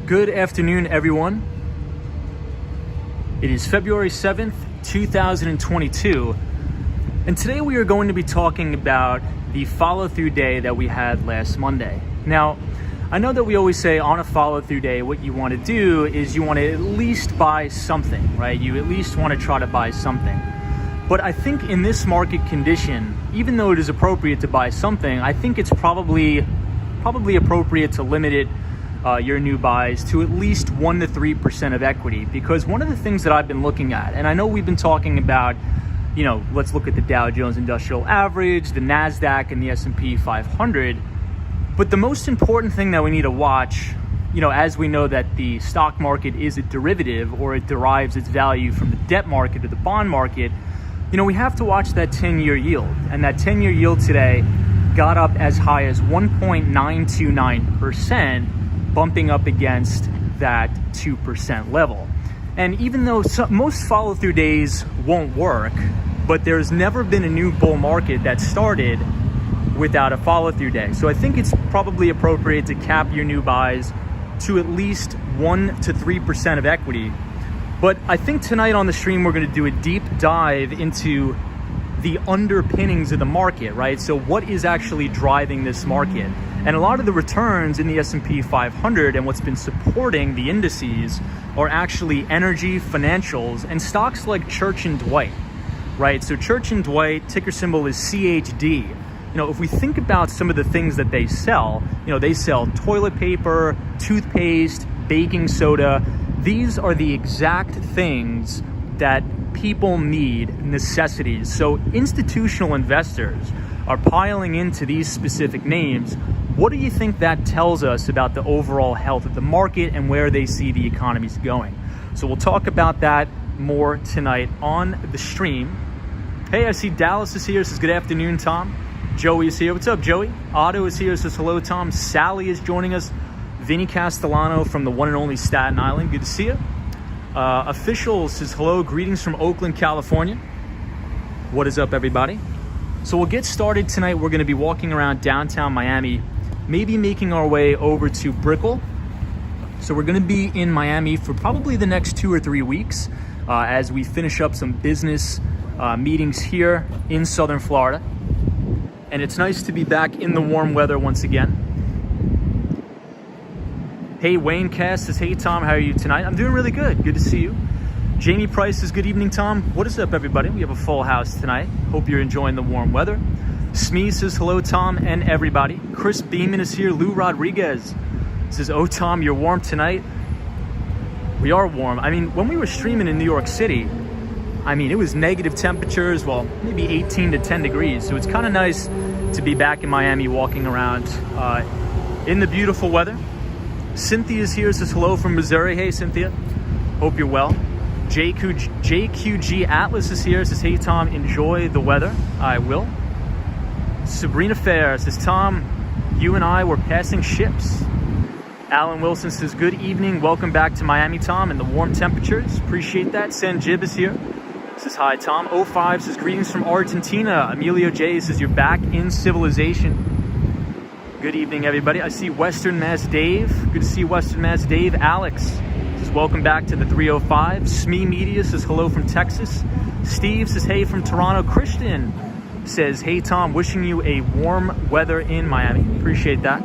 Good afternoon, everyone. It is February 7th, 2022, and today we are going to be talking about the follow-through day that we had last Monday. Now, I know that we always say on a follow-through day, what you want to do is you want to at least buy something, right? You at least want to try to buy something. But I think in this market condition, even though it is appropriate to buy something, I think it's probably appropriate to limit it your new buys to at least 1 to 3% of equity, because one of the things that I've been looking at, and I know we've been talking about, let's look at the Dow Jones Industrial Average, the NASDAQ, and the S&P 500, but the most important thing that we need to watch, as we know that the stock market is a derivative, or it derives its value from the debt market or the bond market, we have to watch that 10-year yield, and that 10-year yield today got up as high as 1.929%, bumping up against that 2% level. And even though most follow-through days won't work, but there's never been a new bull market that started without a follow-through day. So I think it's probably appropriate to cap your new buys to at least 1 to 3% of equity. But I think tonight on the stream, we're going to do a deep dive into the underpinnings of the market, right? So what is actually driving this market? And a lot of the returns in the S&P 500 and what's been supporting the indices are actually energy, financials, and stocks like Church & Dwight, right? So Church & Dwight, ticker symbol is CHD. If we think about some of the things that they sell, they sell toilet paper, toothpaste, baking soda. These are the exact things that people need, necessities. So institutional investors are piling into these specific names. What do you think that tells us about the overall health of the market and where they see the economy's going? So we'll talk about that more tonight on the stream. Hey, I see Dallas is here, says good afternoon, Tom. Joey is here. What's up, Joey? Otto is here, says hello, Tom. Sally is joining us. Vinny Castellano from the one and only Staten Island. Good to see you. Official says hello, greetings from Oakland, California. What is up, everybody? So we'll get started tonight. We're going to be walking around downtown Miami, maybe making our way over to Brickell. So we're going to be in Miami for probably the next 2 or 3 weeks as we finish up some business meetings here in Southern Florida. And it's nice to be back in the warm weather once again. Hey, Wayne Cass says, hey, Tom, how are you tonight? I'm doing really good. Good to see you. Jamie Price says, good evening, Tom. What is up, everybody? We have a full house tonight. Hope you're enjoying the warm weather. Smee says, hello, Tom, and everybody. Chris Beeman is here. Lou Rodriguez says, oh, Tom, you're warm tonight. We are warm. I mean, when we were streaming in New York City, it was negative temperatures, well, maybe 18 to 10 degrees. So it's kind of nice to be back in Miami walking around in the beautiful weather. Cynthia is here, says hello from Missouri. Hey, Cynthia. Hope you're well. JQG Atlas is here, says, hey, Tom, enjoy the weather. I will. Sabrina Fair says, Tom, you and I were passing ships. Alan Wilson says, good evening. Welcome back to Miami, Tom, and the warm temperatures. Appreciate that. Sanjib is here. Says, hi, Tom. 05 says, greetings from Argentina. Emilio J says, you're back in civilization. Good evening, everybody. I see Western Mass Dave. Good to see Western Mass Dave. Alex says, welcome back to the 305. Smee Media says, hello from Texas. Steve says, hey, from Toronto. Christian says, hey, Tom, wishing you a warm weather in Miami. Appreciate that.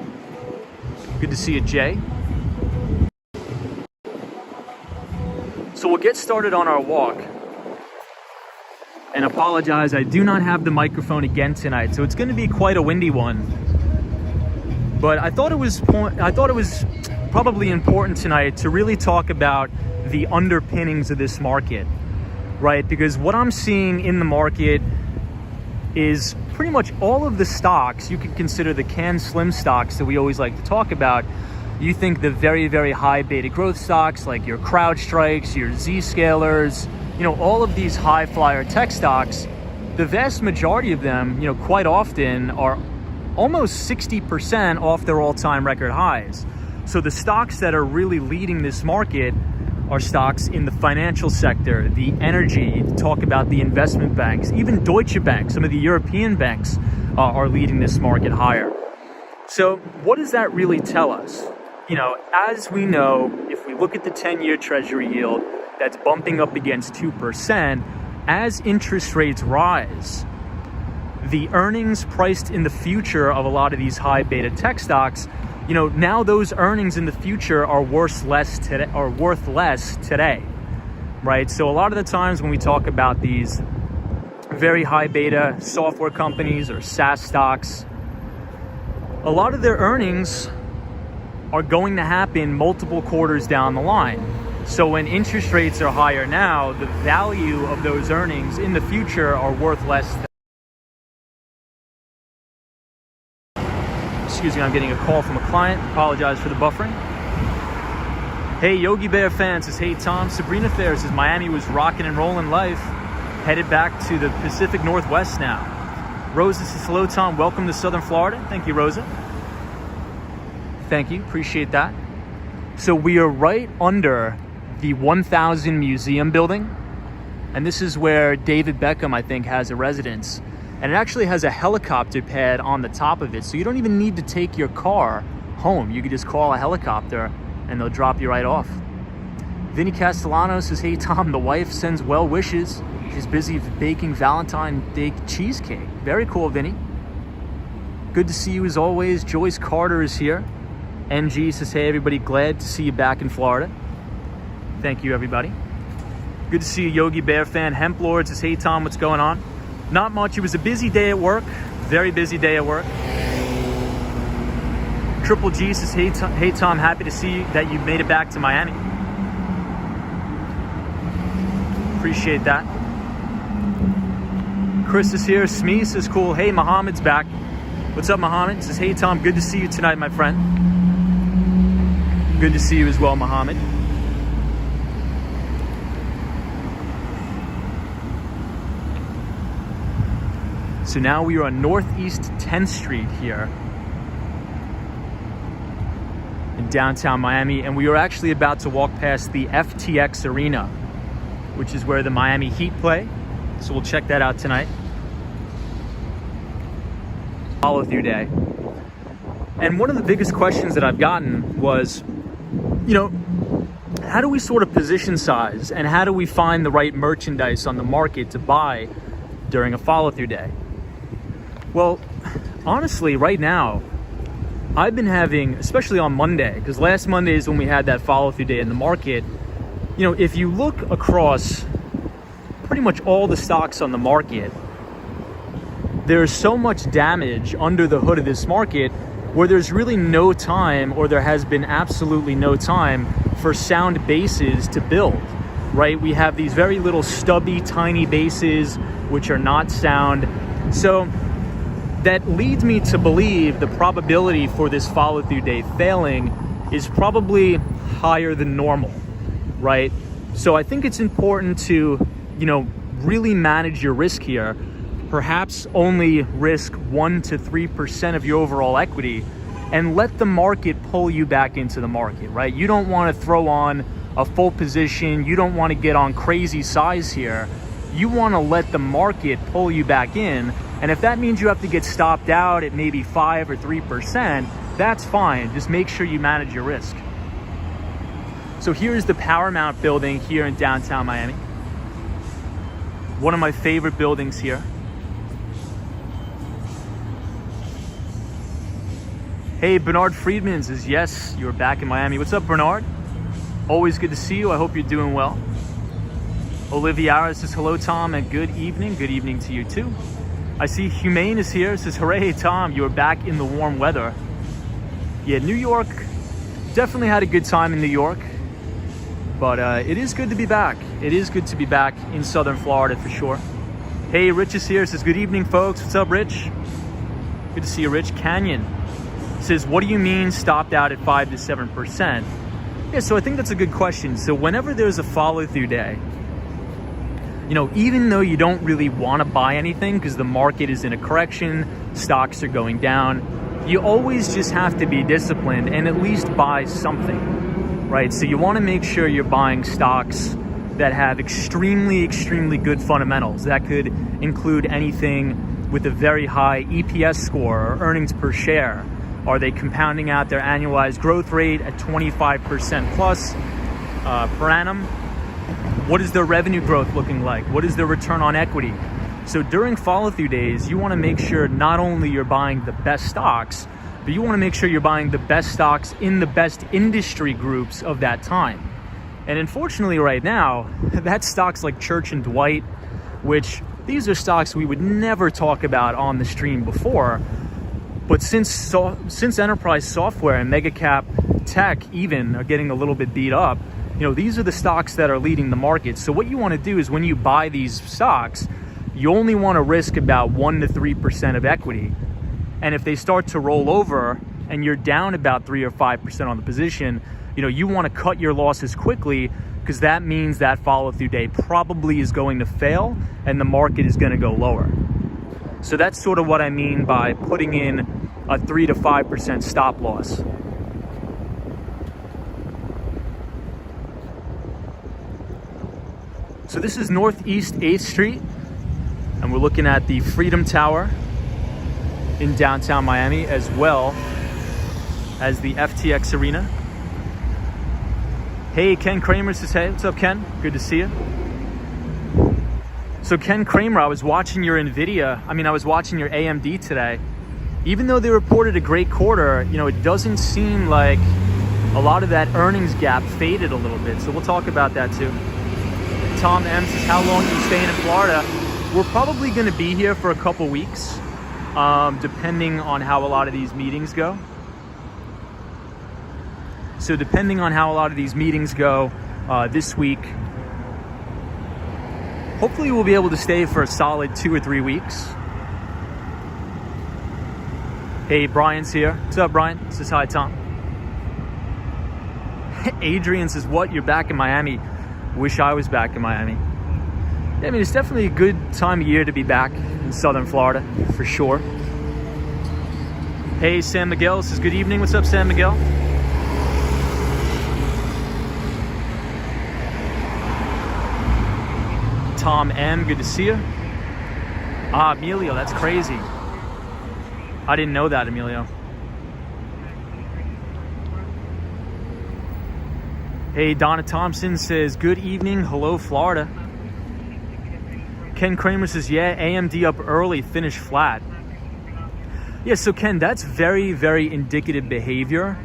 Good to see you, Jay. So we'll get started on our walk. And apologize, I do not have the microphone again tonight, so it's going to be quite a windy one. But I thought it was probably important tonight to really talk about the underpinnings of this market, right? Because what I'm seeing in the market is pretty much all of the stocks. You could consider the canned slim stocks that we always like to talk about. You think the very, very high beta growth stocks like your CrowdStrikes, your Zscalers, all of these high flyer tech stocks, the vast majority of them, quite often are almost 60% off their all-time record highs. So the stocks that are really leading this market are stocks in the financial sector, the energy, talk about the investment banks, even Deutsche Bank, some of the European banks are leading this market higher. So what does that really tell us? as we know, if we look at the 10-year Treasury yield, that's bumping up against 2%. As interest rates rise, the earnings priced in the future of a lot of these high beta tech stocks, now those earnings in the future are worth less today, right? So a lot of the times when we talk about these very high beta software companies or SaaS stocks, a lot of their earnings are going to happen multiple quarters down the line. So when interest rates are higher now, the value of those earnings in the future are worth less. Excuse me, I'm getting a call from a client. Apologize for the buffering. Hey, Yogi Bear fan says, hey Tom, Sabrina Fair says Miami was rocking and rolling life. Headed back to the Pacific Northwest now. Rosa says, hello Tom, welcome to Southern Florida. Thank you, Rosa. Thank you, appreciate that. So we are right under the 1000 Museum building. And this is where David Beckham, I think, has a residence. And it actually has a helicopter pad on the top of it. So you don't even need to take your car home. You can just call a helicopter and they'll drop you right off. Vinny Castellano says, hey Tom, the wife sends well wishes. She's busy baking Valentine's Day cheesecake. Very cool, Vinny. Good to see you as always. Joyce Carter is here. NG says, hey everybody, glad to see you back in Florida. Thank you, everybody. Good to see you, Yogi Bear fan. Hemp Lord says, hey Tom, what's going on? Not much. It was a busy day at work. Very busy day at work. Triple G says, hey Tom, happy to see that you made it back to Miami. Appreciate that. Chris is here. Smee says, cool. Hey, Mohammed's back. What's up, Mohammed? Says, hey Tom, good to see you tonight, my friend. Good to see you as well, Mohammed. So now we are on Northeast 10th Street here in downtown Miami, and we are actually about to walk past the FTX Arena, which is where the Miami Heat play. So we'll check that out tonight. Follow through day. And one of the biggest questions that I've gotten was, how do we sort of position size and how do we find the right merchandise on the market to buy during a follow through day? Well, honestly, right now, I've been having, especially on Monday, because last Monday is when we had that follow through day in the market. If you look across pretty much all the stocks on the market, there's so much damage under the hood of this market where there's really no time, or there has been absolutely no time for sound bases to build, right? We have these very little stubby, tiny bases which are not sound. So that leads me to believe the probability for this follow through day failing is probably higher than normal, right? So I think it's important to, really manage your risk here. Perhaps only risk 1 to 3% of your overall equity and let the market pull you back into the market, right? You don't want to throw on a full position. You don't want to get on crazy size here. You want to let the market pull you back in. And if that means you have to get stopped out at maybe 5 or 3%, that's fine. Just make sure you manage your risk. So here's the Paramount building here in downtown Miami. One of my favorite buildings here. Hey, Bernard Friedman says, yes, you're back in Miami. What's up, Bernard? Always good to see you. I hope you're doing well. Olivia says, hello, Tom, and good evening. Good evening to you, too. I see Humane is here. Says, hooray, Tom, you are back in the warm weather. Yeah, New York, definitely had a good time in New York. But it is good to be back. It is good to be back in Southern Florida for sure. Hey, Rich is here. Says, good evening, folks. What's up, Rich? Good to see you, Rich. Canyon says, what do you mean stopped out at 5 to 7%? Yeah, so I think that's a good question. So whenever there's a follow through day, even though you don't really want to buy anything because the market is in a correction, stocks are going down, you always just have to be disciplined and at least buy something, right? So you want to make sure you're buying stocks that have extremely, extremely good fundamentals. That could include anything with a very high EPS score or earnings per share, Are they compounding out their annualized growth rate at 25% plus per annum? What is their revenue growth looking like? What is their return on equity? So during follow-through days, you want to make sure not only you're buying the best stocks, but you want to make sure you're buying the best stocks in the best industry groups of that time. And unfortunately right now, that's stocks like Church & Dwight, which these are stocks we would never talk about on the stream before. But since enterprise software and mega cap tech even are getting a little bit beat up, these are the stocks that are leading the market. So what you want to do is when you buy these stocks, you only want to risk about 1 to 3% of equity. And if they start to roll over and you're down about 3 or 5% on the position, you want to cut your losses quickly, because that means that follow-through day probably is going to fail and the market is going to go lower. So that's sort of what I mean by putting in a 3 to 5% stop loss. So this is Northeast 8th Street, and we're looking at the Freedom Tower in downtown Miami, as well as the FTX Arena. Hey, Ken Kramer says, hey, what's up, Ken? Good to see you. So Ken Kramer, I was watching your AMD today. Even though they reported a great quarter, it doesn't seem like a lot of that earnings gap faded a little bit. So we'll talk about that too. Tom M says, how long are you staying in Florida? We're probably going to be here for a couple weeks, depending on how a lot of these meetings go. So depending on how a lot of these meetings go this week, hopefully we'll be able to stay for a solid 2 or 3 weeks. Hey, Brian's here. What's up, Brian? Says hi, Tom. Adrian says, what? You're back in Miami? Wish I was back in Miami. Yeah, I mean, it's definitely a good time of year to be back in Southern Florida, for sure. Hey, Sam Miguel says, good evening. What's up, Sam Miguel? Tom M, good to see you. Emilio, that's crazy. I didn't know that, Emilio. Hey, Donna Thompson says, good evening. Hello, Florida. Ken Kramer says, yeah, AMD up early, finished flat. Yeah, so Ken, that's very, very indicative behavior.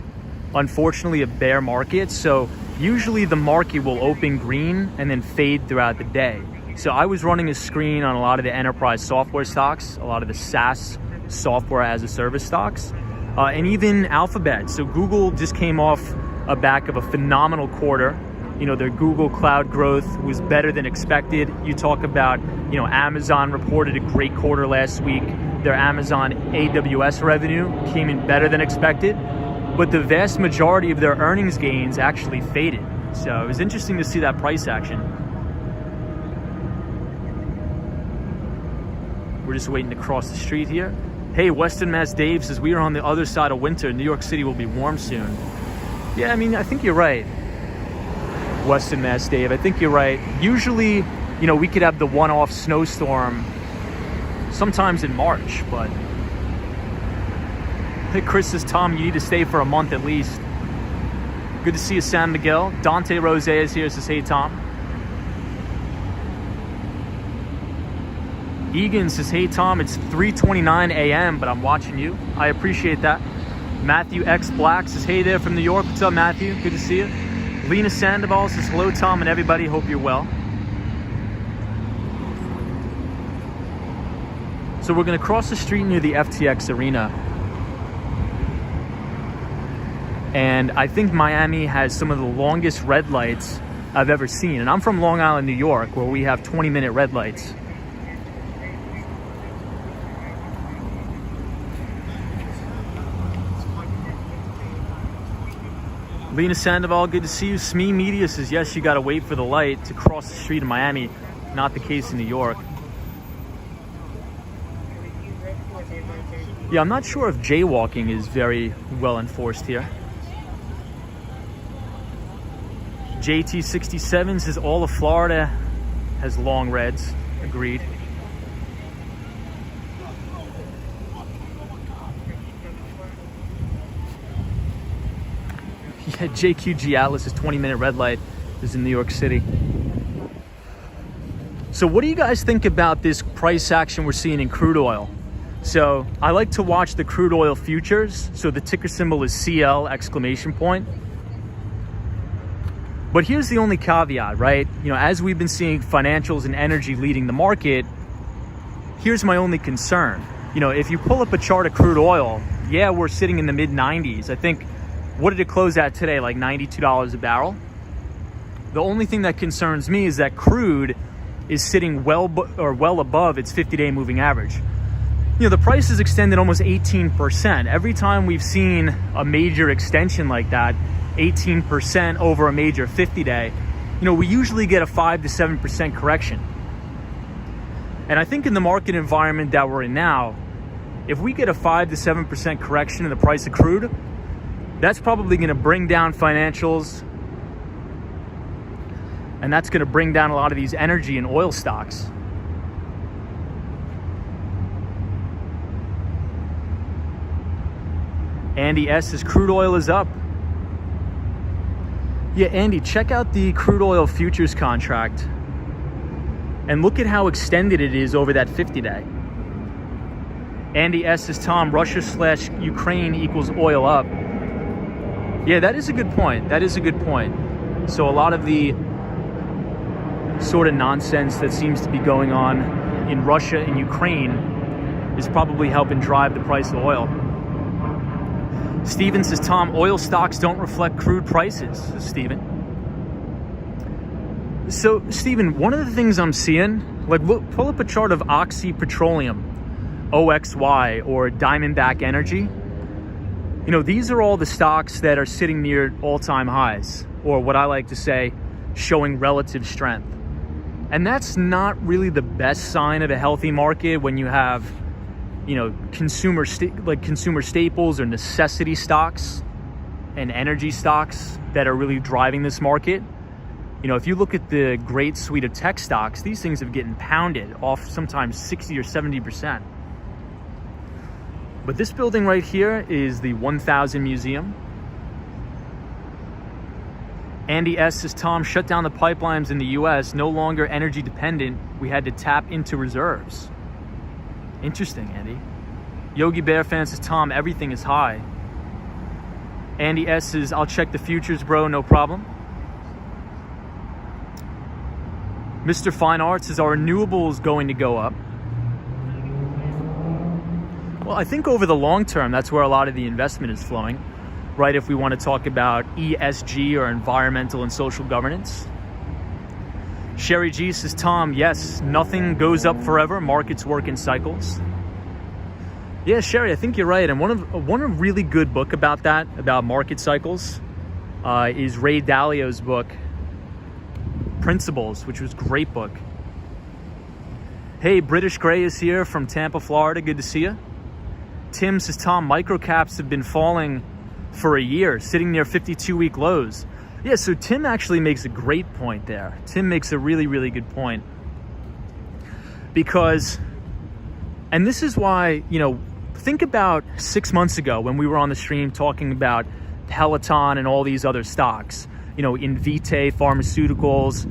Unfortunately, a bear market. So usually the market will open green and then fade throughout the day. So I was running a screen on a lot of the enterprise software stocks, a lot of the SaaS software as a service stocks, and even Alphabet. So Google just came off a back of a phenomenal quarter. Their Google Cloud growth was better than expected. You talk about, Amazon reported a great quarter last week. Their Amazon AWS revenue came in better than expected, but the vast majority of their earnings gains actually faded. So it was interesting to see that price action. We're just waiting to cross the street here. Hey, Weston Mass Dave says, we are on the other side of winter. New York City will be warm soon. Yeah, I mean, I think you're right. Weston Mass Dave, I think you're right. Usually, we could have the one-off snowstorm sometimes in March, but hey, Chris says, Tom, you need to stay for a month at least. Good to see you, San Miguel. Dante Rose is here, says, hey, Tom. Egan says, hey, Tom, it's 3:29 a.m., but I'm watching you. I appreciate that. Matthew X Black says, hey there from New York. What's up, Matthew? Good to see you. Lena Sandoval says, hello, Tom, and everybody. Hope you're well. So we're going to cross the street near the FTX Arena. And I think Miami has some of the longest red lights I've ever seen. And I'm from Long Island, New York, where we have 20-minute red lights. Lena Sandoval, good to see you. Smee Media says, yes, you got to wait for the light to cross the street in Miami. Not the case in New York. Yeah, I'm not sure if jaywalking is very well enforced here. JT67 says, all of Florida has long reds. Agreed. JQG Atlas's 20-minute red light is in New York City. So what do you guys think about this price action we're seeing in crude oil? So I like to watch the crude oil futures. So the ticker symbol is CL exclamation point. But here's the only caveat, right? As we've been seeing financials and energy leading the market, here's my only concern. If you pull up a chart of crude oil, yeah, we're sitting in the mid 90s. I think, what did it close at today? Like $92 a barrel. The only thing that concerns me is that crude is sitting well above its 50-day moving average. The price is extended almost 18%. Every time we've seen a major extension like that, 18% over a major 50-day, we usually get a 5 to 7% correction. And I think in the market environment that we're in now, if we get a 5 to 7% correction in the price of crude, that's probably going to bring down financials, and that's going to bring down a lot of these energy and oil stocks. Andy S says crude oil is up. Yeah, Andy, check out the crude oil futures contract and look at how extended it is over that 50-day. Andy S says, Tom, Russia/Ukraine equals oil up. Yeah, that is a good point. That is a good point. So a lot of the sort of nonsense that seems to be going on in Russia and Ukraine is probably helping drive the price of oil. Steven says, Tom, oil stocks don't reflect crude prices, says Steven. So, Steven, one of the things I'm seeing, look, pull up a chart of Oxy Petroleum, OXY, or Diamondback Energy. These are all the stocks that are sitting near all-time highs, or what I like to say, showing relative strength. And that's not really the best sign of a healthy market when you have, consumer staples or necessity stocks and energy stocks that are really driving this market. If you look at the great suite of tech stocks, these things have getting pounded off sometimes 60 or 70%. But this building right here is the 1000 Museum. Andy S says, Tom, shut down the pipelines in the US, no longer energy dependent. We had to tap into reserves. Interesting, Andy. Yogi Bear fan says, Tom, everything is high. Andy S says, I'll check the futures, bro, no problem. Mr. Fine Arts says, are renewables going to go up? Well, I think over the long term, that's where a lot of the investment is flowing, right? If we want to talk about ESG or environmental and social governance. Sherry G says, Tom, yes, nothing goes up forever. Markets work in cycles. Yeah, Sherry, I think you're right. And one really good book about that, about market cycles, is Ray Dalio's book, Principles, which was a great book. Hey, British Gray is here from Tampa, Florida. Good to see you. Tim says, Tom, microcaps have been falling for a year, sitting near 52-week lows. Yeah, so Tim actually makes a great point there. Tim makes a really, really good point. Because, and this is why, think about 6 months ago when we were on the stream talking about Peloton and all these other stocks, Invitae Pharmaceuticals,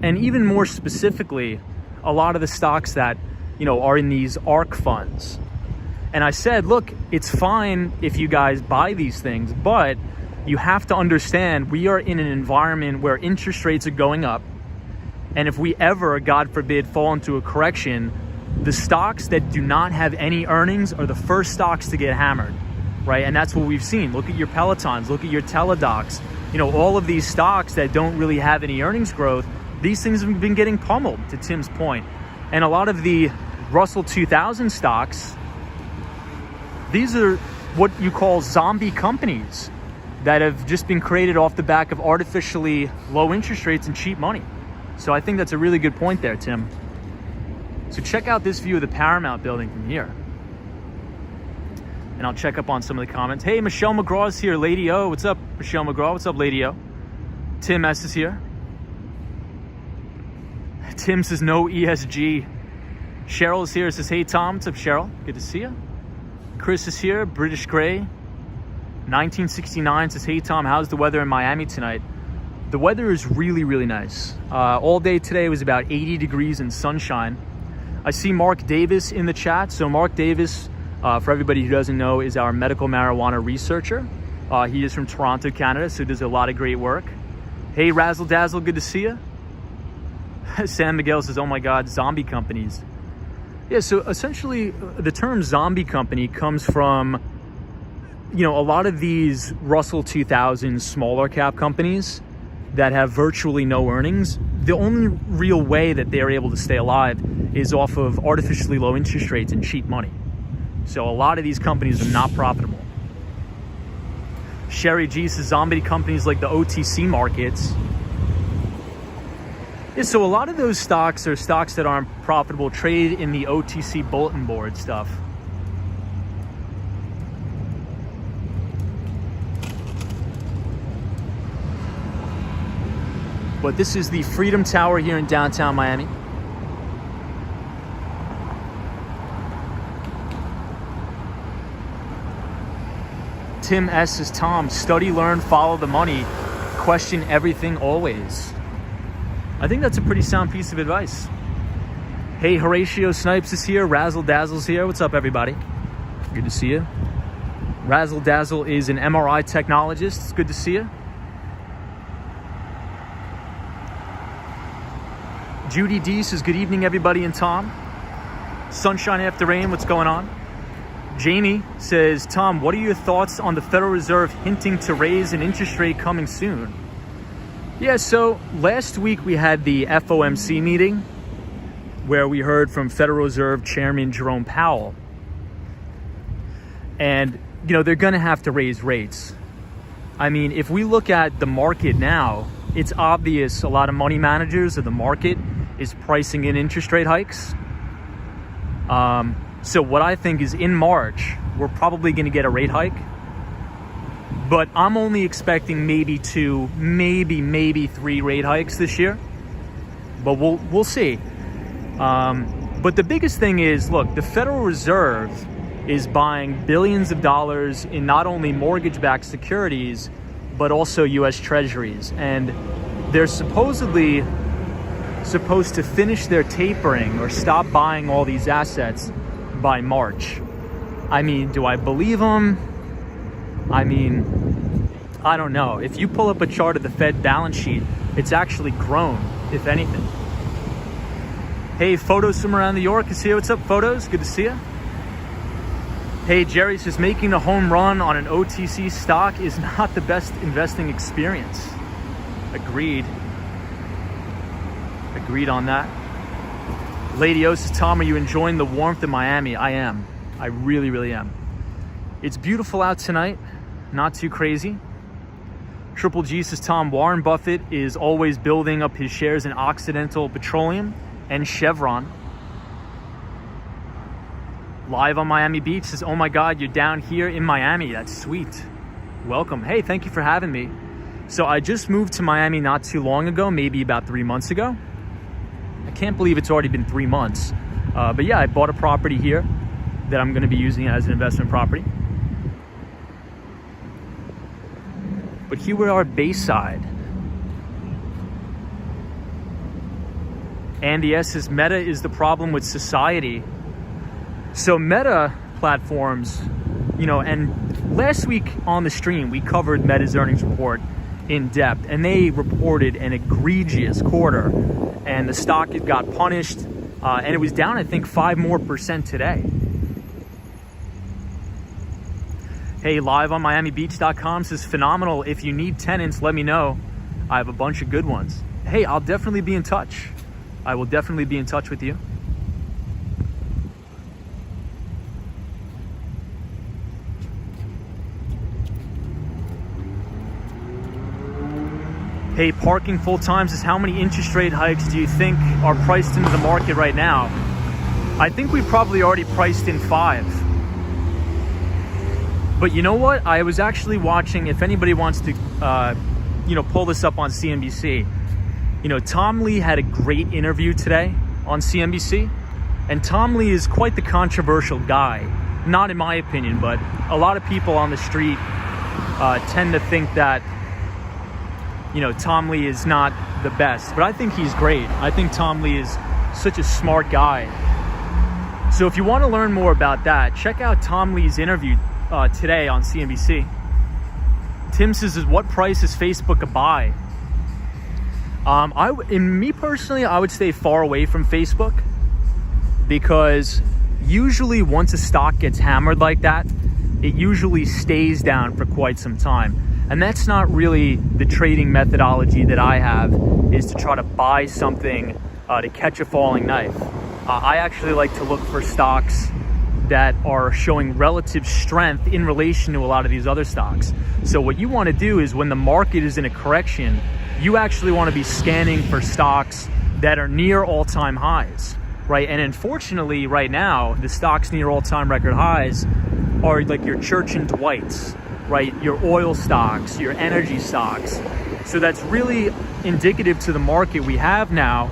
and even more specifically, a lot of the stocks that, are in these ARK funds. And I said, look, it's fine if you guys buy these things, but you have to understand we are in an environment where interest rates are going up. And if we ever, God forbid, fall into a correction, the stocks that do not have any earnings are the first stocks to get hammered, right? And that's what we've seen. Look at your Pelotons, look at your Teladocs, all of these stocks that don't really have any earnings growth, these things have been getting pummeled, to Tim's point. And a lot of the Russell 2000 stocks, these are what you call zombie companies that have just been created off the back of artificially low interest rates and cheap money. So I think that's a really good point there, Tim. So check out this view of the Paramount building from here. And I'll check up on some of the comments. Hey, Michelle McGraw is here. Lady O, what's up, Michelle McGraw? What's up, Lady O? Tim S is here. Tim says no ESG. Cheryl is here, says, hey, Tom. What's up, Cheryl? Good to see you. Chris is here. British Gray. 1969 says, hey Tom, how's the weather in Miami tonight? The weather is really, really nice. All day today was about 80 degrees and sunshine. I see Mark Davis in the chat. So Mark Davis, for everybody who doesn't know, is our medical marijuana researcher. He is from Toronto, Canada, so does a lot of great work. Hey, Razzle Dazzle, good to see you. Sam Miguel says, oh my God, zombie companies. Yeah, so essentially the term zombie company comes from, a lot of these Russell 2000 smaller cap companies that have virtually no earnings. The only real way that they're able to stay alive is off of artificially low interest rates and cheap money. So a lot of these companies are not profitable. Sherry G says zombie companies like the OTC markets. Yeah, so a lot of those stocks are stocks that aren't profitable, trade in the OTC bulletin board stuff. But this is the Freedom Tower here in downtown Miami. Tim S says, Tom, study, learn, follow the money, question everything always. I think that's a pretty sound piece of advice. Hey, Horatio Snipes is here. Razzle Dazzle's here. What's up, everybody? Good to see you. Razzle Dazzle is an MRI technologist. It's good to see you. Judy D says, good evening, everybody, and Tom. Sunshine after rain, what's going on? Jamie says, Tom, what are your thoughts on the Federal Reserve hinting to raise an interest rate coming soon? Yeah, so last week we had the FOMC meeting where we heard from Federal Reserve Chairman Jerome Powell. And, they're going to have to raise rates. I mean, if we look at the market now, it's obvious a lot of money managers of the market is pricing in interest rate hikes. So what I think is in March, we're probably going to get a rate hike. But I'm only expecting maybe 2, maybe 3 rate hikes this year. But we'll see. But the biggest thing is, look, the Federal Reserve is buying billions of dollars in not only mortgage-backed securities, but also U.S. Treasuries. And they're supposedly supposed to finish their tapering or stop buying all these assets by March. I mean, do I believe them? I mean, I don't know. If you pull up a chart of the Fed balance sheet, it's actually grown, if anything. Hey, Photos from around New York is here. What's up, Photos? Good to see you. Hey, Jerry says making a home run on an OTC stock is not the best investing experience. Agreed. Agreed on that. Lady O says, Tom, are you enjoying the warmth in Miami? I am. I really, really am. It's beautiful out tonight. Not too crazy. Triple G says, Tom, Warren Buffett is always building up his shares in Occidental Petroleum and Chevron. Live on Miami Beach says, oh my God, you're down here in Miami. That's sweet. Welcome. Hey, thank you for having me. So I just moved to Miami not too long ago, maybe about 3 months ago. I can't believe it's already been 3 months. But yeah, I bought a property here that I'm going to be using as an investment property. But here we are, Bayside. Andy S says, Meta is the problem with society. So Meta platforms, and last week on the stream, we covered Meta's earnings report in depth, and they reported an egregious quarter, and the stock got punished, and it was down, I think, 5% more today. Hey, live on MiamiBeach.com says, phenomenal. If you need tenants, let me know. I have a bunch of good ones. Hey, I'll definitely be in touch. I will definitely be in touch with you. Hey, parking full time says, how many interest rate hikes do you think are priced into the market right now? I think we probably already priced in 5. But you know what? I was actually watching, if anybody wants to, pull this up on CNBC. Tom Lee had a great interview today on CNBC. And Tom Lee is quite the controversial guy. Not in my opinion, but a lot of people on the street tend to think that, Tom Lee is not the best, but I think he's great. I think Tom Lee is such a smart guy. So if you want to learn more about that, check out Tom Lee's interview today on CNBC. Tim says, what price is Facebook a buy? Me personally, I would stay far away from Facebook, because usually once a stock gets hammered like that, it usually stays down for quite some time. And that's not really the trading methodology that I have, is to try to buy something to catch a falling knife. I actually like to look for stocks that are showing relative strength in relation to a lot of these other stocks. So what you want to do is, when the market is in a correction, you actually want to be scanning for stocks that are near all-time highs, right? And unfortunately, right now, the stocks near all-time record highs are like your Church and Dwight's, right? Your oil stocks, your energy stocks. So that's really indicative to the market we have now,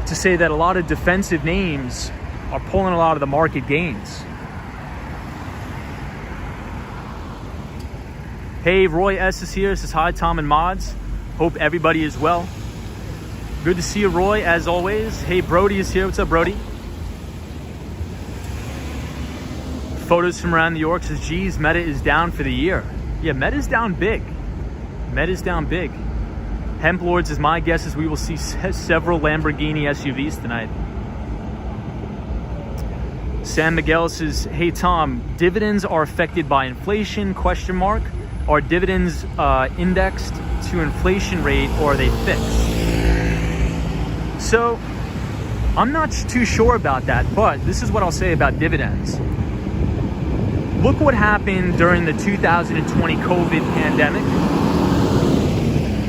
to say that a lot of defensive names are pulling a lot of the market gains. Hey, Roy S is here. Says hi, Tom and mods. Hope everybody is well. Good to see you, Roy, as always. Hey, Brody is here. What's up, Brody? Photos from around New York says, geez, Meta is down for the year. Yeah, Meta's down big. Meta's down big. Hemp Lords is my guess is we will see several Lamborghini SUVs tonight. Sam Miguel says, hey Tom, dividends are affected by inflation, ? Are dividends indexed to inflation rate, or are they fixed? So I'm not too sure about that, but this is what I'll say about dividends. Look what happened during the 2020 COVID pandemic.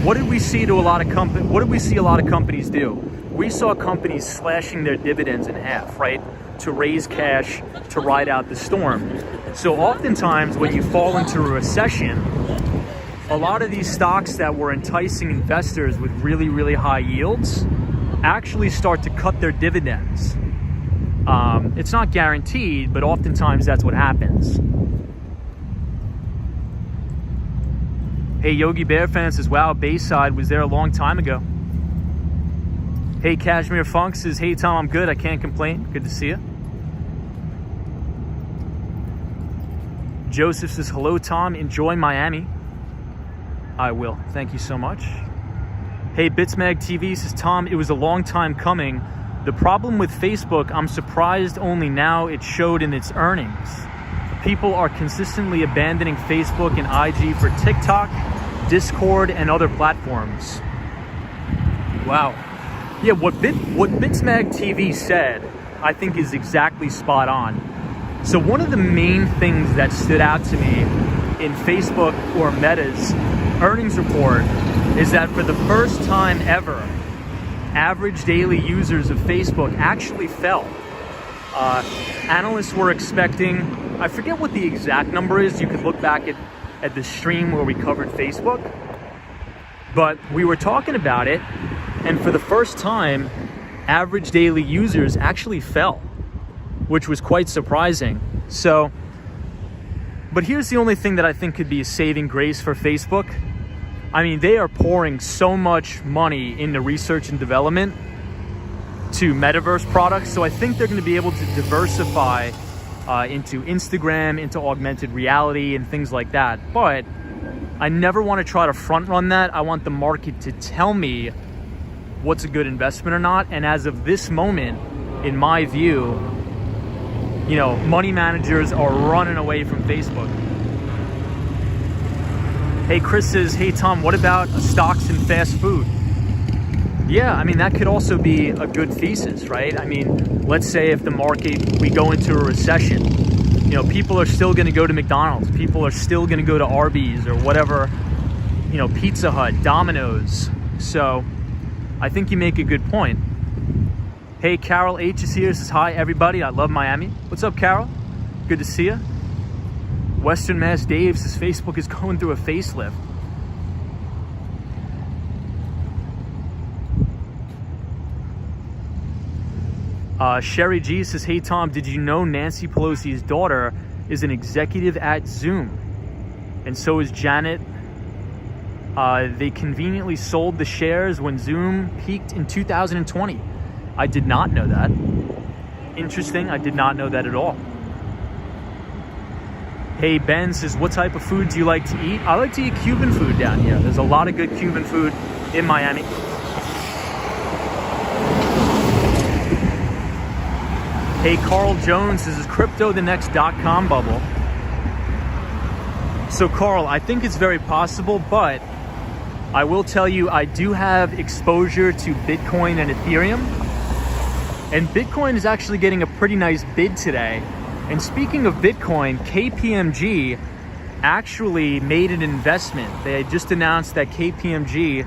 What did we see a lot of companies do? We saw companies slashing their dividends in half, right? To raise cash to ride out the storm. So oftentimes when you fall into a recession, a lot of these stocks that were enticing investors with really, really high yields actually start to cut their dividends. It's not guaranteed, but oftentimes that's what happens. Hey, Yogi Bear fan says, wow, Bayside was there a long time ago. Hey, Kashmir Funk says, hey, Tom, I'm good. I can't complain. Good to see you. Joseph says, hello, Tom. Enjoy Miami. I will. Thank you so much. Hey, Bitsmag TV says, Tom, it was a long time coming. The problem with Facebook, I'm surprised only now it showed in its earnings. People are consistently abandoning Facebook and IG for TikTok, Discord, and other platforms. Wow. Yeah, what Bitsmag TV said, I think is exactly spot on. So one of the main things that stood out to me in Facebook or Meta's earnings report is that for the first time ever, average daily users of Facebook actually fell. Analysts were expecting, I forget what the exact number is, you could look back at the stream where we covered Facebook, but we were talking about it, and for the first time, average daily users actually fell, which was quite surprising. So, but here's the only thing that I think could be a saving grace for Facebook. I mean, they are pouring so much money into research and development to metaverse products. So I think they're going to be able to diversify into Instagram, into augmented reality and things like that. But I never want to try to front run that. I want the market to tell me what's a good investment or not. And as of this moment, in my view, money managers are running away from Facebook. Hey, Chris says, hey, Tom, what about stocks in fast food? Yeah, I mean, that could also be a good thesis, right? I mean, let's say if the market, we go into a recession, people are still going to go to McDonald's. People are still going to go to Arby's or whatever, Pizza Hut, Domino's. So I think you make a good point. Hey, Carol H is here. Says, hi, everybody. I love Miami. What's up, Carol? Good to see you. Western Mass Dave says, Facebook is going through a facelift. Sherry G says, hey, Tom, did you know Nancy Pelosi's daughter is an executive at Zoom? and so is Janet. They conveniently sold the shares when Zoom peaked in 2020. I did not know that. Interesting, I did not know that at all. Hey, Ben says, what type of food do you like to eat? I like to eat Cuban food down here. There's a lot of good Cuban food in Miami. Hey, Carl Jones says, is crypto the next .com bubble? So Carl, I think it's very possible, but I will tell you, I do have exposure to Bitcoin and Ethereum. And Bitcoin is actually getting a pretty nice bid today. And speaking of Bitcoin, KPMG actually made an investment. They had just announced that KPMG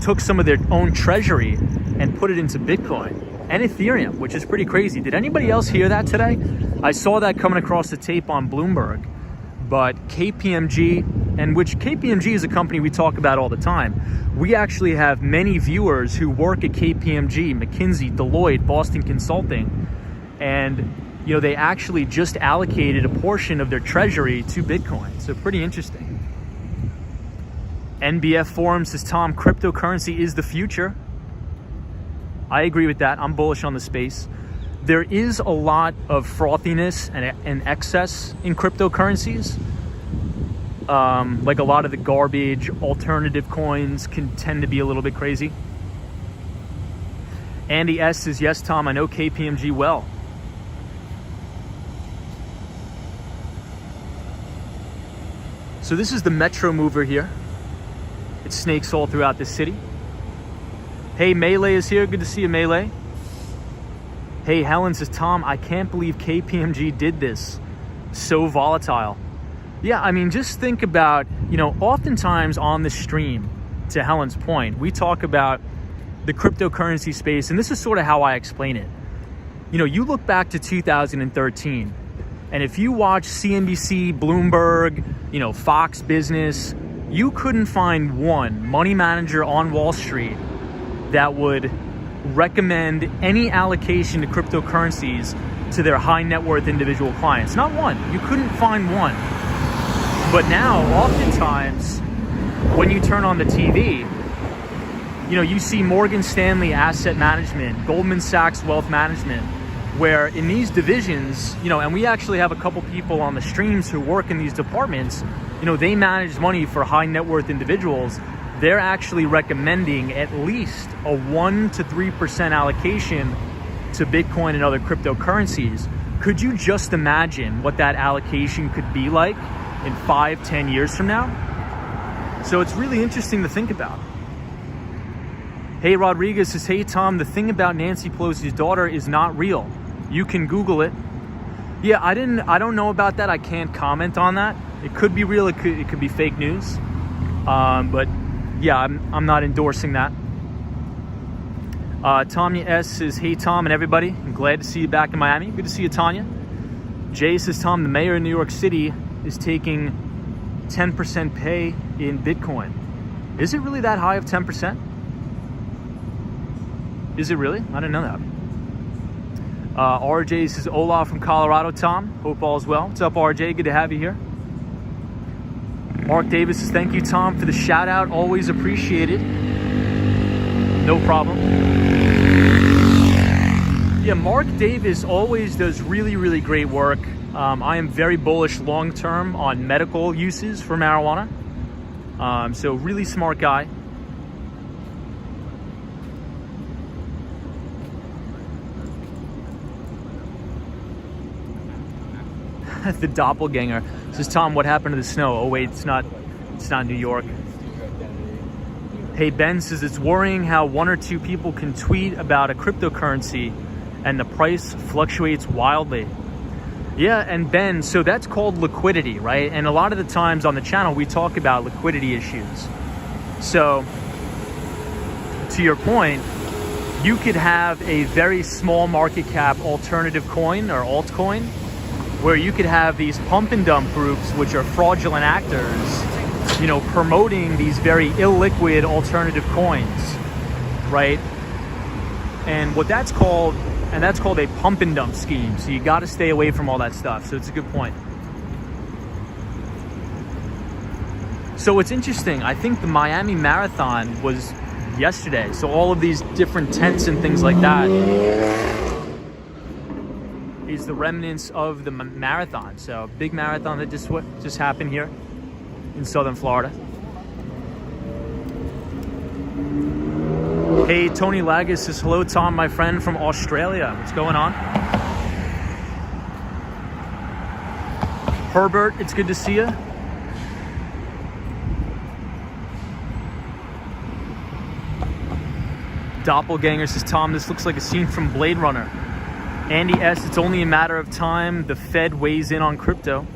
took some of their own treasury and put it into Bitcoin and Ethereum, which is pretty crazy. Did anybody else hear that today? I saw that coming across the tape on Bloomberg. But KPMG, and which KPMG is a company we talk about all the time. We actually have many viewers who work at KPMG, McKinsey, Deloitte, Boston Consulting, and they actually just allocated a portion of their treasury to Bitcoin. So pretty interesting. NBF Forum says, Tom, cryptocurrency is the future. I agree with that. I'm bullish on the space. There is a lot of frothiness and excess in cryptocurrencies. Like a lot of the garbage alternative coins can tend to be a little bit crazy. Andy S says, yes, Tom, I know KPMG well. So this is the Metro Mover here. It snakes all throughout the city. Hey, Melee is here. Good to see you, Melee. Hey, Helen says, Tom, I can't believe KPMG did this. So volatile. Yeah, I mean, just think about, oftentimes on the stream, to Helen's point, we talk about the cryptocurrency space, and this is sort of how I explain it. You look back to 2013, and if you watch CNBC, Bloomberg, Fox Business, you couldn't find one money manager on Wall Street that would recommend any allocation to cryptocurrencies to their high net worth individual clients. Not one. You couldn't find one. But now, oftentimes, when you turn on the TV, you see Morgan Stanley Asset Management, Goldman Sachs Wealth Management, where in these divisions, and we actually have a couple people on the streams who work in these departments, they manage money for high net worth individuals. They're actually recommending at least a 1 to 3% allocation to Bitcoin and other cryptocurrencies. Could you just imagine what that allocation could be like in 5-10 years from now? So it's really interesting to think about. Hey, Rodriguez says, hey, Tom, the thing about Nancy Pelosi's daughter is not real. You can Google it. Yeah, I don't know about that. I can't comment on that. It could be real. It could be fake news. But yeah, I'm not endorsing that. Tanya S says, hey, Tom and everybody. I'm glad to see you back in Miami. Good to see you, Tanya. Jay says, Tom, the mayor of New York City is taking 10% pay in Bitcoin. Is it really that high of 10%? Is it really? I didn't know that. RJ says, Olaf from Colorado, Tom. Hope all is well. What's up, RJ? Good to have you here. Mark Davis says, thank you, Tom, for the shout out. Always appreciated. No problem. Yeah, Mark Davis always does really, really great work. I am very bullish long-term on medical uses for marijuana. So really smart guy. The doppelganger says, Tom, what happened to the snow? Oh wait, it's not New York. Hey, Ben says, it's worrying how 1 or 2 people can tweet about a cryptocurrency and the price fluctuates wildly. Yeah, and Ben, so that's called liquidity, right? And a lot of the times on the channel, we talk about liquidity issues. So to your point, you could have a very small market cap alternative coin or altcoin, where you could have these pump and dump groups, which are fraudulent actors, promoting these very illiquid alternative coins, right? And what that's called, a pump and dump scheme. So you got to stay away from all that stuff. So it's a good point. So it's interesting. I think the Miami Marathon was yesterday. So all of these different tents and things like that is the remnants of the marathon. So big marathon that just happened here in Southern Florida. Hey, Tony Lagos says, hello, Tom, my friend from Australia. What's going on? Herbert, it's good to see you. Doppelganger says, Tom, this looks like a scene from Blade Runner. Andy S., it's only a matter of time the Fed weighs in on crypto.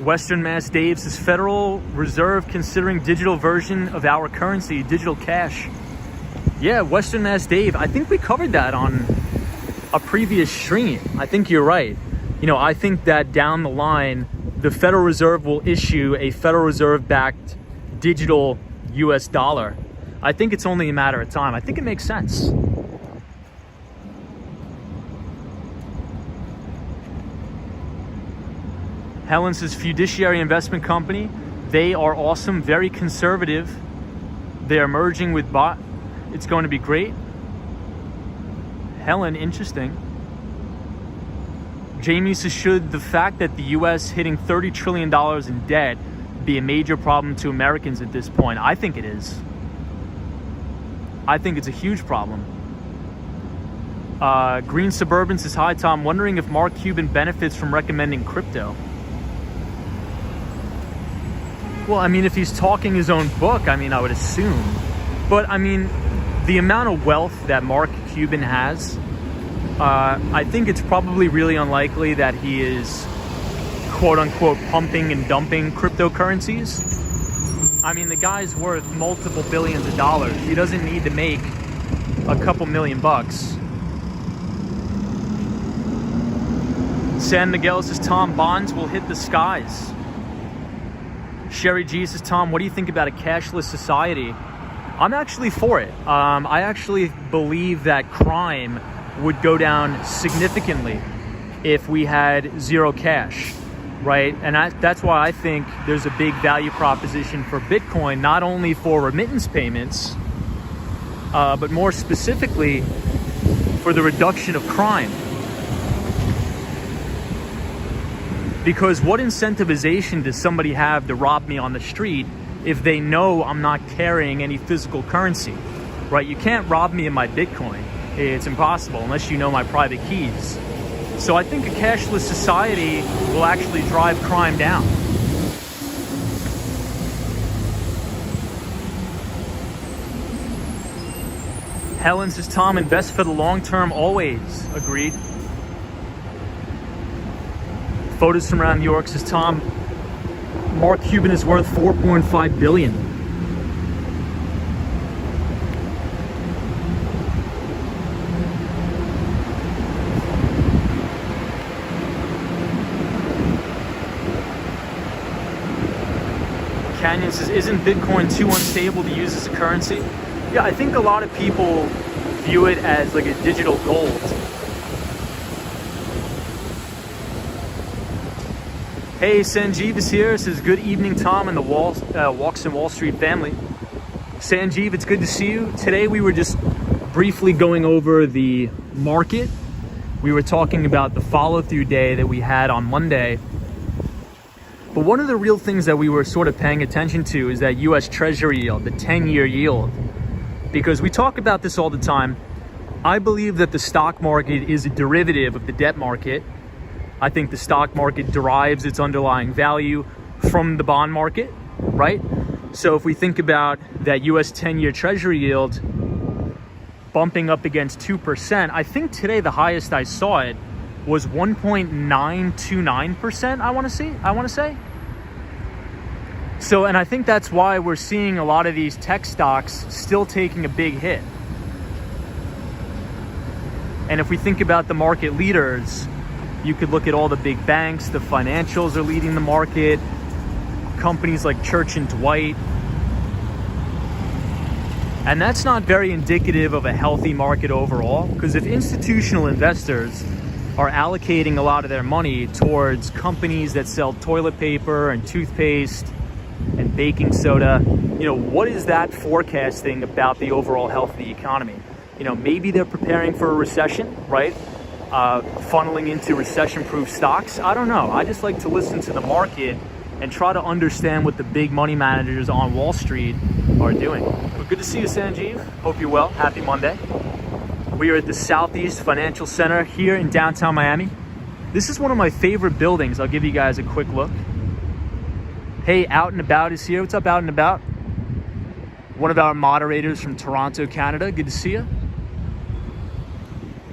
Western Mass Dave says, Federal Reserve considering digital version of our currency, digital cash. Yeah, Western Mass Dave, I think we covered that on a previous stream. I think you're right. You know, I think that down the line, the Federal Reserve will issue a Federal Reserve-backed digital US dollar. I think it's only a matter of time. I think it makes sense. Helen says, Fiduciary Investment Company. They are awesome, very conservative. They are merging with bot. It's going to be great. Helen, interesting. Jamie says, should the fact that the U.S. hitting $30 trillion in debt be a major problem to Americans at this point? I think it is. I think it's a huge problem. Green Suburban says, hi, Tom. Wondering if Mark Cuban benefits from recommending crypto. Well, I mean, if he's talking his own book, I mean, I would assume. But, I mean, the amount of wealth that Mark Cuban has, I think it's probably really unlikely that he is, quote-unquote, pumping and dumping cryptocurrencies. I mean, the guy's worth multiple billions of dollars. He doesn't need to make a couple million bucks. San Miguel says, Tom, bonds will hit the skies. Sherry G says, Tom, what do you think about a cashless society? I'm actually for it. I actually believe that crime would go down significantly if we had zero cash, right? And that's why I think there's a big value proposition for Bitcoin, not only for remittance payments, but more specifically for the reduction of crime. Because what incentivization does somebody have to rob me on the street if they know I'm not carrying any physical currency, right? You can't rob me of my Bitcoin. It's impossible unless you know my private keys. So I think a cashless society will actually drive crime down. Helen says, Tom, invest for the long term always. Agreed. Photos from around New York says, Tom, Mark Cuban is worth $4.5 billion. Canyon says, isn't Bitcoin too unstable to use as a currency? Yeah, I think a lot of people view it as like a digital gold. Hey, Sanjeev is here. Says, good evening, Tom, and the Walks in Wall Street family. Sanjeev, it's good to see you. Today we were just briefly going over the market. We were talking about the follow-through day that we had on Monday. But one of the real things that we were sort of paying attention to is that U.S. Treasury yield, the 10-year yield. Because we talk about this all the time. I believe that the stock market is a derivative of the debt market. I think the stock market derives its underlying value from the bond market, right? So if we think about that US 10-year Treasury yield bumping up against 2%, I think today the highest I saw it was 1.929%, I want to say. So, and I think that's why we're seeing a lot of these tech stocks still taking a big hit. And if we think about the market leaders, you could look at all the big banks, the financials are leading the market, companies like Church & Dwight. And that's not very indicative of a healthy market overall, because if institutional investors are allocating a lot of their money towards companies that sell toilet paper and toothpaste and baking soda. You know, what is that forecasting about the overall health of the economy? You know, maybe they're preparing for a recession, right? Funneling into recession-proof stocks. I don't know. I just like to listen to the market and try to understand what the big money managers on Wall Street are doing. But good to see you, Sanjeev. Hope you're well. Happy Monday. We are at the Southeast Financial Center here in downtown Miami. This is one of my favorite buildings. I'll give you guys a quick look. Hey, Out and About is here. What's up, Out and About? One of our moderators from Toronto, Canada. Good to see you.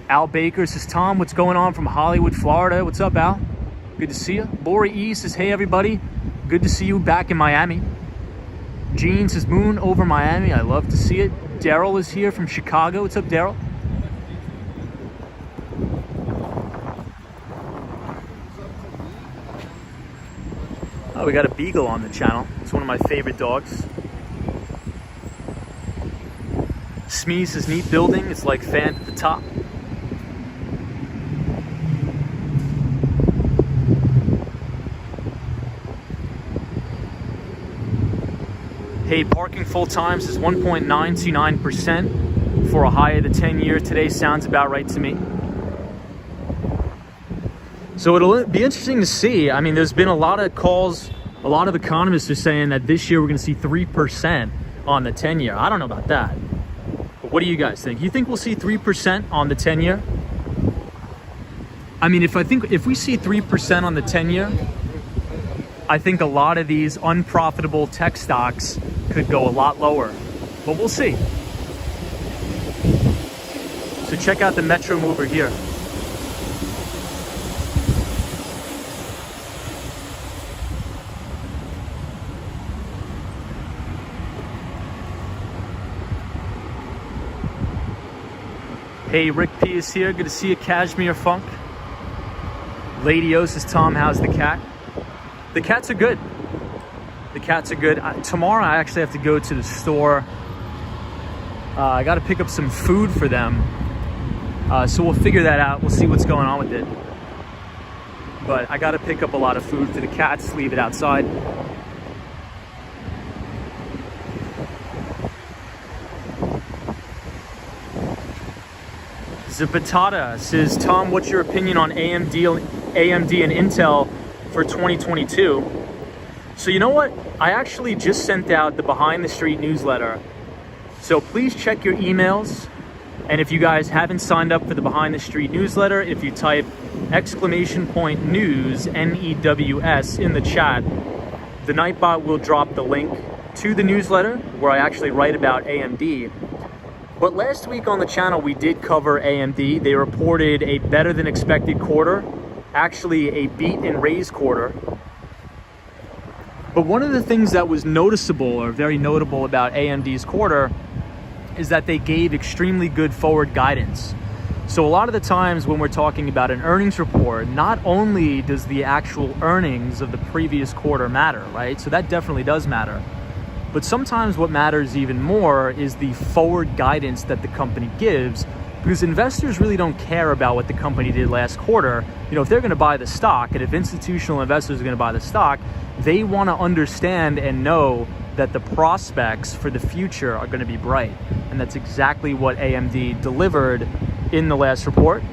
Al Baker says, Tom, what's going on from Hollywood, Florida? What's up, Al? Good to see you. Lori E says, hey, everybody. Good to see you back in Miami. Gene says, moon over Miami. I love to see it. Daryl is here from Chicago. What's up, Daryl? Oh, we got a beagle on the channel. It's one of my favorite dogs. Smee says, neat building. It's like fan at the top. Hey, parking full time says 1.929% for a high of the 10-year. Today sounds about right to me. So it'll be interesting to see. I mean, there's been a lot of calls. A lot of economists are saying that this year we're going to see 3% on the 10-year. I don't know about that. But what do you guys think? You think we'll see 3% on the 10-year? I mean, if we see 3% on the 10-year, I think a lot of these unprofitable tech stocks could go a lot lower, but we'll see. So check out the Metro Mover here. Hey, Rick P is here. Good to see you, Cashmere Funk. Lady O says, Tom, how's the cat? The cats are good. The cats are good. Tomorrow I actually have to go to the store. I got to pick up some food for them. So we'll figure that out. We'll see what's going on with it. But I got to pick up a lot of food for the cats, leave it outside. Zapatata says, Tom, what's your opinion on AMD and Intel for 2022? So you know what? I actually just sent out the Behind the Street newsletter. So please check your emails. And if you guys haven't signed up for the Behind the Street newsletter, if you type !news, NEWS in the chat, the Nightbot will drop the link to the newsletter where I actually write about AMD. But last week on the channel, we did cover AMD. They reported a better than expected quarter, actually a beat and raise quarter. But one of the things that was noticeable or very notable about AMD's quarter is that they gave extremely good forward guidance. So a lot of the times when we're talking about an earnings report, not only does the actual earnings of the previous quarter matter, right? So that definitely does matter. But sometimes what matters even more is the forward guidance that the company gives, because investors really don't care about what the company did last quarter. You know, if they're going to buy the stock, and if institutional investors are going to buy the stock, they want to understand and know that the prospects for the future are going to be bright. And that's exactly what AMD delivered in the last report.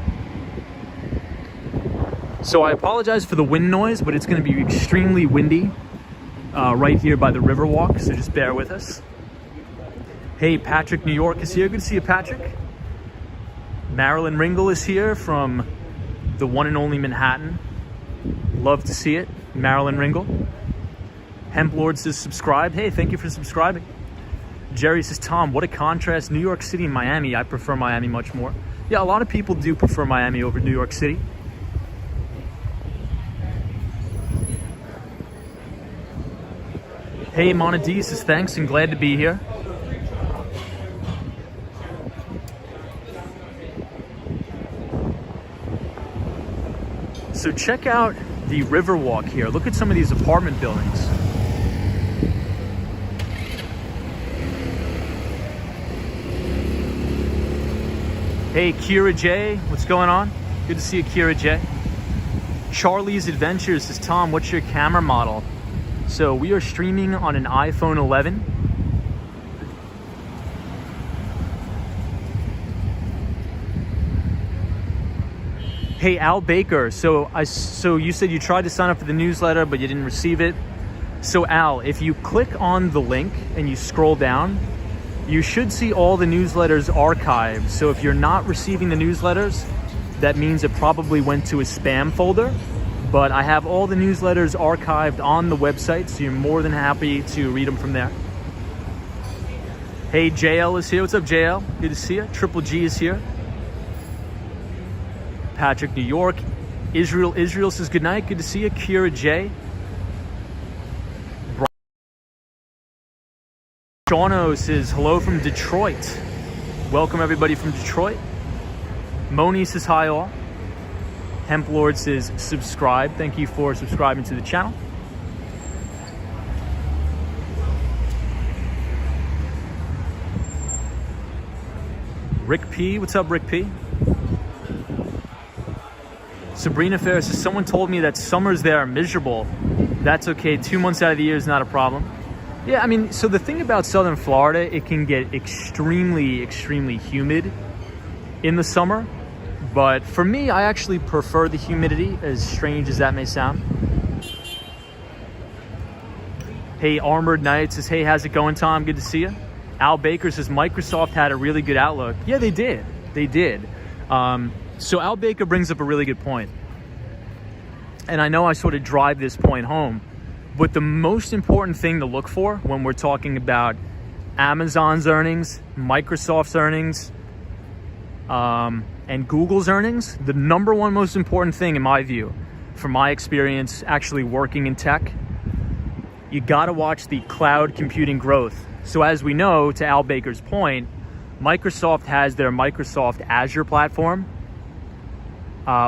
So I apologize for the wind noise, but it's going to be extremely windy right here by the Riverwalk, so just bear with us. Hey, Patrick New York is here. Good to see you, Patrick. Marilyn Ringle is here from the one and only Manhattan. Love to see it. Marilyn Ringle. Hemp Lord says subscribe. Hey, thank you for subscribing. Jerry says, Tom, what a contrast. New York City and Miami. I prefer Miami much more. Yeah, a lot of people do prefer Miami over New York City. Hey, Monadee says, thanks and glad to be here. So check out the Riverwalk here. Look at some of these apartment buildings. Hey, Kira J, what's going on? Good to see you, Kira J. Charlie's Adventures says, Tom, what's your camera model? So we are streaming on an iPhone 11. Hey, Al Baker. So you said you tried to sign up for the newsletter, but you didn't receive it. So Al, if you click on the link and you scroll down, you should see all the newsletters archived. So if you're not receiving the newsletters, that means it probably went to a spam folder. But I have all the newsletters archived on the website, so you're more than happy to read them from there. Hey, JL is here. What's up, JL? Good to see you. Triple G is here. Patrick, New York. Israel says good night. Good to see you. Kira J. Shauno says hello from Detroit. Welcome everybody from Detroit. Moni says hi all. Hemp Lord says subscribe. Thank you for subscribing to the channel. Rick P. What's up, Rick P? Sabrina Ferris says, someone told me that summers there are miserable. That's okay. 2 months out of the year is not a problem. Yeah, I mean, so the thing about Southern Florida, it can get extremely, extremely humid in the summer. But for me, I actually prefer the humidity, as strange as that may sound. Hey, Armored Knight says, hey, how's it going, Tom? Good to see you. Al Baker says, Microsoft had a really good outlook. Yeah, they did. They did. So Al Baker brings up a really good point. And I know I sort of drive this point home, but the most important thing to look for when we're talking about Amazon's earnings, Microsoft's earnings, and Google's earnings, the number one most important thing in my view, from my experience actually working in tech, you gotta watch the cloud computing growth. So as we know, to Al Baker's point, Microsoft has their Microsoft Azure platform,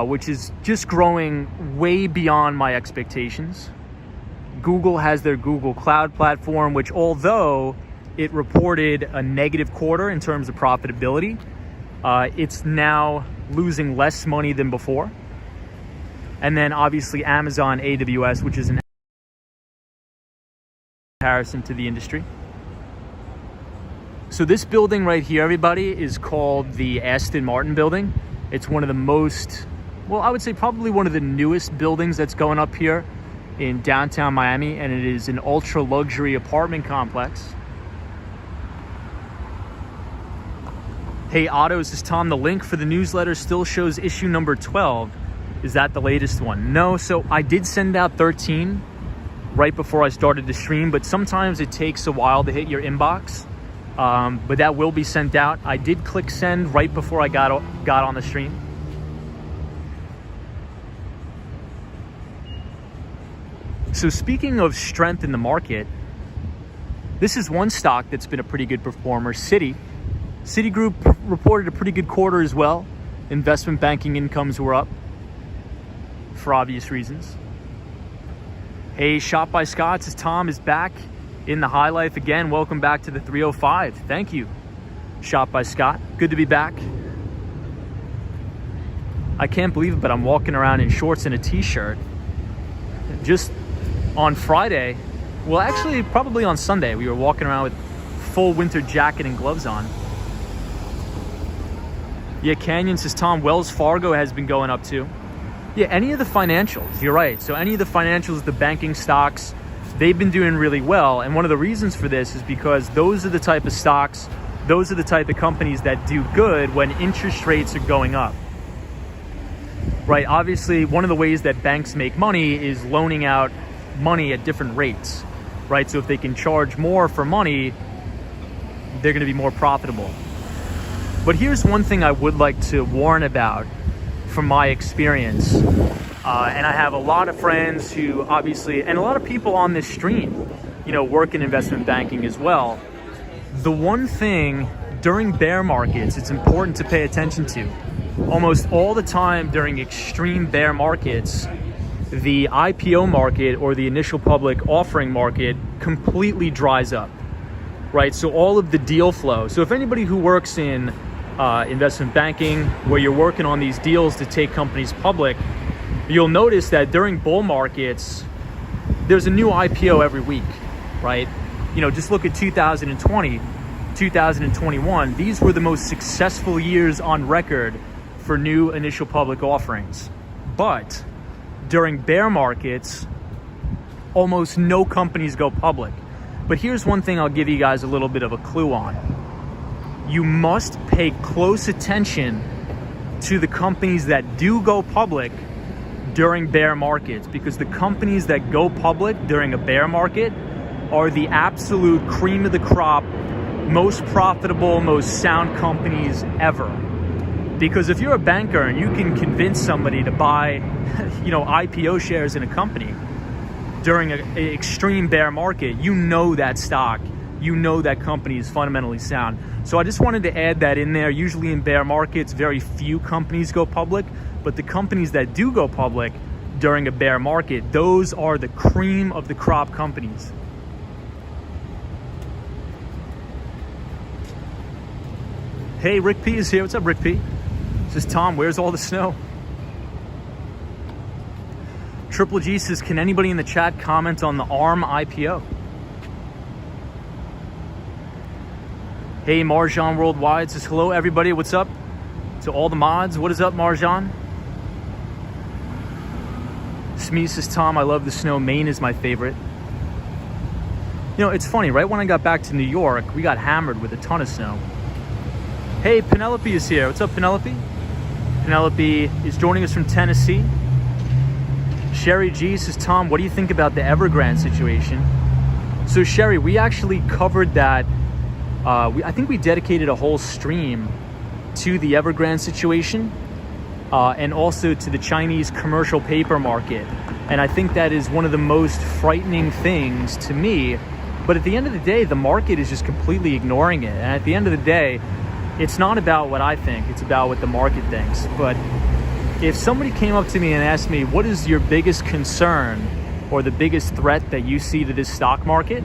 which is just growing way beyond my expectations. Google has their Google Cloud platform, which although it reported a negative quarter in terms of profitability, it's now losing less money than before. And then obviously Amazon AWS, which is an comparison to the industry. So this building right here, everybody, is called the Aston Martin building. It's one of the most, well, I would say probably one of the newest buildings that's going up here in downtown Miami, and it is an ultra luxury apartment complex. Hey, Otto says, Tom, the link for the newsletter still shows issue number 12. Is that the latest one? No, so I did send out 13 right before I started the stream, but sometimes it takes a while to hit your inbox. But that will be sent out. I did click send right before I got on the stream. So speaking of strength in the market, this is one stock that's been a pretty good performer, Citigroup reported a pretty good quarter as well. Investment banking incomes were up for obvious reasons. Hey, Shop by Scott says Tom is back in the high life again. Welcome back to the 305. Thank you, Shop by Scott. Good to be back. I can't believe it, but I'm walking around in shorts and a t-shirt. Just on Friday, well, actually probably on Sunday, we were walking around with full winter jacket and gloves on. Yeah, Canyon says, Tom, Wells Fargo has been going up too. Yeah, any of the financials, you're right. So any of the financials, the banking stocks, they've been doing really well. And one of the reasons for this is because those are the type of stocks, those are the type of companies that do good when interest rates are going up. Right, obviously, one of the ways that banks make money is loaning out money at different rates, right? So if they can charge more for money, they're gonna be more profitable. But here's one thing I would like to warn about from my experience. And I have a lot of friends who obviously, and a lot of people on this stream, you know, work in investment banking as well. The one thing during bear markets, it's important to pay attention to. Almost all the time during extreme bear markets, the IPO market or the initial public offering market completely dries up, right? So all of the deal flow. So if anybody who works in investment banking, where you're working on these deals to take companies public, you'll notice that during bull markets, there's a new IPO every week, right? You know, just look at 2020, 2021. These were the most successful years on record for new initial public offerings. But during bear markets, almost no companies go public. But here's one thing I'll give you guys a little bit of a clue on. You must pay close attention to the companies that do go public during bear markets, because the companies that go public during a bear market are the absolute cream of the crop, most profitable, most sound companies ever. Because if you're a banker and you can convince somebody to buy, IPO shares in a company during an extreme bear market, you know that stock, you know that company is fundamentally sound. So I just wanted to add that in there. Usually in bear markets, very few companies go public, but the companies that do go public during a bear market, those are the cream of the crop companies. Hey, Rick P is here. What's up, Rick P? This is Tom. Where's all the snow? Triple G says, can anybody in the chat comment on the ARM IPO? Hey, Marjan Worldwide says, hello, everybody. What's up? To all the mods, what is up, Marjan? Smee says, Tom, I love the snow. Maine is my favorite. You know, it's funny, right when I got back to New York, we got hammered with a ton of snow. Hey, Penelope is here. What's up, Penelope? Penelope is joining us from Tennessee. Sherry G says, Tom, what do you think about the Evergrande situation? So, Sherry, we actually covered that. I think we dedicated a whole stream to the Evergrande situation and also to the Chinese commercial paper market. And I think that is one of the most frightening things to me. But at the end of the day, the market is just completely ignoring it. And at the end of the day, it's not about what I think, it's about what the market thinks. But if somebody came up to me and asked me, what is your biggest concern or the biggest threat that you see to this stock market?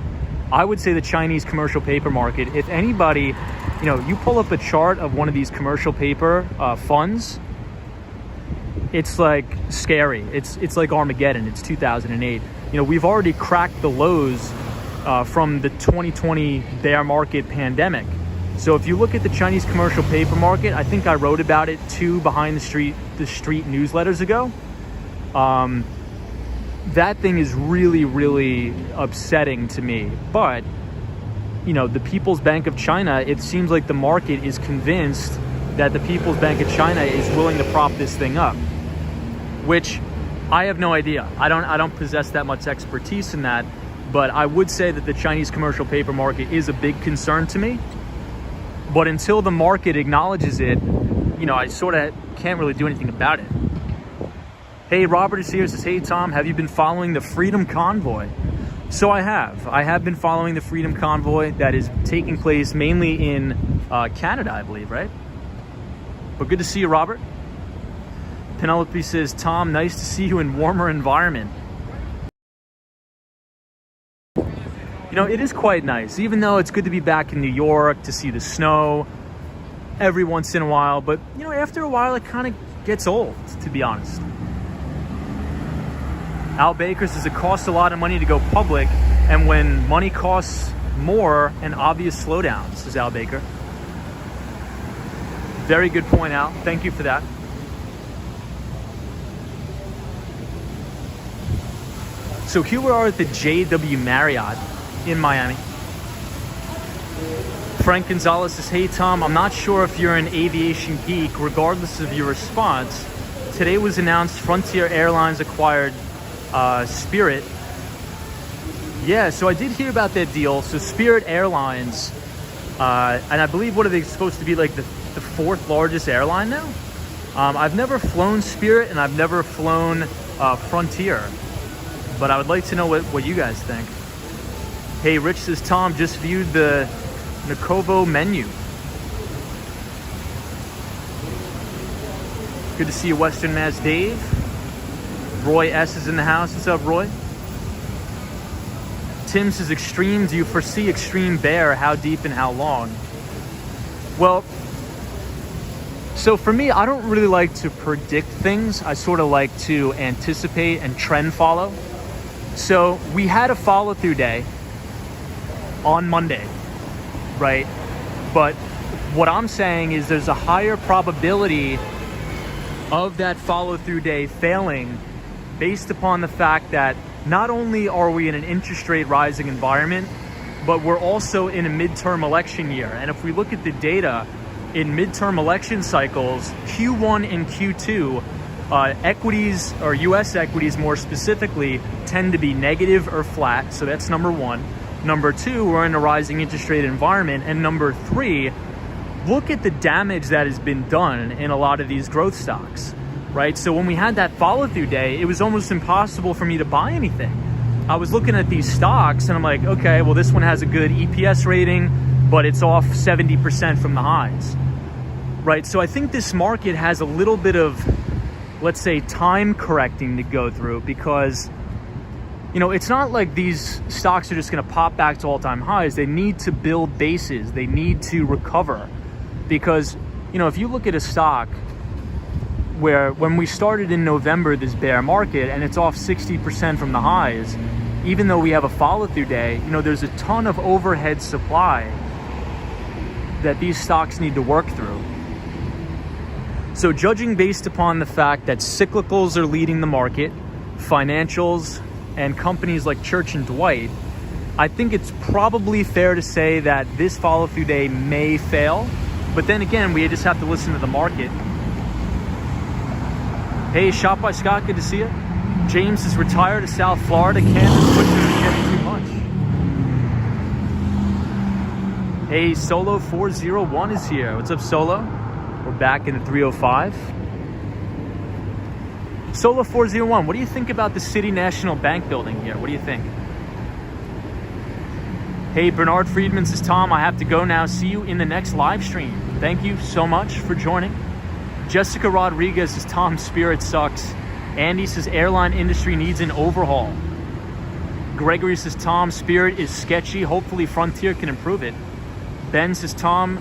I would say the Chinese commercial paper market. If anybody, you pull up a chart of one of these commercial paper funds, it's like scary. It's like Armageddon. It's 2008. We've already cracked the lows from the 2020 bear market pandemic. So if you look at the Chinese commercial paper market, I think I wrote about it 2 Behind the Street newsletters ago. That thing is really, really upsetting to me. But, the People's Bank of China, it seems like the market is convinced that the People's Bank of China is willing to prop this thing up, which I have no idea. I don't possess that much expertise in that, but I would say that the Chinese commercial paper market is a big concern to me. But until the market acknowledges it, I sort of can't really do anything about it. Hey, Robert is here, says, hey, Tom, have you been following the Freedom Convoy? So I have been following the Freedom Convoy that is taking place mainly in Canada, I believe, right? But good to see you, Robert. Penelope says, Tom, nice to see you in warmer environment. It is quite nice, even though it's good to be back in New York, to see the snow every once in a while. But, after a while, it kind of gets old, to be honest. Al Baker says it costs a lot of money to go public, and when money costs more, an obvious slowdown, says Al Baker. Very good point, Al. Thank you for that. So here we are at the JW Marriott in Miami. Frank Gonzalez says, hey, Tom, I'm not sure if you're an aviation geek. Regardless of your response, today was announced Frontier Airlines acquired Spirit. Yeah, so I did hear about that deal. So Spirit Airlines, and I believe, what are they supposed to be, like the 4th largest airline now? I've never flown Spirit and I've never flown Frontier, but I would like to know what you guys think. Hey, Rich says, Tom, just viewed the Nakovo menu. Good to see you, Western Mass Dave. Roy S is in the house. What's up, Roy? Tim says, extreme. Do you foresee extreme bear? How deep and how long? Well, so for me, I don't really like to predict things. I sort of like to anticipate and trend follow. So we had a follow through day on Monday, right? But what I'm saying is there's a higher probability of that follow through day failing based upon the fact that not only are we in an interest rate rising environment, but we're also in a midterm election year. And if we look at the data in midterm election cycles, Q1 and Q2, equities, or US equities more specifically, tend to be negative or flat. So that's number one. Number two, we're in a rising interest rate environment. And number three, look at the damage that has been done in a lot of these growth stocks, right? So when we had that follow through day, it was almost impossible for me to buy anything. I was looking at these stocks and I'm like, okay, well, this one has a good EPS rating, but it's off 70% from the highs, right? So I think this market has a little bit of, let's say, time correcting to go through, because, you know, it's not like these stocks are just going to pop back to all-time highs. They need to build bases. They need to recover, because, you know, if you look at a stock where when we started in November, this bear market, and it's off 60% from the highs, even though we have a follow-through day, you know, there's a ton of overhead supply that these stocks need to work through. So judging based upon the fact that cyclicals are leading the market, financials, and companies like Church & Dwight, I think it's probably fair to say that this follow-through day may fail. But then again, we just have to listen to the market. Hey, Shop by Scott, good to see you. James is retired to South Florida. Candace Butcher getting too much. Hey, Solo 401 is here. What's up, Solo? We're back in the 305. Solo 401, what do you think about the City National Bank building here? What do you think? Hey, Bernard Friedman says, Tom, I have to go now. See you in the next live stream. Thank you so much for joining. Jessica Rodriguez says, Tom, Spirit sucks. Andy says, airline industry needs an overhaul. Gregory says, Tom, Spirit is sketchy. Hopefully Frontier can improve it. Ben says, Tom,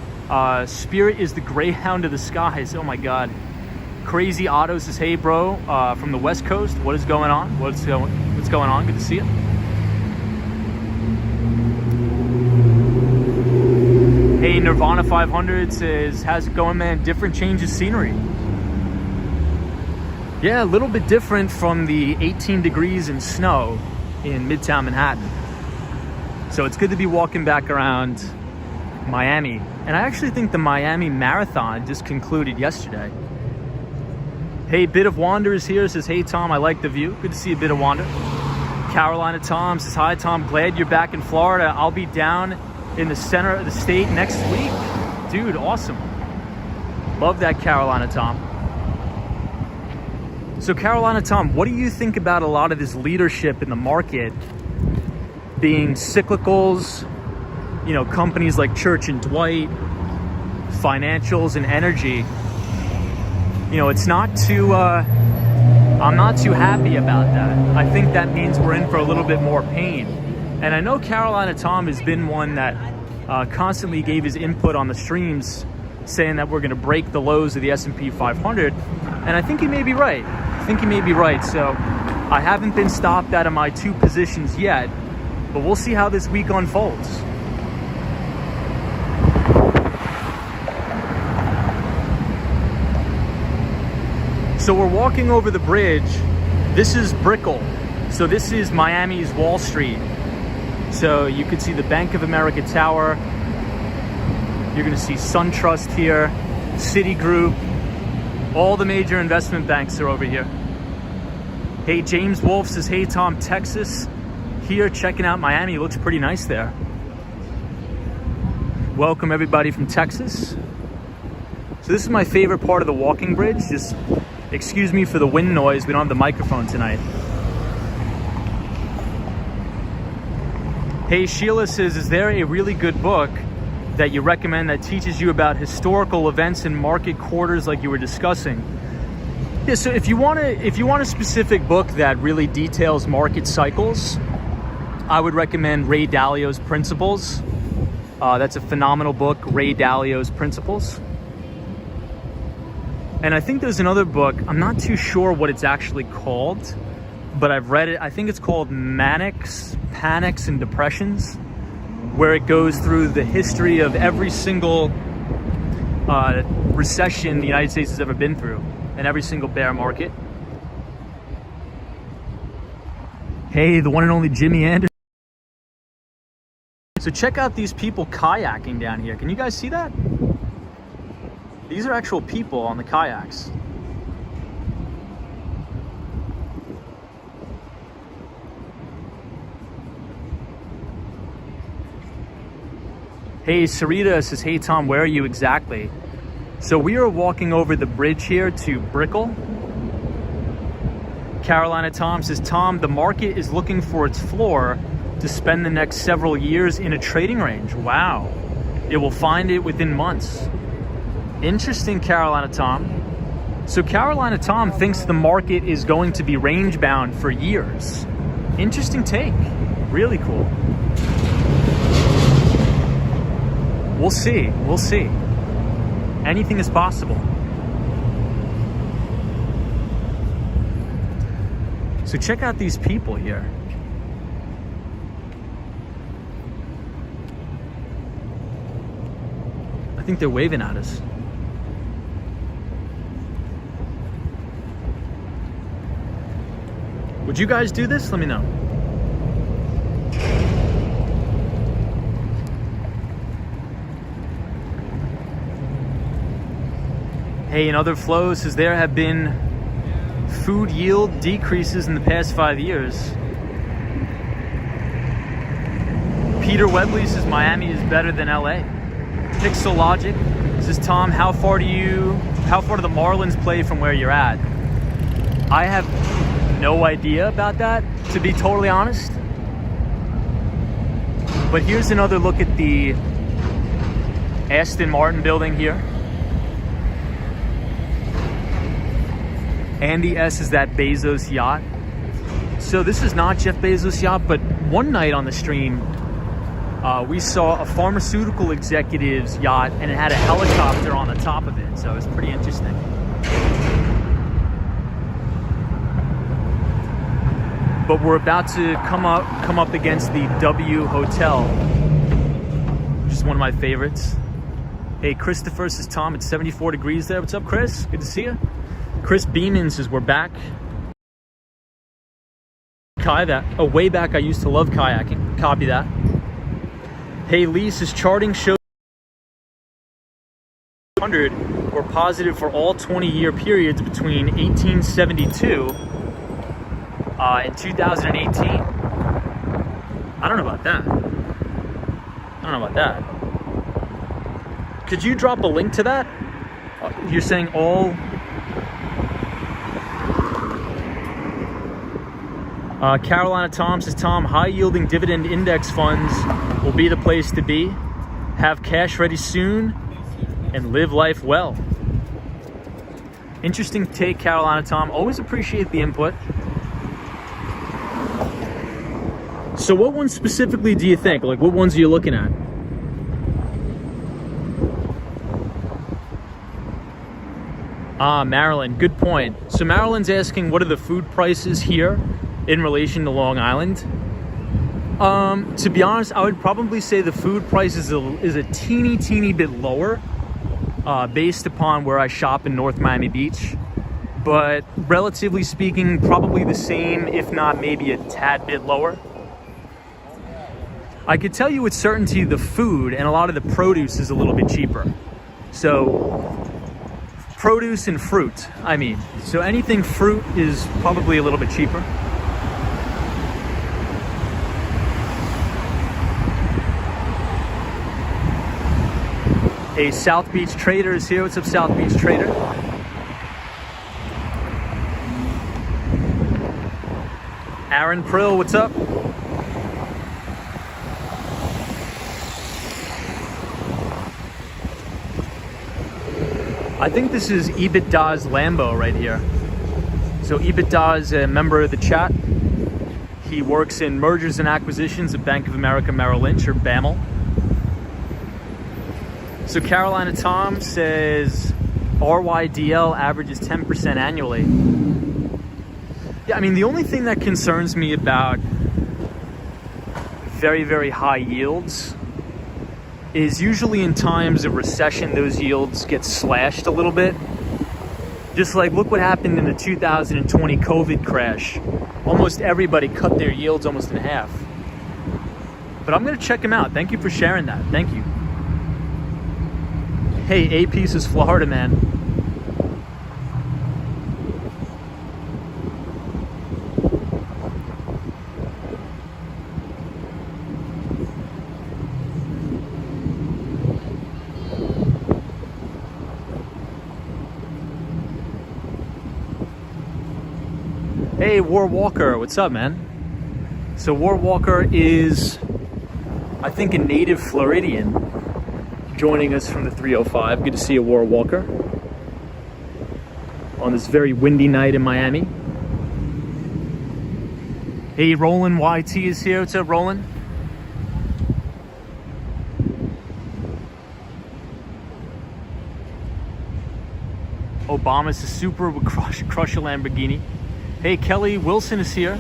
Spirit is the Greyhound of the skies. Oh my God. Crazy Otto says, hey bro, from the West Coast, what is going on? What's going on? Good to see you. Hey, Nirvana 500 says, how's it going, man? Different change of scenery. Yeah, a little bit different from the 18 degrees and snow in Midtown Manhattan. So it's good to be walking back around Miami. And I actually think the Miami Marathon just concluded yesterday. Hey, Bit of Wander is here, says, hey Tom, I like the view. Good to see a Bit of Wander. Carolina Tom says, hi Tom, glad you're back in Florida. I'll be down in the center of the state next week. Dude, awesome. Love that, Carolina Tom. So Carolina Tom, what do you think about a lot of this leadership in the market being cyclicals, you know, companies like Church & Dwight, financials and energy? You know, it's not too, I'm not too happy about that. I think that means we're in for a little bit more pain. And I know Carolina Tom has been one that constantly gave his input on the streams, saying that we're going to break the lows of the S&P 500. And I think he may be right. So I haven't been stopped out of my two positions yet, but we'll see how this week unfolds. So we're walking over the bridge. This is Brickell. So this is Miami's Wall Street. So you could see the Bank of America Tower. You're going to see SunTrust here, Citigroup. All the major investment banks are over here. Hey, James Wolf says, hey Tom, Texas here checking out Miami. Looks pretty nice there. Welcome everybody from Texas. So this is my favorite part of the walking bridge. Just excuse me for the wind noise. We don't have the microphone tonight. Hey, Sheila says, is there a really good book that you recommend that teaches you about historical events and market quarters like you were discussing? Yeah, so if you want a specific book that really details market cycles, I would recommend Ray Dalio's Principles. That's a phenomenal book, Ray Dalio's Principles. And I think there's another book, I'm not too sure what it's actually called, but I've read it. I think it's called Manics, Panics, and Depressions, where it goes through the history of every single recession the United States has ever been through, and every single bear market. Hey, the one and only Jimmy Anderson. So check out these people kayaking down here. Can you guys see that? These are actual people on the kayaks. Hey, Sarita says, hey Tom, where are you exactly? So we are walking over the bridge here to Brickell. Carolina Tom says, Tom, the market is looking for its floor to spend the next several years in a trading range. Wow. It will find it within months. Interesting, Carolina Tom. So Carolina Tom thinks the market is going to be range bound for years. Interesting take. Really cool. We'll see. We'll see. Anything is possible. So check out these people here. I think they're waving at us. Would you guys do this? Let me know. Hey, in other flows, says there have been food yield decreases in the past 5 years. Peter Webley says Miami is better than LA. Pixel Logic says, Tom, how far do the Marlins play from where you're at? I have no idea about that, to be totally honest. But here's another look at the Aston Martin building here. Andy S is that Bezos yacht. So this is not Jeff Bezos' yacht, but one night on the stream, we saw a pharmaceutical executive's yacht, and it had a helicopter on the top of it. So it's pretty interesting. But we're about to come up against the W Hotel, which is one of my favorites. Hey, Christopher says, Tom, it's 74 degrees there. What's up, Chris? Good to see you. Chris Beeman says, we're back. Way back, I used to love kayaking. Copy that. Hey, Lee says, charting shows 100 were positive for all 20-year periods between 1872 and 2018. I don't know about that. Could you drop a link to that? You're saying all... Carolina Tom says, Tom, high-yielding dividend index funds will be the place to be. Have cash ready soon and live life well. Interesting take, Carolina Tom. Always appreciate the input. So what ones specifically do you think? Like, what ones are you looking at? Marilyn, good point. So Marilyn's asking, what are the food prices here in relation to Long Island? To be honest, I would probably say the food price is a teeny bit lower based upon where I shop in North Miami Beach. But relatively speaking, probably the same, if not maybe a tad bit lower. I could tell you with certainty the food and a lot of the produce is a little bit cheaper. So produce and fruit, I mean. So anything fruit is probably a little bit cheaper. Hey, South Beach Trader is here. What's up, South Beach Trader? Aaron Prill, what's up? I think this is EBITDA's Lambo right here. So EBITDA is a member of the chat. He works in mergers and acquisitions at Bank of America Merrill Lynch, or BAML. So Carolina Tom says RYDL averages 10% annually. Yeah, I mean, the only thing that concerns me about very, very high yields is usually in times of recession, those yields get slashed a little bit. Just like, look what happened in the 2020 COVID crash. Almost everybody cut their yields almost in half. But I'm gonna check them out. Thank you for sharing that. Thank you. Hey, A-Piece is Florida, man. Hey, War Walker, what's up, man? So War Walker is, I think, a native Floridian joining us from the 305. Good to see you, War Walker, on this very windy night in Miami. Hey, Roland YT is here. What's up, Roland? Obama's a super, would crush a Lamborghini. Hey, Kelly Wilson is here.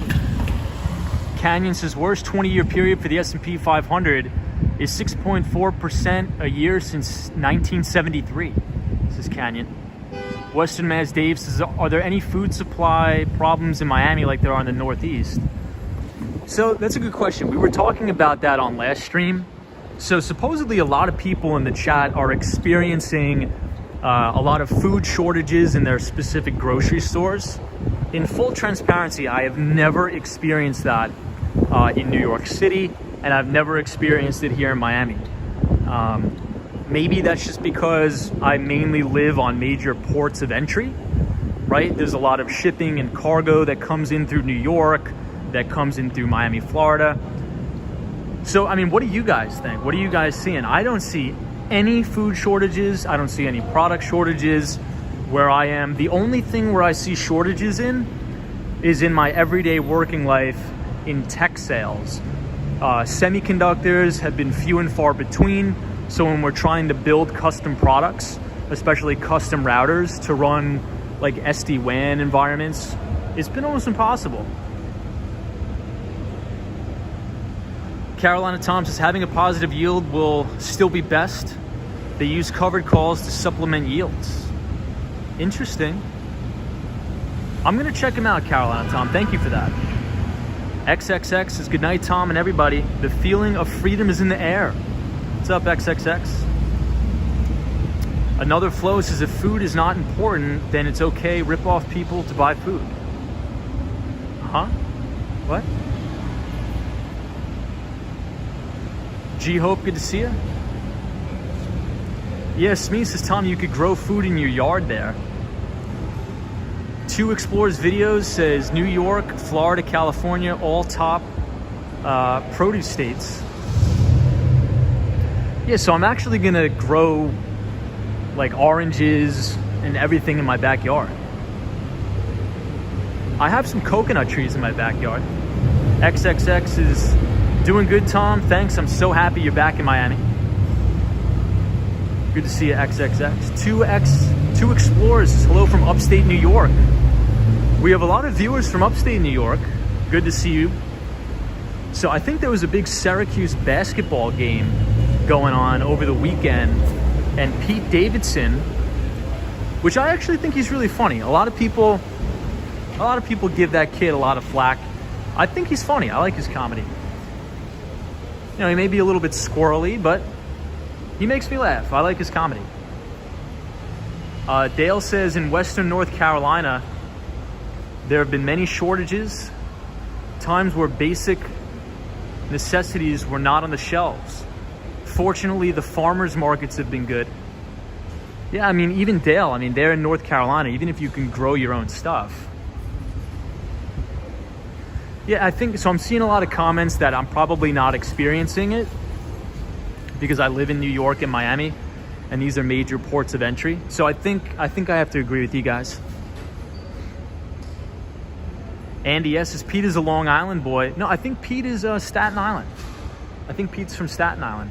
Canyon says worst 20-year period for the S&P 500 is 6.4% a year since 1973. This is Canyon. Western Mass Dave says, are there any food supply problems in Miami like there are in the Northeast? So that's a good question. We were talking about that on last stream. So supposedly a lot of people in the chat are experiencing a lot of food shortages in their specific grocery stores. In full transparency, I have never experienced that in New York City, and I've never experienced it here in Miami. Maybe that's just because I mainly live on major ports of entry, right? There's a lot of shipping and cargo that comes in through New York, that comes in through Miami, Florida. So, I mean, what do you guys think? What are you guys seeing? I don't see any food shortages. I don't see any product shortages where I am. The only thing where I see shortages in is in my everyday working life in tech sales. Semiconductors have been few and far between. So when we're trying to build custom products, especially custom routers to run like SD-WAN environments, it's been almost impossible. Carolina Tom says having a positive yield will still be best. They use covered calls to supplement yields. Interesting. I'm gonna check him out, Carolina Tom. Thank you for that. XXX says good night, Tom and everybody. The feeling of freedom is in the air. What's up, XXX? Another Flow says if food is not important, then it's okay. Rip off people to buy food. Huh? What? G Hope, good to see you. Yeah, Smee says, Tom, you could grow food in your yard there. Two Explores videos says New York, Florida, California, all top produce states. Yeah, so I'm actually gonna grow like oranges and everything in my backyard. I have some coconut trees in my backyard. XXX is doing good, Tom. Thanks. I'm so happy you're back in Miami. Good to see you, XXX. Two Explorers says hello from upstate New York. We have a lot of viewers from upstate New York. Good to see you. So I think there was a big Syracuse basketball game going on over the weekend, and Pete Davidson, which I actually think he's really funny. A lot of people give that kid a lot of flack. I think he's funny. I like his comedy. You know, he may be a little bit squirrely, but he makes me laugh. I like his comedy. Dale says in Western North Carolina, there have been many shortages, times where basic necessities were not on the shelves. Fortunately, the farmers markets have been good. Yeah, I mean, even Dale, I mean, they're in North Carolina, even if you can grow your own stuff. Yeah, I think, so I'm seeing a lot of comments that I'm probably not experiencing it because I live in New York and Miami, and these are major ports of entry. So I think I have to agree with you guys. Andy S says Pete is a Long Island boy. No, I think Pete is Staten Island. I think Pete's from Staten Island.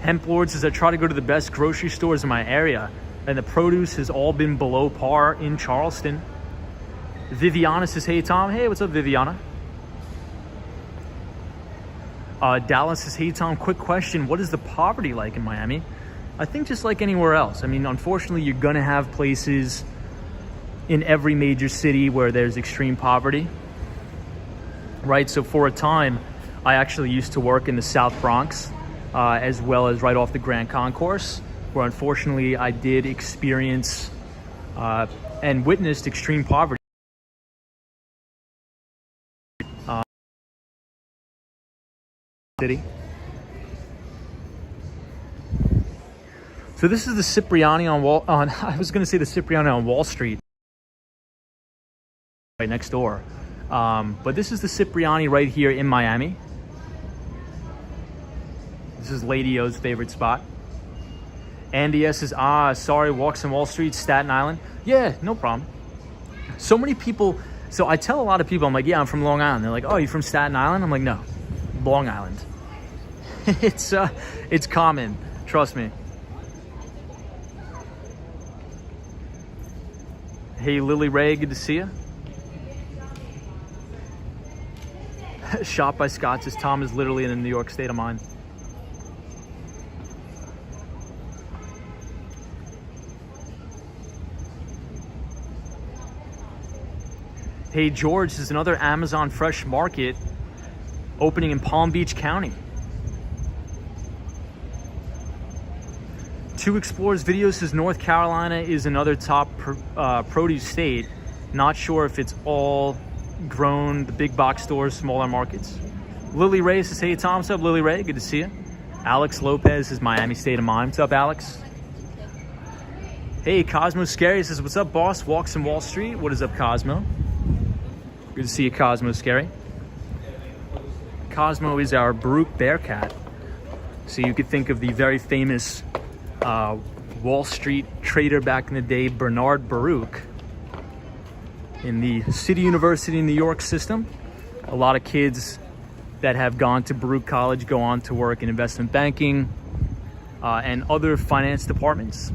Hemp Lord says I try to go to the best grocery stores in my area, and the produce has all been below par in Charleston. Viviana says, hey, Tom. Hey, what's up, Viviana? Dallas says, hey, Tom, quick question. What is the poverty like in Miami? I think just like anywhere else. I mean, unfortunately, you're going to have places in every major city where there's extreme poverty, right? So for a time, I actually used to work in the South Bronx, as well as right off the Grand Concourse, where unfortunately I did experience and witnessed extreme poverty. City. So this is the Cipriani I was going to say the Cipriani on Wall Street, right next door. But this is the Cipriani right here in Miami. This is Lady O's favorite spot. Andy S says, sorry, walks on Wall Street, Staten Island. Yeah, no problem. So many people, so I tell a lot of people, I'm like, yeah, I'm from Long Island. They're like, oh, you from Staten Island? I'm like, no, Long Island. It's common, trust me. Hey, Lily Ray, good to see you. Shot by Scott says, Tom is literally in a New York state of mind. Hey, George, there's another Amazon Fresh Market opening in Palm Beach County. Two Explorers Video says North Carolina is another top produce state. Not sure if it's all grown, the big box stores, smaller markets. Lily Ray says, hey, Tom, what's up, Lily Ray? Good to see you. Alex Lopez is Miami State of Mind. What's up, Alex? Hey, Cosmo Scary says, what's up, boss? Walks in Wall Street. What is up, Cosmo? Good to see you, Cosmo Scary. Cosmo is our Baruch Bearcat. So you could think of the very famous Wall Street trader back in the day, Bernard Baruch, in the City University in New York system. A lot of kids that have gone to Baruch College go on to work in investment banking and other finance departments.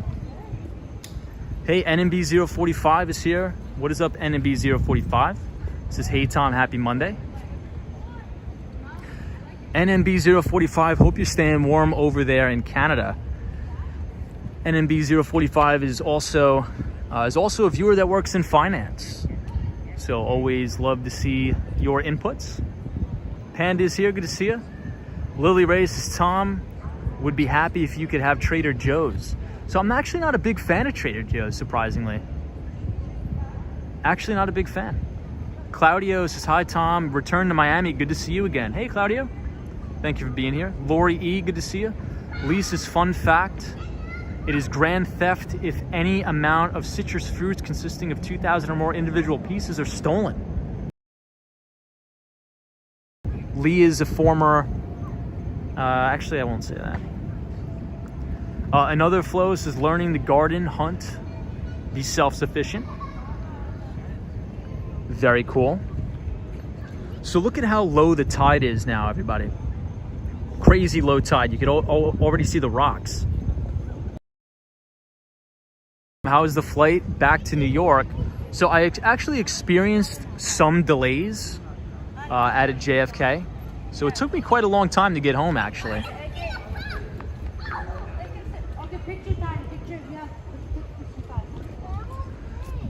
Hey, NMB 045 is here. What is up, NMB 045? It says, hey, Tom, happy Monday. NMB 045, hope you're staying warm over there in Canada. NMB 045 is also a viewer that works in finance. So always love to see your inputs. Panda is here, good to see you. Lily Ray says, Tom, would be happy if you could have Trader Joe's. So I'm actually not a big fan of Trader Joe's, surprisingly. Actually not a big fan. Claudio says, hi, Tom, return to Miami, good to see you again. Hey, Claudio, thank you for being here. Lori E, good to see you. Lisa's fun fact, it is grand theft if any amount of citrus fruits consisting of 2,000 or more individual pieces are stolen. Lee is a former, actually I won't say that. Another flow says learning to garden, hunt, be self-sufficient. Very cool. So look at how low the tide is now, everybody. Crazy low tide. You can already see the rocks. How is the flight back to New York? So I actually experienced some delays at a JFK. So it took me quite a long time to get home, actually.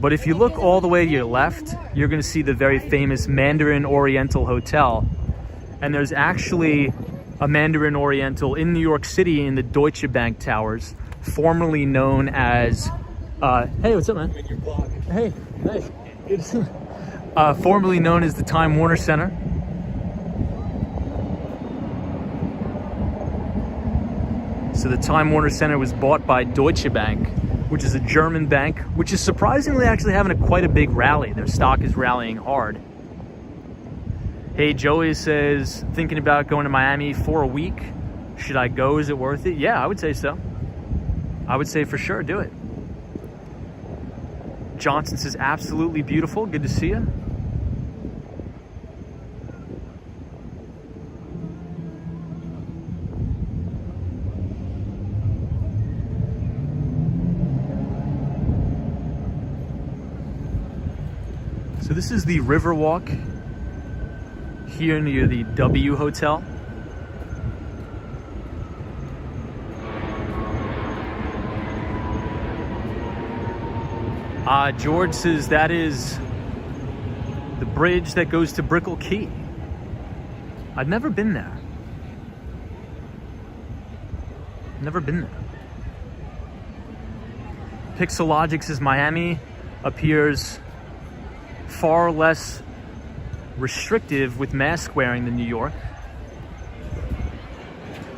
But if you look all the way to your left, you're going to see the very famous Mandarin Oriental Hotel. And there's actually a Mandarin Oriental in New York City in the Deutsche Bank Towers, formerly known as hey, what's up, man? Hey, nice. Good to see you. Formerly known as the Time Warner Center. So the Time Warner Center was bought by Deutsche Bank, which is a German bank, which is surprisingly actually having quite a big rally. Their stock is rallying hard. Hey, Joey says, thinking about going to Miami for a week. Should I go? Is it worth it? Yeah, I would say so. I would say for sure, do it. Johnson says, absolutely beautiful. Good to see you. So this is the Riverwalk here near the W Hotel. George says that is the bridge that goes to Brickell Key. I've never been there. Never been there. Pixelogic says Miami appears far less restrictive with mask wearing than New York.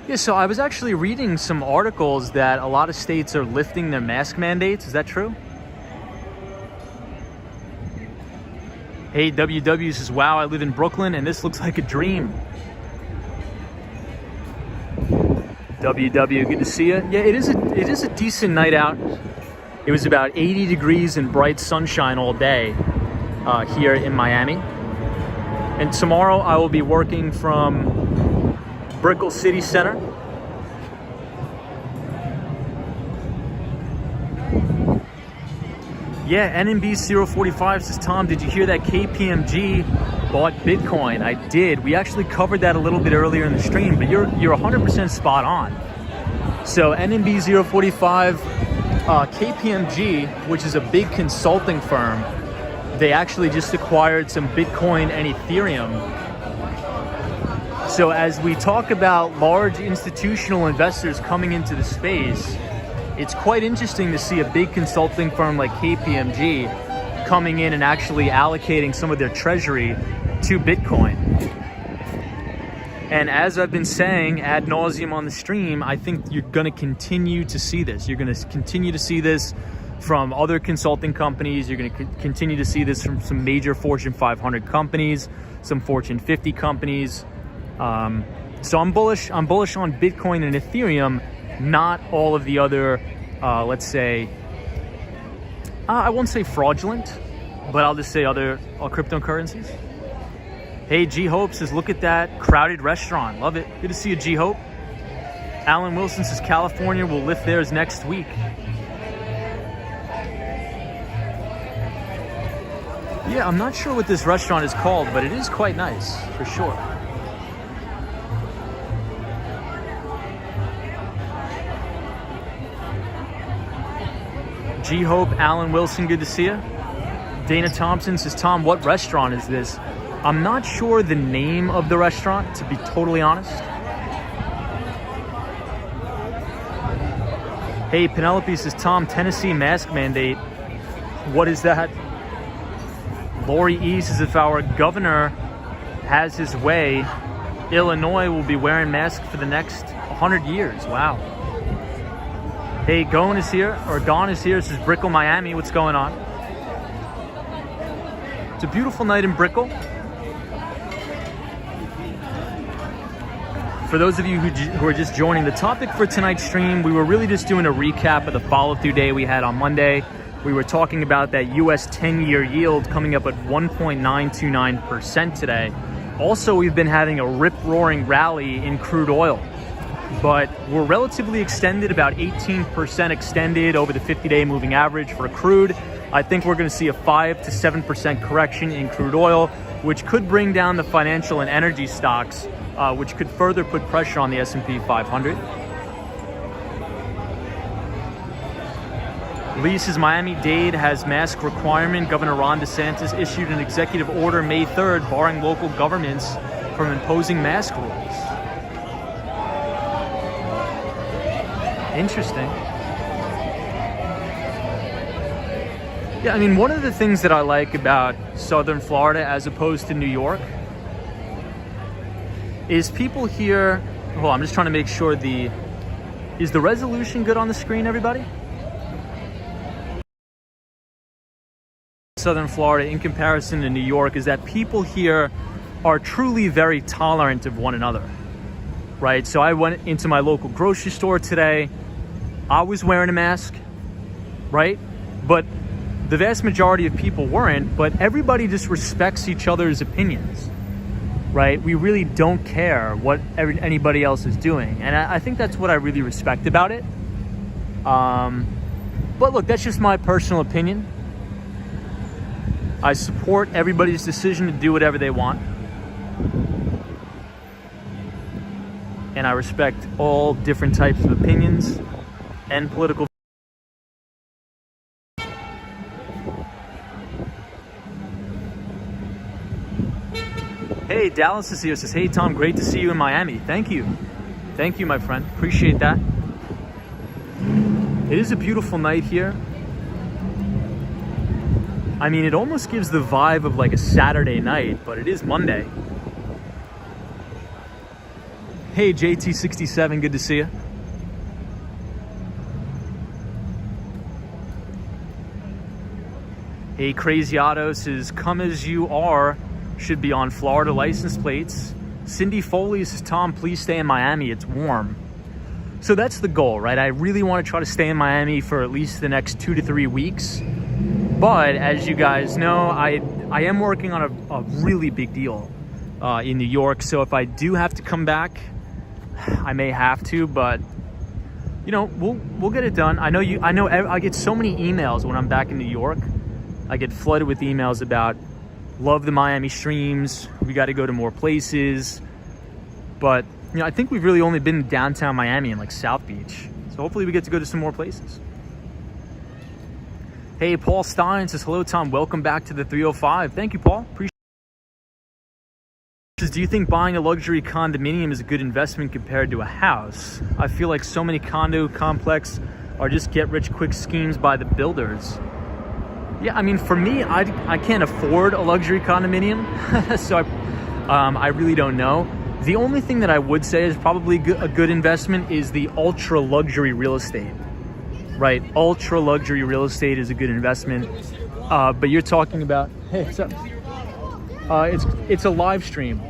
Yeah, so I was actually reading some articles that a lot of states are lifting their mask mandates. Is that true? Hey, WW says, wow, I live in Brooklyn and this looks like a dream. WW, good to see you. Yeah, it is a decent night out. It was about 80 degrees and bright sunshine all day here in Miami. And tomorrow I will be working from Brickell City Center. Yeah, NMB045 says, Tom, did you hear that KPMG bought Bitcoin? I did. We actually covered that a little bit earlier in the stream, but you're 100% spot on. So NMB045, KPMG, which is a big consulting firm, they actually just acquired some Bitcoin and Ethereum. So as we talk about large institutional investors coming into the space, it's quite interesting to see a big consulting firm like KPMG coming in and actually allocating some of their treasury to Bitcoin. And as I've been saying ad nauseum on the stream, I think you're going to continue to see this. You're going to continue to see this from other consulting companies. You're going to continue to see this from some major Fortune 500 companies, some Fortune 50 companies. So I'm bullish on Bitcoin and Ethereum, not all of the other, let's say, I won't say fraudulent, but I'll just say other cryptocurrencies. Hey, G-Hope says, look at that crowded restaurant. Love it. Good to see you, G-Hope. Alan Wilson says, California will lift theirs next week. Yeah, I'm not sure what this restaurant is called, but it is quite nice, for sure. G-Hope, Alan Wilson, good to see you. Dana Thompson says, Tom, what restaurant is this? I'm not sure the name of the restaurant, to be totally honest. Hey, Penelope says, Tom, Tennessee mask mandate. What is that? Lori E says, if our governor has his way, Illinois will be wearing masks for the next 100 years. Wow. Hey, Gone is here, or Gone is here. This is Brickell, Miami. What's going on? It's a beautiful night in Brickell. For those of you who are just joining, the topic for tonight's stream, we were really just doing a recap of the follow-through day we had on Monday. We were talking about that US 10-year yield coming up at 1.929% today. Also, we've been having a rip-roaring rally in crude oil, but we're relatively extended, about 18% extended over the 50-day moving average for crude. I think we're going to see a 5 to 7% correction in crude oil, which could bring down the financial and energy stocks, which could further put pressure on the S&P 500. Lee says Miami-Dade has mask requirement. Governor Ron DeSantis issued an executive order May 3rd barring local governments from imposing mask rules. Interesting. Yeah, I mean, one of the things that I like about Southern Florida as opposed to New York is people here. Hold on, I'm just trying to make sure is the resolution good on the screen, everybody? Southern Florida in comparison to New York is that people here are truly very tolerant of one another, right? So I went into my local grocery store today. I was wearing a mask, right? But the vast majority of people weren't, but everybody just respects each other's opinions, right? We really don't care what anybody else is doing. And I think that's what I really respect about it. But look, that's just my personal opinion. I support everybody's decision to do whatever they want. And I respect all different types of opinions and political. Hey, Dallas is here. Says, hey, Tom, great to see you in Miami. Thank you. Thank you, my friend. Appreciate that. It is a beautiful night here. I mean, it almost gives the vibe of like a Saturday night, but it is Monday. Hey, JT67, good to see you. Hey, Crazy Otto says, come as you are. Should be on Florida license plates. Cindy Foley says, Tom, please stay in Miami. It's warm. So that's the goal, right? I really want to try to stay in Miami for at least the next 2 to 3 weeks. But as you guys know, I am working on a really big deal in New York. So if I do have to come back, I may have to, but you know, we'll get it done. I know I get so many emails when I'm back in New York. I get flooded with emails about love the Miami streams. We got to go to more places. But, you know, I think we've really only been in downtown Miami and like South Beach. So hopefully we get to go to some more places. Hey, Paul Stein says, hello, Tom. Welcome back to the 305. Thank you, Paul. Appreciate it. Do you think buying a luxury condominium is a good investment compared to a house? I feel like so many condo complexes are just get-rich-quick schemes by the builders. Yeah, I mean, for me, I can't afford a luxury condominium, so I really don't know. The only thing that I would say is probably a good investment is the ultra luxury real estate, right? Ultra luxury real estate is a good investment, but you're talking about, hey, what's up? It's a live stream.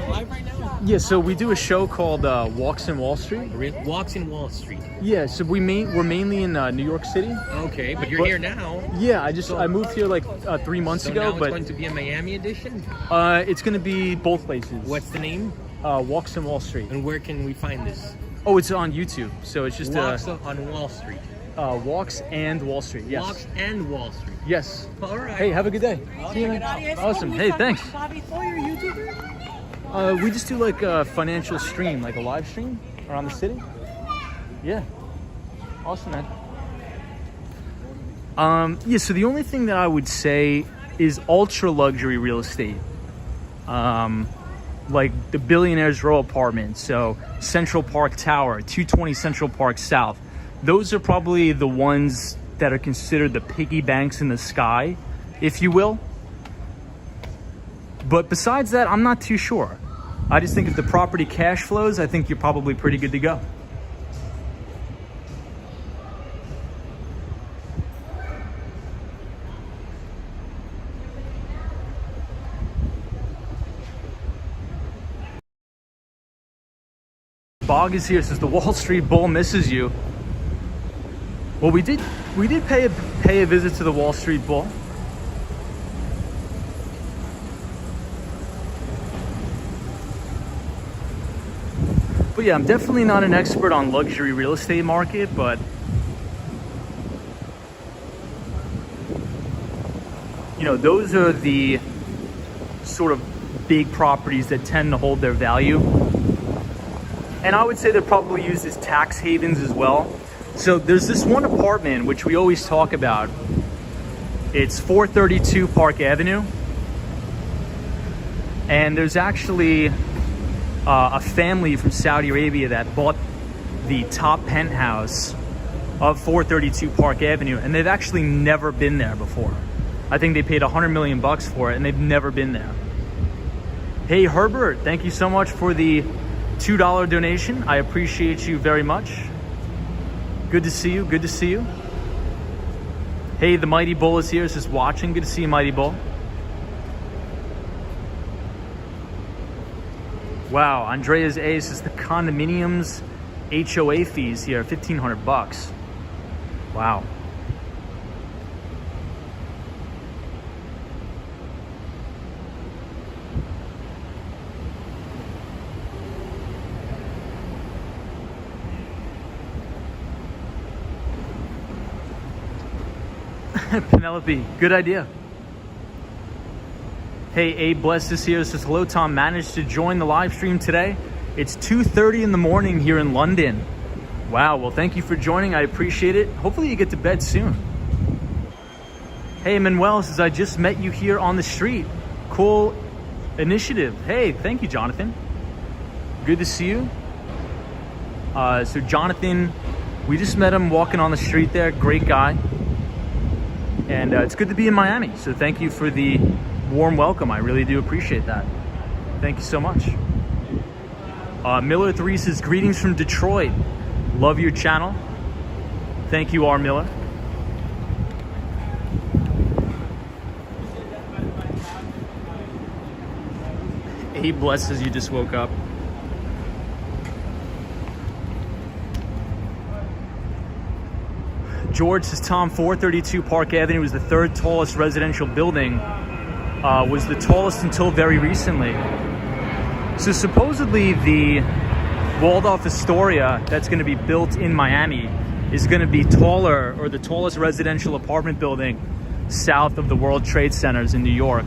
Live right now? Yeah, so we do a show called Walks in Wall Street. Walks in Wall Street. Yeah, so we're mainly in New York City. Okay, but you're here now. Yeah, I moved here like 3 months ago. Now it's but going to be a Miami edition? It's going to be both places. What's the name? Walks in Wall Street. And where can we find this? Oh, it's on YouTube. So it's just Walks on Wall Street. Walks and Wall Street. Yes. Walks and Wall Street. Yes. All right. Hey, have a good day. See you, man. Awesome. Hey, thanks. Bobby Foyer, YouTuber? We just do like a financial stream, like a live stream around the city. Yeah. Awesome, man. Yeah, so the only thing that I would say is ultra luxury real estate. Like the Billionaire's Row apartment, so Central Park Tower, 220 Central Park South. Those are probably the ones that are considered the piggy banks in the sky, if you will. But besides that, I'm not too sure. I just think if the property cash flows, I think you're probably pretty good to go. Bog is here, says the Wall Street Bull misses you. Well, we did pay a visit to the Wall Street Bull. But yeah, I'm definitely not an expert on luxury real estate market, but you know, those are the sort of big properties that tend to hold their value. And I would say they're probably used as tax havens as well. So there's this one apartment which we always talk about. It's 432 Park Avenue. And there's actually a family from Saudi Arabia that bought the top penthouse of 432 Park Avenue, and they've actually never been there before. I think they paid $100 million for it, and they've never been there. Hey Herbert, thank you so much for the $2 donation. I appreciate you very much. Good to see you. Good to see you. Hey, the Mighty Bull is here. Is just watching. Good to see you, Mighty Bull. Wow, Andrea's A says the condominiums HOA fees here, $1,500. Wow. Penelope, good idea. Hey, Abe Bless is here. Says, hello, Tom. Managed to join the live stream today. It's 2:30 in the morning here in London. Wow, well, thank you for joining. I appreciate it. Hopefully you get to bed soon. Hey, Manuel says, I just met you here on the street. Cool initiative. Hey, thank you, Jonathan. Good to see you. So Jonathan, we just met him walking on the street there. Great guy. And it's good to be in Miami. So thank you for the warm welcome. I really do appreciate that. Thank you so much. Miller 3 says, greetings from Detroit. Love your channel. Thank you, R. Miller. He blesses you just woke up. George says, Tom, 432 Park Avenue was the third tallest residential building. Was the tallest until very recently. So supposedly the Waldorf Astoria that's going to be built in Miami is going to be taller, or the tallest residential apartment building south of the World Trade Centers in New York.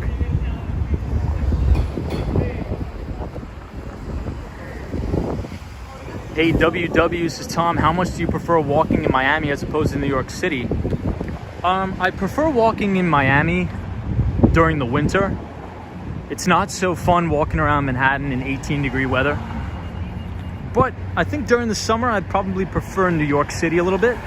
Hey, WW says, Tom, how much do you prefer walking in Miami as opposed to New York City? I prefer walking in Miami during the winter. It's not so fun walking around Manhattan in 18-degree weather. But I think during the summer, I'd probably prefer New York City a little bit.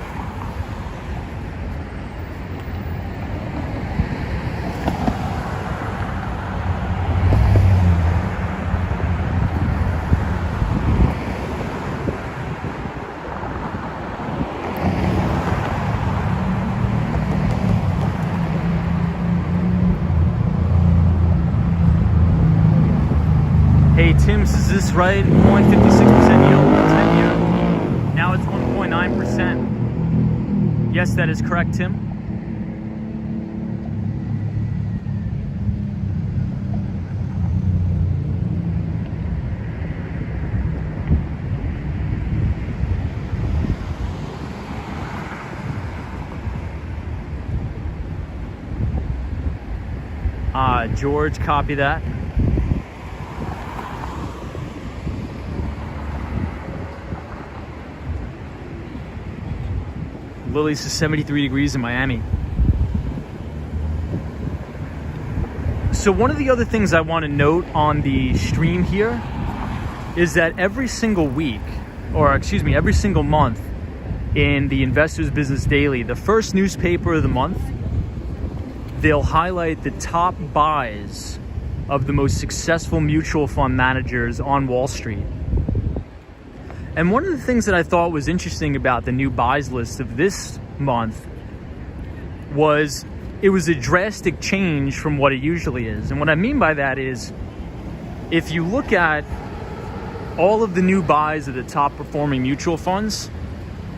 Hey, Tim, is this right? 0.56% yield on 10-year. Now it's 1.9%. Yes, that is correct, Tim. George, copy that. Lily says 73 degrees in Miami. So one of the other things I want to note on the stream here is that every single week, or excuse me, every single month in the Investors Business Daily, the first newspaper of the month, they'll highlight the top buys of the most successful mutual fund managers on Wall Street. And one of the things that I thought was interesting about the new buys list of this month was it was a drastic change from what it usually is. And what I mean by that is, if you look at all of the new buys of the top performing mutual funds,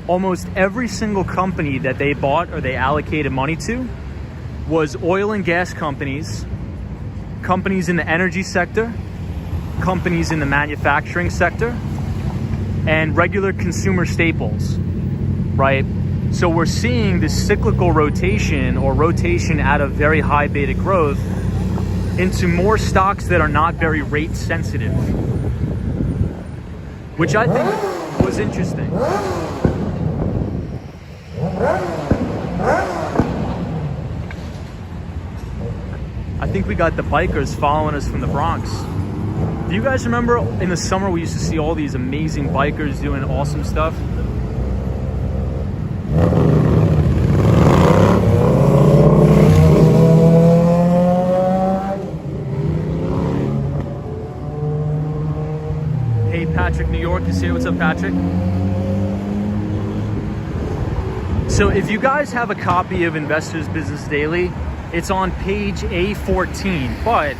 almost every single company that they bought or they allocated money to was oil and gas companies, companies in the energy sector, companies in the manufacturing sector, and regular consumer staples, right? So we're seeing this cyclical rotation, or rotation out of very high beta growth into more stocks that are not very rate sensitive, which I think was interesting. I think we got the bikers following us from the Bronx. Do you guys remember in the summer we used to see all these amazing bikers doing awesome stuff? Hey, Patrick New York is here. What's up, Patrick? So if you guys have a copy of Investors Business Daily, it's on page A14, but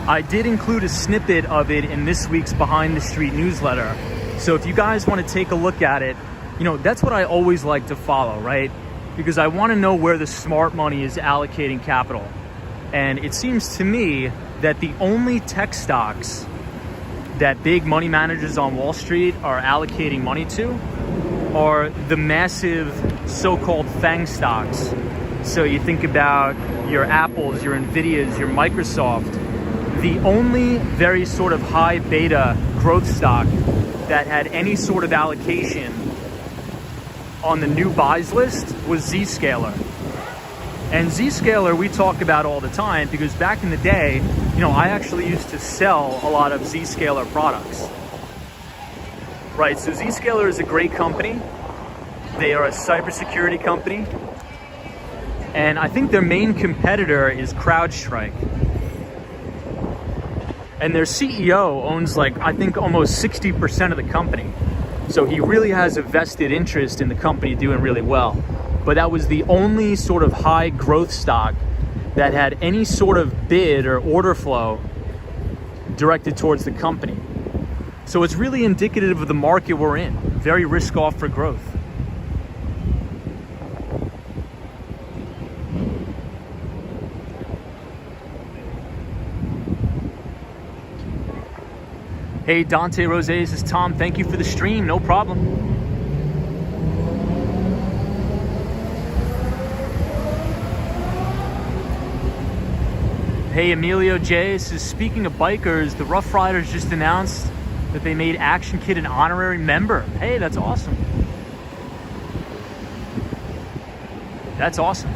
I did include a snippet of it in this week's Behind the Street newsletter. So if you guys want to take a look at it, you know, that's what I always like to follow, right? Because I want to know where the smart money is allocating capital. And it seems to me that the only tech stocks that big money managers on Wall Street are allocating money to are the massive so-called FANG stocks. So you think about your Apples, your Nvidias, your Microsoft, the only very sort of high beta growth stock that had any sort of allocation on the new buys list was Zscaler. And Zscaler we talk about all the time because back in the day, you know, I actually used to sell a lot of Zscaler products. Right, so Zscaler is a great company. They are a cybersecurity company. And I think their main competitor is CrowdStrike. And their CEO owns like, I think almost 60% of the company. So he really has a vested interest in the company doing really well. But that was the only sort of high growth stock that had any sort of bid or order flow directed towards the company. So it's really indicative of the market we're in. Very risk off for growth. Hey, Dante Rose says, Tom, thank you for the stream. No problem. Hey, Emilio J says, speaking of bikers, the Rough Riders just announced that they made Action Kid an honorary member. Hey, that's awesome. That's awesome.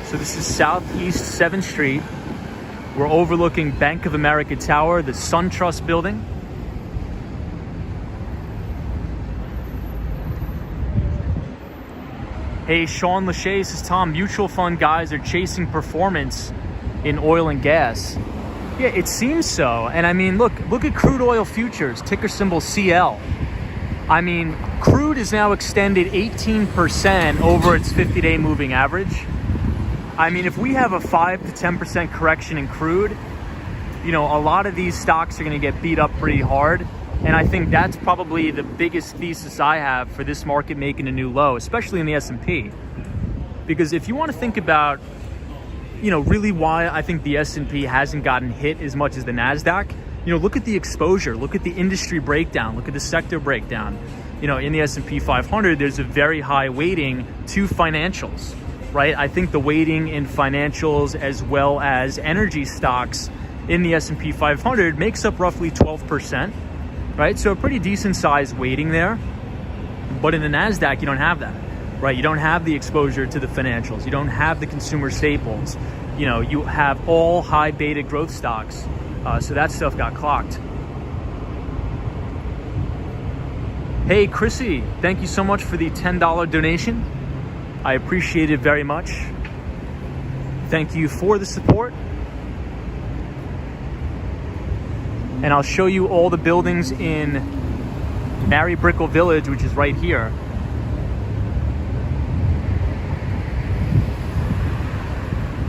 So this is Southeast 7th Street. We're overlooking Bank of America Tower, the SunTrust building. Hey, Sean Lachey says, Tom, mutual fund guys are chasing performance in oil and gas. Yeah, it seems so. And I mean, look at crude oil futures, ticker symbol CL. I mean, crude is now extended 18% over its 50-day moving average. I mean, if we have a 5 to 10% correction in crude, you know, a lot of these stocks are going to get beat up pretty hard. And I think that's probably the biggest thesis I have for this market making a new low, especially in the S&P. Because if you want to think about, you know, really why I think the S&P hasn't gotten hit as much as the NASDAQ, you know, look at the exposure, look at the industry breakdown, look at the sector breakdown. You know, in the S&P 500, there's a very high weighting to financials. Right? I think the weighting in financials as well as energy stocks in the S&P 500 makes up roughly 12%, right? So a pretty decent sized weighting there. But in the NASDAQ, you don't have that, right? You don't have the exposure to the financials. You don't have the consumer staples. You know, you have all high beta growth stocks. So that stuff got clocked. Hey, Chrissy, thank you so much for the $10 donation. I appreciate it very much. Thank you for the support. And I'll show you all the buildings in Mary Brickell Village, which is right here.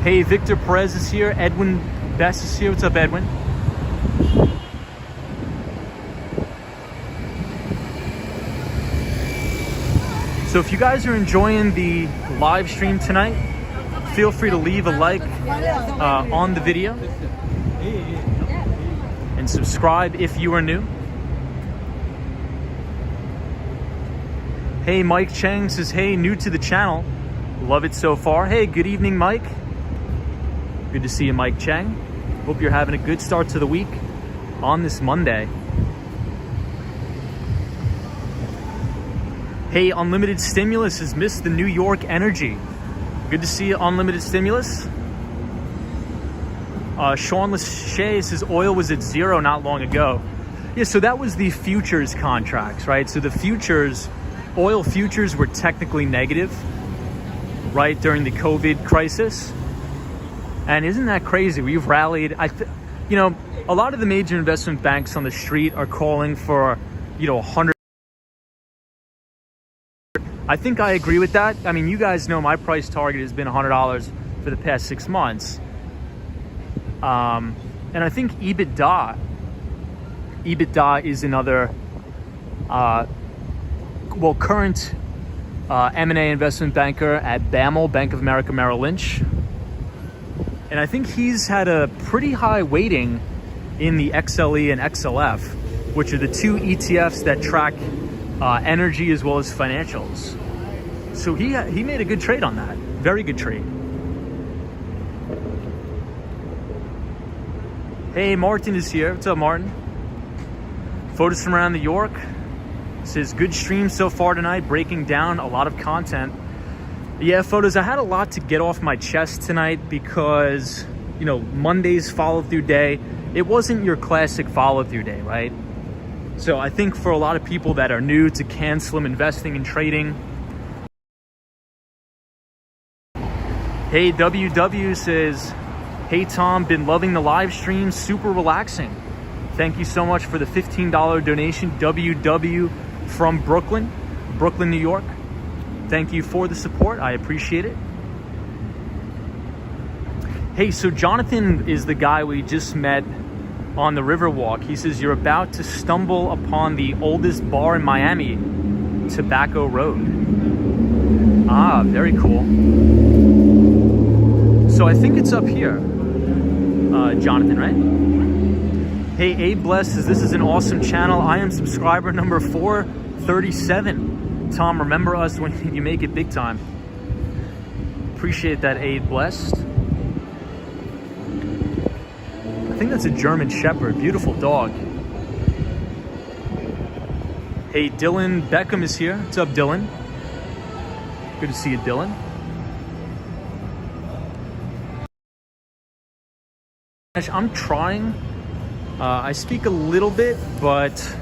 Hey, Victor Perez is here. Edwin Best is here. What's up, Edwin? So if you guys are enjoying the live stream tonight, feel free to leave a like on the video and subscribe if you are new. Hey, Mike Cheng says, hey, new to the channel. Love it so far. Hey, good evening, Mike. Good to see you, Mike Cheng. Hope you're having a good start to the week on this Monday. Hey, Unlimited Stimulus has missed the New York energy. Good to see you, Unlimited Stimulus. Sean Lachey says oil was at zero not long ago. Yeah, so that was the futures contracts, right? So the futures, oil futures were technically negative, right, during the COVID crisis. And isn't that crazy? We've rallied. You know, a lot of the major investment banks on the street are calling for, you know, 100. I think I agree with that. I mean, you guys know my price target has been $100 for the past 6 months. And I think EBITDA is another, current M&A investment banker at BAML, Bank of America Merrill Lynch. And I think he's had a pretty high weighting in the XLE and XLF, which are the two ETFs that track energy as well as financials. So he made a good trade on that. Very good trade. Hey, Martin is here. What's up, Martin? Photos from around New York. Says good stream so far tonight, breaking down a lot of content. Yeah, photos. I had a lot to get off my chest tonight because, you know, Monday's follow through day, it wasn't your classic follow through day, right? So I think for a lot of people that are new to CanSlim investing and trading. Hey, WW says, hey Tom, been loving the live stream, super relaxing. Thank you so much for the $15 donation, WW from Brooklyn, New York. Thank you for the support, I appreciate it. Hey, so Jonathan is the guy we just met on the Riverwalk. He says, you're about to stumble upon the oldest bar in Miami, Tobacco Road. Ah, very cool. So I think it's up here, Jonathan, right? Hey, Abe Bless says, this is an awesome channel. I am subscriber number 437. Tom, remember us when you make it big time. Appreciate that, Abe Blessed. I think that's a German Shepherd. Beautiful dog. Hey, Dylan Beckham is here. What's up, Dylan? Good to see you, Dylan. I'm trying. I speak a little bit, but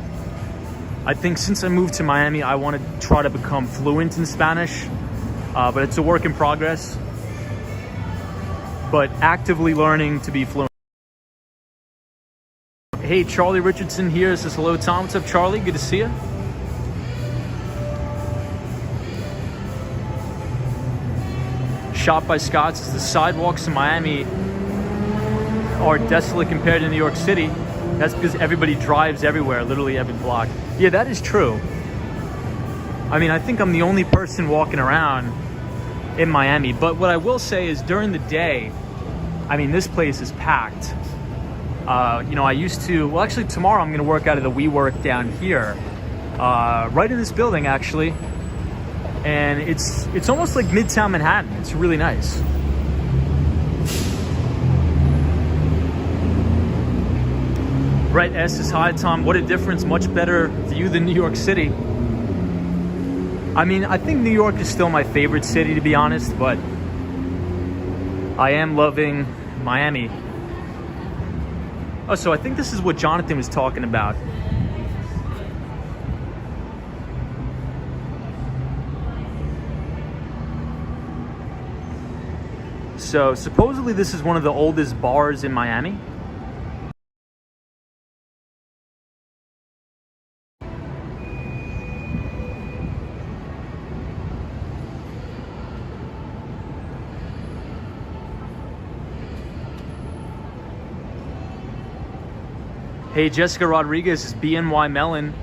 I think since I moved to Miami, I want to try to become fluent in Spanish. But it's a work in progress. But actively learning to be fluent. Hey, Charlie Richardson here. Says hello, Tom. What's up, Charlie? Good to see you. Shot by Scott says the sidewalks in Miami are desolate compared to New York City. That's because everybody drives everywhere, literally every block. Yeah, that is true. I mean, I think I'm the only person walking around in Miami. But what I will say is during the day, I mean, this place is packed. You know, I used to, well, actually tomorrow I'm going to work out of the WeWork down here, right in this building actually. And it's almost like Midtown Manhattan. It's really nice. Right, S says, hi Tom, what a difference, much better view than New York City. I mean, I think New York is still my favorite city, to be honest, but I am loving Miami. Oh, so I think this is what Jonathan was talking about. So supposedly this is one of the oldest bars in Miami. Hey, Jessica Rodriguez is BNY Mellon.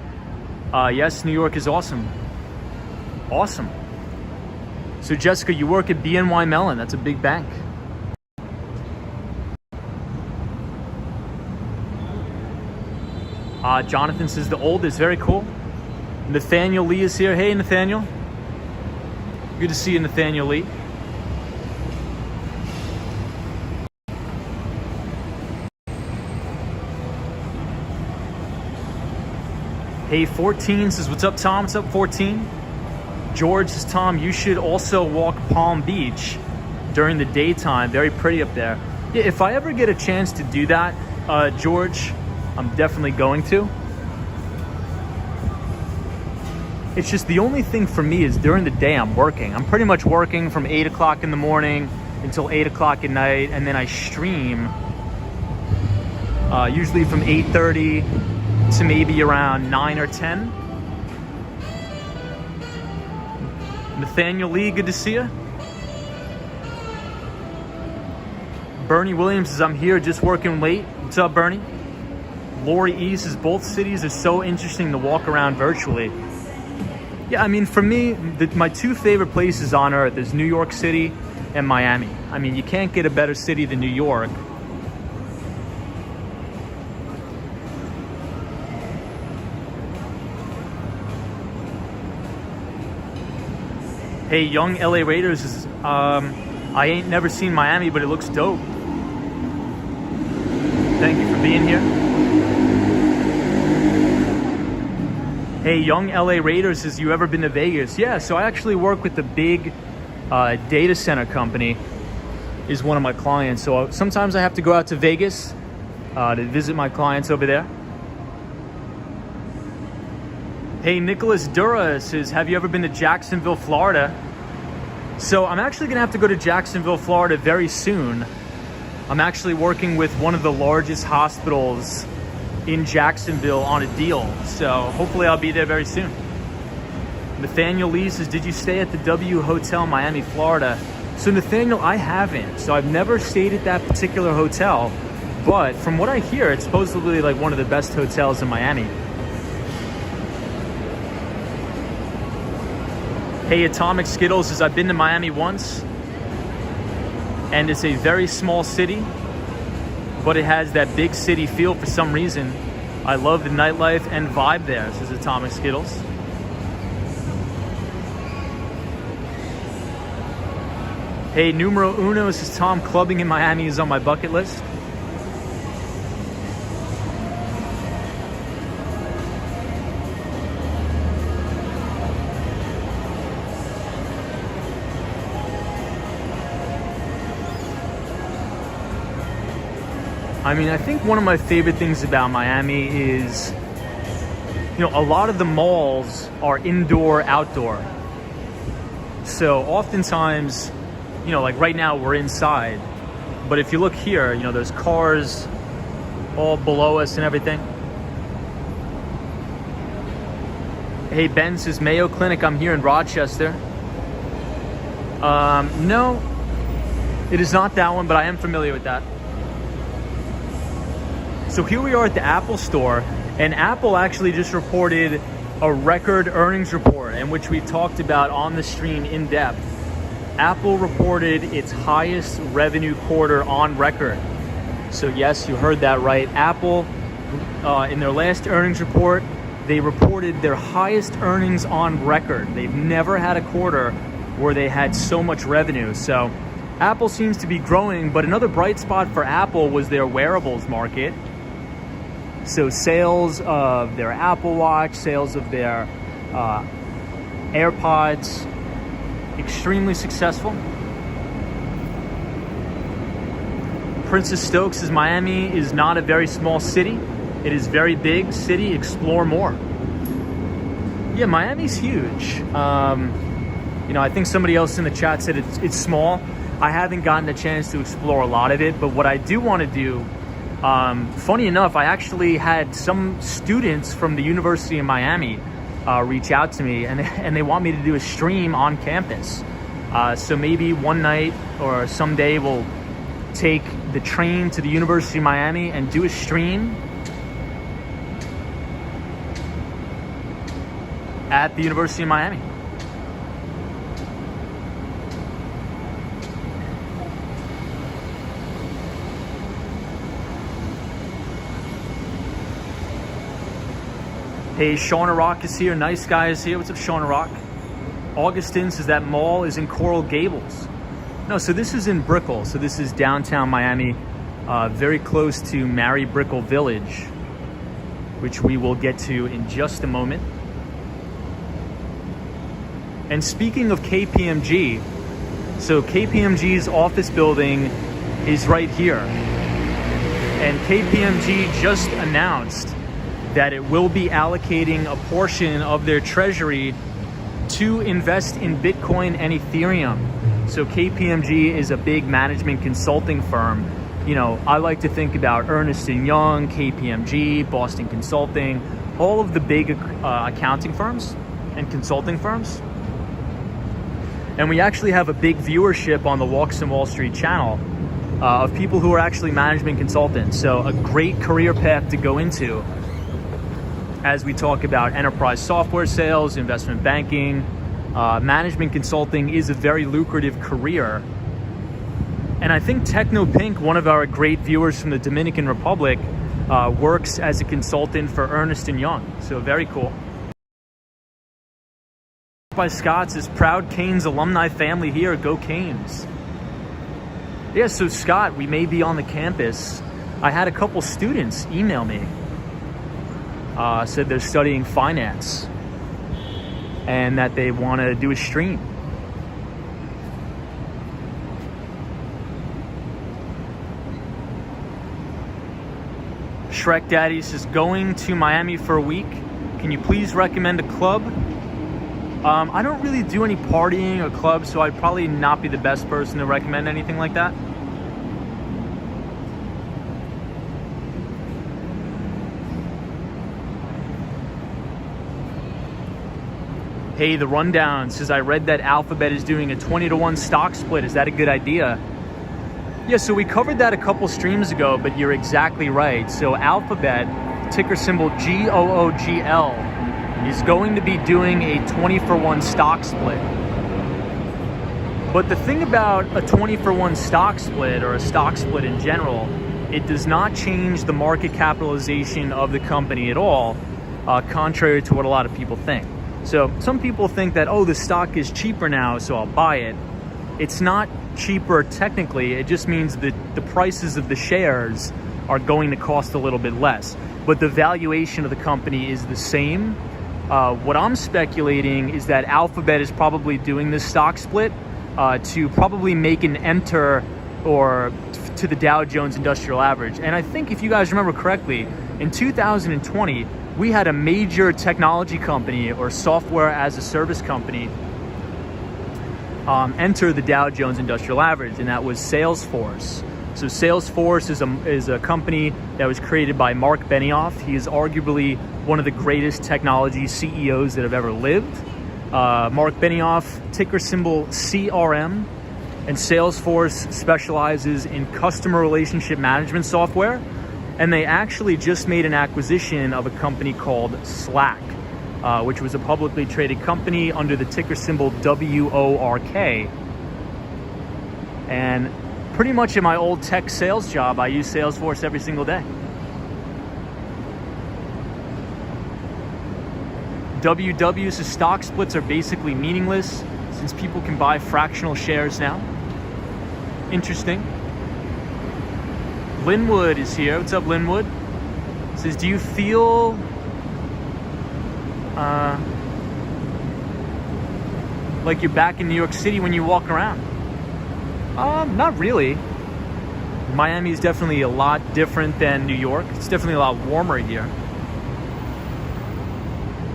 Yes, New York is awesome. Awesome. So Jessica, you work at BNY Mellon. That's a big bank. Jonathan says the oldest. Very cool. Nathaniel Lee is here. Hey, Nathaniel. Good to see you, Nathaniel Lee. Hey, 14 says, what's up, Tom? What's up, 14? George says, Tom, you should also walk Palm Beach during the daytime. Very pretty up there. Yeah, if I ever get a chance to do that, George, I'm definitely going to. It's just the only thing for me is during the day I'm working. I'm pretty much working from 8 o'clock in the morning until 8 o'clock at night, and then I stream usually from 8:30 to maybe around 9 or 10. Nathaniel Lee, good to see you. Bernie Williams says, I'm here just working late. What's up, Bernie? Lori E says, both cities are so interesting to walk around virtually. Yeah, I mean, for me, my two favorite places on earth is New York City and Miami. I mean, you can't get a better city than New York. Hey, young LA Raiders is, I ain't never seen Miami, but it looks dope. Thank you for being here. Hey, young LA Raiders, has you ever been to Vegas? Yeah, so I actually work with the big data center company, is one of my clients. So sometimes I have to go out to Vegas to visit my clients over there. Hey, Nicholas Dura says, have you ever been to Jacksonville, Florida? So I'm actually gonna have to go to Jacksonville, Florida very soon. I'm actually working with one of the largest hospitals in Jacksonville on a deal. So hopefully I'll be there very soon. Nathaniel Lee says, did you stay at the W Hotel, Miami, Florida? So Nathaniel, I haven't. So I've never stayed at that particular hotel, but from what I hear, it's supposedly like one of the best hotels in Miami. Hey, Atomic Skittles says, I've been to Miami once, and it's a very small city, but it has that big city feel for some reason. I love the nightlife and vibe there, says Atomic Skittles. Hey, numero uno says, Tom, clubbing in Miami is on my bucket list. I mean, I think one of my favorite things about Miami is, a lot of the malls are indoor, outdoor. So oftentimes, like right now we're inside, but if you look here, there's cars all below us and everything. Hey, Ben says, Mayo Clinic, I'm here in Rochester. No, it is not that one, but I am familiar with that. So here we are at the Apple store, and Apple actually just reported a record earnings report, in which we talked about on the stream in depth. Apple reported its highest revenue quarter on record. So yes, you heard that right. Apple, in their last earnings report, they reported their highest earnings on record. They've never had a quarter where they had so much revenue. So Apple seems to be growing, but another bright spot for Apple was their wearables market. So sales of their Apple Watch, sales of their AirPods, extremely successful. Princess Stokes says, Miami is not a very small city. It is very big city, explore more. Yeah, Miami's huge. I think somebody else in the chat said it's small. I haven't gotten a chance to explore a lot of it, but what I do want to do, funny enough, I actually had some students from the University of Miami reach out to me, and they want me to do a stream on campus. So maybe one night or someday we'll take the train to the University of Miami and do a stream at the University of Miami. Hey, Shauna Rock is here. Nice guy is here. What's up, Shauna Rock? Augustine says that mall is in Coral Gables. No, so this is in Brickell. So this is downtown Miami, very close to Mary Brickell Village, which we will get to in just a moment. And speaking of KPMG, so KPMG's office building is right here. And KPMG just announced that it will be allocating a portion of their treasury to invest in Bitcoin and Ethereum. So KPMG is a big management consulting firm. I like to think about Ernst & Young, KPMG, Boston Consulting, all of the big accounting firms and consulting firms. And we actually have a big viewership on the Walks in Wall Street channel of people who are actually management consultants. So a great career path to go into as we talk about enterprise software sales, investment banking. Management consulting is a very lucrative career. And I think Techno Pink, one of our great viewers from the Dominican Republic, works as a consultant for Ernst & Young. So very cool. by Scott says, proud Canes alumni family here, go Canes. Yeah, so Scott, we may be on the campus. I had a couple students email me, said they're studying finance and that they want to do a stream. Shrek Daddy says, going to Miami for a week. Can you please recommend a club? I don't really do any partying or clubs, so I'd probably not be the best person to recommend anything like that. Hey, the Rundown says, I read that Alphabet is doing a 20-to-1 stock split. Is that a good idea? Yeah, so we covered that a couple streams ago, but you're exactly right. So Alphabet, ticker symbol GOOGL, is going to be doing a 20-for-1 stock split. But the thing about a 20-for-1 stock split, or a stock split in general, it does not change the market capitalization of the company at all, contrary to what a lot of people think. So some people think that, oh, the stock is cheaper now, so I'll buy it. It's not cheaper technically, it just means that the prices of the shares are going to cost a little bit less. But the valuation of the company is the same. What I'm speculating is that Alphabet is probably doing this stock split to probably make an enter or to the Dow Jones Industrial Average. And I think if you guys remember correctly, in 2020, we had a major technology company or software as a service company enter the Dow Jones Industrial Average, and that was Salesforce. So Salesforce is a company that was created by Mark Benioff. He is arguably one of the greatest technology CEOs that have ever lived. Mark Benioff, ticker symbol CRM, and Salesforce specializes in customer relationship management software. And they actually just made an acquisition of a company called Slack, which was a publicly traded company under the ticker symbol WORK. And pretty much in my old tech sales job, I use Salesforce every single day. WW says stock splits are basically meaningless since people can buy fractional shares now. Interesting. Linwood is here. What's up, Linwood? Says, do you feel like you're back in New York City when you walk around? Not really. Miami is definitely a lot different than New York. It's definitely a lot warmer here.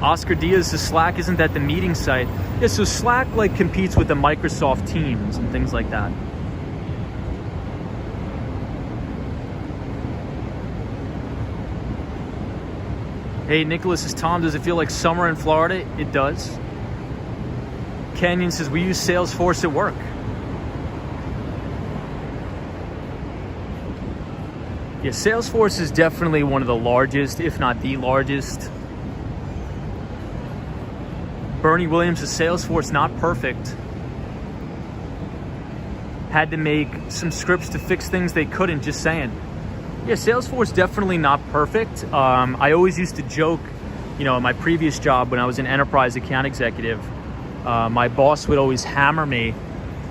Oscar Diaz says, Slack, isn't that the meeting site? Yeah, so Slack like competes with the Microsoft Teams and things like that. Hey, Nicholas says, Tom, does it feel like summer in Florida? It does. Canyon says, we use Salesforce at work. Yeah, Salesforce is definitely one of the largest, if not the largest. Bernie Williams says, Salesforce not perfect. Had to make some scripts to fix things they couldn't, just saying. Yeah, Salesforce definitely not perfect. I always used to joke, in my previous job when I was an enterprise account executive, my boss would always hammer me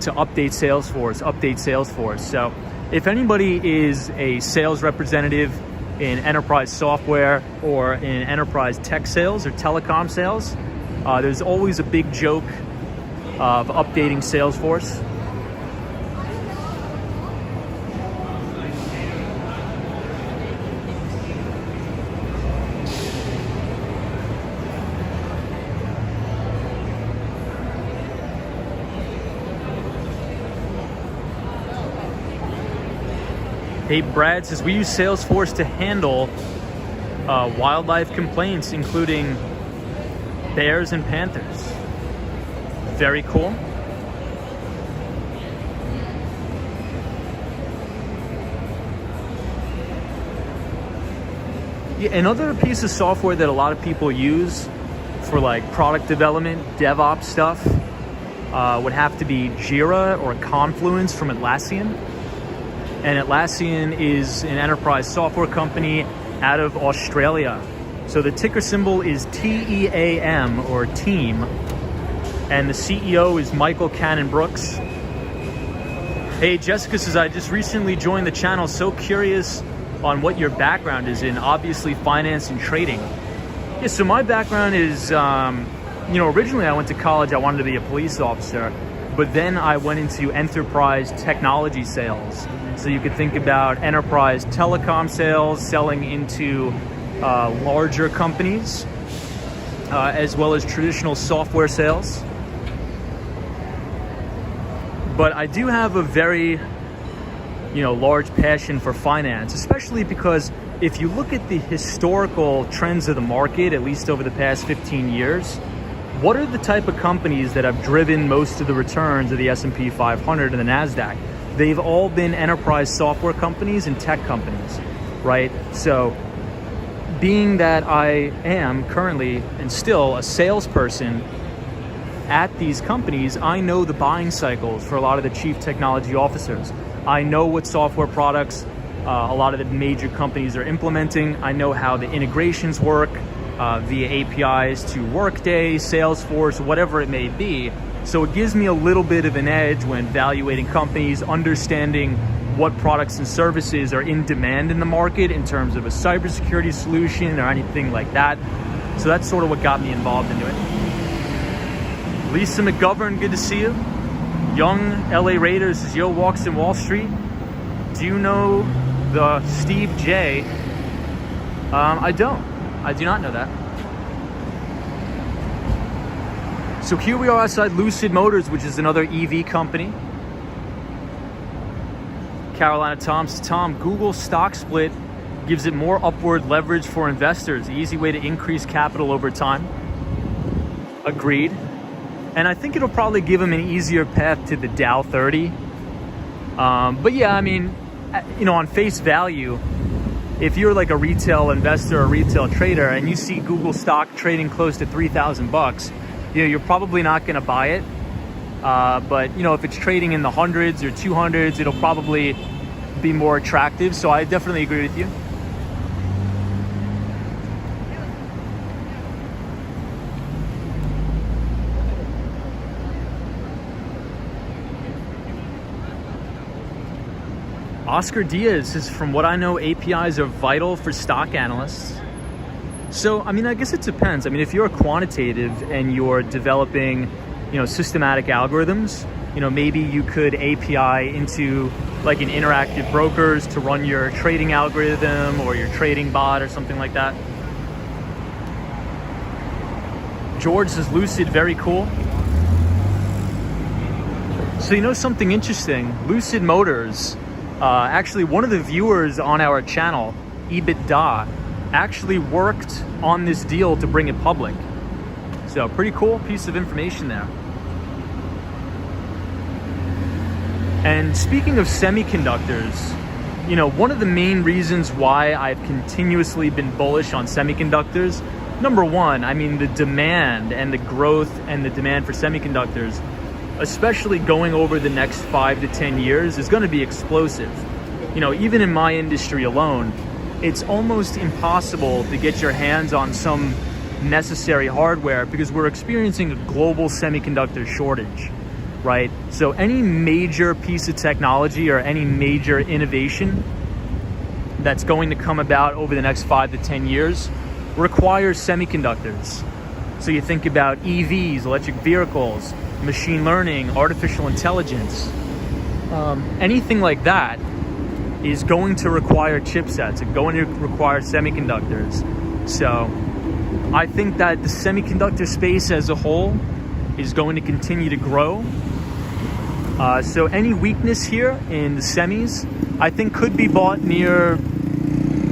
to update Salesforce. So if anybody is a sales representative in enterprise software or in enterprise tech sales or telecom sales, there's always a big joke of updating Salesforce. Hey, Brad says, we use Salesforce to handle wildlife complaints, including bears and panthers. Very cool. Yeah, another piece of software that a lot of people use for like product development, DevOps stuff, would have to be Jira or Confluence from Atlassian. And Atlassian is an enterprise software company out of Australia. So the ticker symbol is TEAM or TEAM. and the CEO is Michael Cannon Brooks. Hey, Jessica says, I just recently joined the channel, so curious on what your background is in, obviously finance and trading. Yeah, so my background is, originally I went to college, I wanted to be a police officer, but then I went into enterprise technology sales. So you could think about enterprise telecom sales, selling into larger companies, as well as traditional software sales. But I do have a very, large passion for finance, especially because if you look at the historical trends of the market, at least over the past 15 years, what are the type of companies that have driven most of the returns of the S&P 500 and the NASDAQ? They've all been enterprise software companies and tech companies, right? So being that I am currently and still a salesperson at these companies, I know the buying cycles for a lot of the chief technology officers. I know what software products a lot of the major companies are implementing. I know how the integrations work via APIs to Workday, Salesforce, whatever it may be. So it gives me a little bit of an edge when evaluating companies, understanding what products and services are in demand in the market in terms of a cybersecurity solution or anything like that. So that's sort of what got me involved into it. Lisa McGovern, good to see you. Young LA Raiders says, yo, walks in Wall Street. Do you know the Steve J? I don't. I do not know that. So here we are outside Lucid Motors, which is another EV company. Carolina Tom says, Tom, Google stock split gives it more upward leverage for investors. Easy way to increase capital over time. Agreed. And I think it'll probably give them an easier path to the Dow 30. But yeah, I mean, on face value, if you're like a retail investor or retail trader and you see Google stock trading close to $3,000, you're probably not going to buy it. But if it's trading in the hundreds or 200s, it'll probably be more attractive. So I definitely agree with you. Oscar Diaz says, from what I know, APIs are vital for stock analysts. So, I guess it depends. If you're a quantitative and you're developing, systematic algorithms, maybe you could API into like an interactive brokers to run your trading algorithm or your trading bot or something like that. George says, Lucid, very cool. So, something interesting, Lucid Motors, actually one of the viewers on our channel, EBITDA, actually worked on this deal to bring it public. So pretty cool piece of information there. And speaking of semiconductors, one of the main reasons why I've continuously been bullish on semiconductors, number one, the demand and the growth and the demand for semiconductors, especially going over the next 5 to 10 years, is going to be explosive. Even in my industry alone, it's almost impossible to get your hands on some necessary hardware because we're experiencing a global semiconductor shortage, right? So any major piece of technology or any major innovation that's going to come about over the next 5 to 10 years requires semiconductors. So you think about EVs, electric vehicles, machine learning, artificial intelligence, anything like that is going to require chipsets and going to require semiconductors. So I think that the semiconductor space as a whole is going to continue to grow. So any weakness here in the semis, I think could be bought near,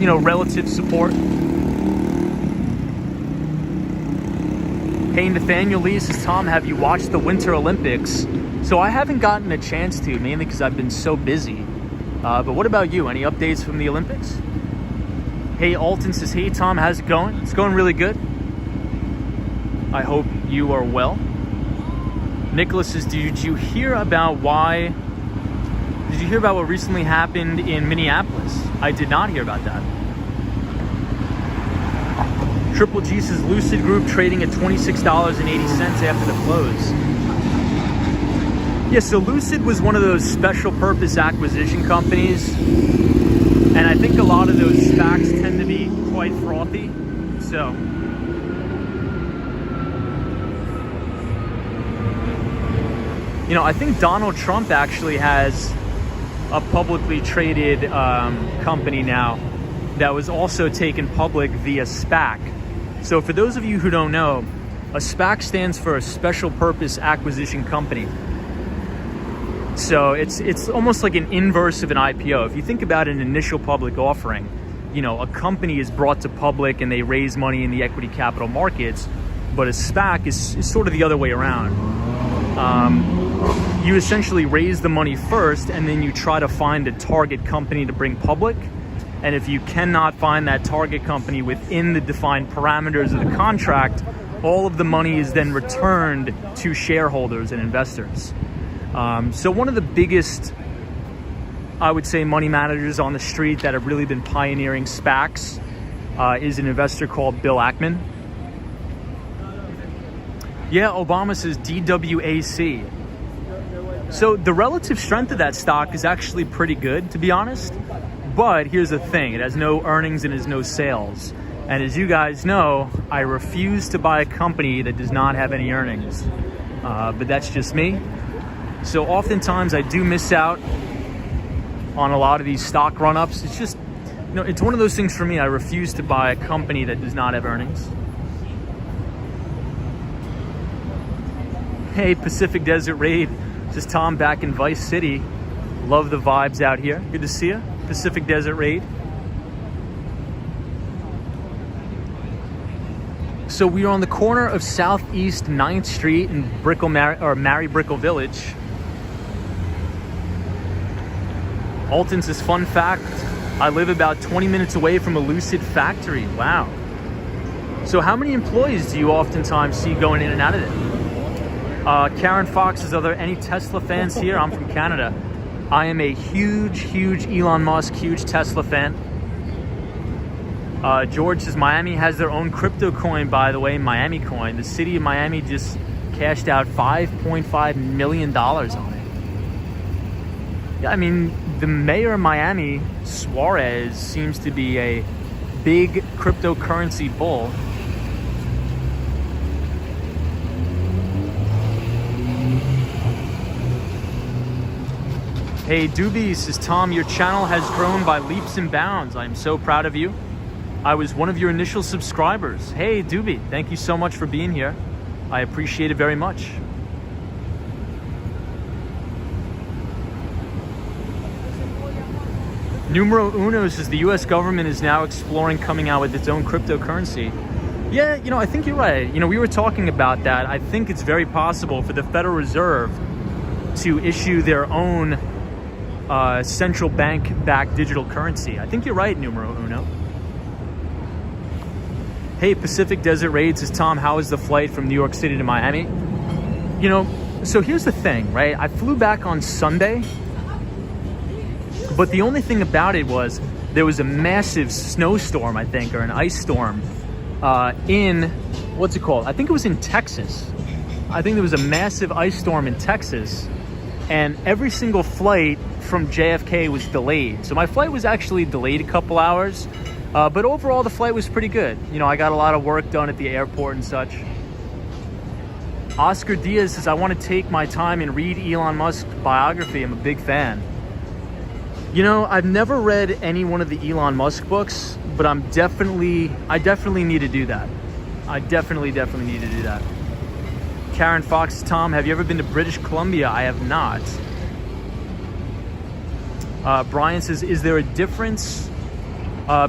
relative support. Hey, Nathaniel Lee says, Tom, have you watched the Winter Olympics? So I haven't gotten a chance to, mainly because I've been so busy. But what about you? Any updates from the Olympics? Hey, Alton says, hey, Tom, how's it going? It's going really good. I hope you are well. Nicholas says, did you hear about what recently happened in Minneapolis? I did not hear about that. Triple G says Lucid Group trading at $26.80 after the close. Yeah, so Lucid was one of those special purpose acquisition companies, and I think a lot of those SPACs tend to be quite frothy. So you know, I think Donald Trump actually has a publicly traded company now that was also taken public via SPAC. So for those of you who don't know, a SPAC stands for a special purpose acquisition company. So it's almost like an inverse of an IPO. If you think about an initial public offering, you know, a company is brought to public and they raise money in the equity capital markets, but a SPAC is sort of the other way around. You essentially raise the money first and then you try to find a target company to bring public. And if you cannot find that target company within the defined parameters of the contract, all of the money is then returned to shareholders and investors. So one of the biggest, I would say, money managers on the street that have really been pioneering SPACs is an investor called Bill Ackman. Yeah, Obama says DWAC. So the relative strength of that stock is actually pretty good, to be honest. But here's the thing, it has no earnings and has no sales. And as you guys know, I refuse to buy a company that does not have any earnings. But that's just me. So oftentimes I do miss out on a lot of these stock run-ups. It's just, you know, it's one of those things for me. I refuse to buy a company that does not have earnings. Hey, Pacific Desert Raid. This is Tom back in Vice City. Love the vibes out here. Good to see you. Pacific Desert Raid. So we are on the corner of Southeast 9th Street in Mary Brickell Village. Alton says, fun fact, I live about 20 minutes away from a Lucid factory. Wow. So how many employees do you oftentimes see going in and out of it? Karen Fox says, are there any Tesla fans here? I'm from Canada. I am a huge Elon Musk, huge Tesla fan. George says, Miami has their own crypto coin, by the way, Miami Coin. The city of Miami just cashed out $5.5 million on it. Yeah, I mean, the mayor of Miami, Suarez, seems to be a big cryptocurrency bull. Hey, Doobie says, Tom, your channel has grown by leaps and bounds. I'm so proud of you. I was one of your initial subscribers. Hey, Doobie, thank you so much for being here. I appreciate it very much. Numero Uno says, the US government is now exploring coming out with its own cryptocurrency. Yeah, you know, I think you're right. You know, we were talking about that. I think it's very possible for the Federal Reserve to issue their own central bank-backed digital currency. I think you're right, Numero Uno. Hey, Pacific Desert Raid says, Tom, how is the flight from New York City to Miami? You know, so here's the thing, right? I flew back on Sunday, but the only thing about it was there was a massive snowstorm, I think, or an ice storm in, what's it called? I think it was in Texas. I think there was a massive ice storm in Texas, and every single flight from JFK was delayed. So my flight was actually delayed a couple hours, but overall the flight was pretty good. You know, I got a lot of work done at the airport and such. Oscar Diaz says, I want to take my time and read Elon Musk's biography. I'm a big fan. You know, I've never read any one of the Elon Musk books, but I definitely need to do that. I definitely need to do that. Karen Fox, Tom, have you ever been to British Columbia? I have not. Brian says, is there a difference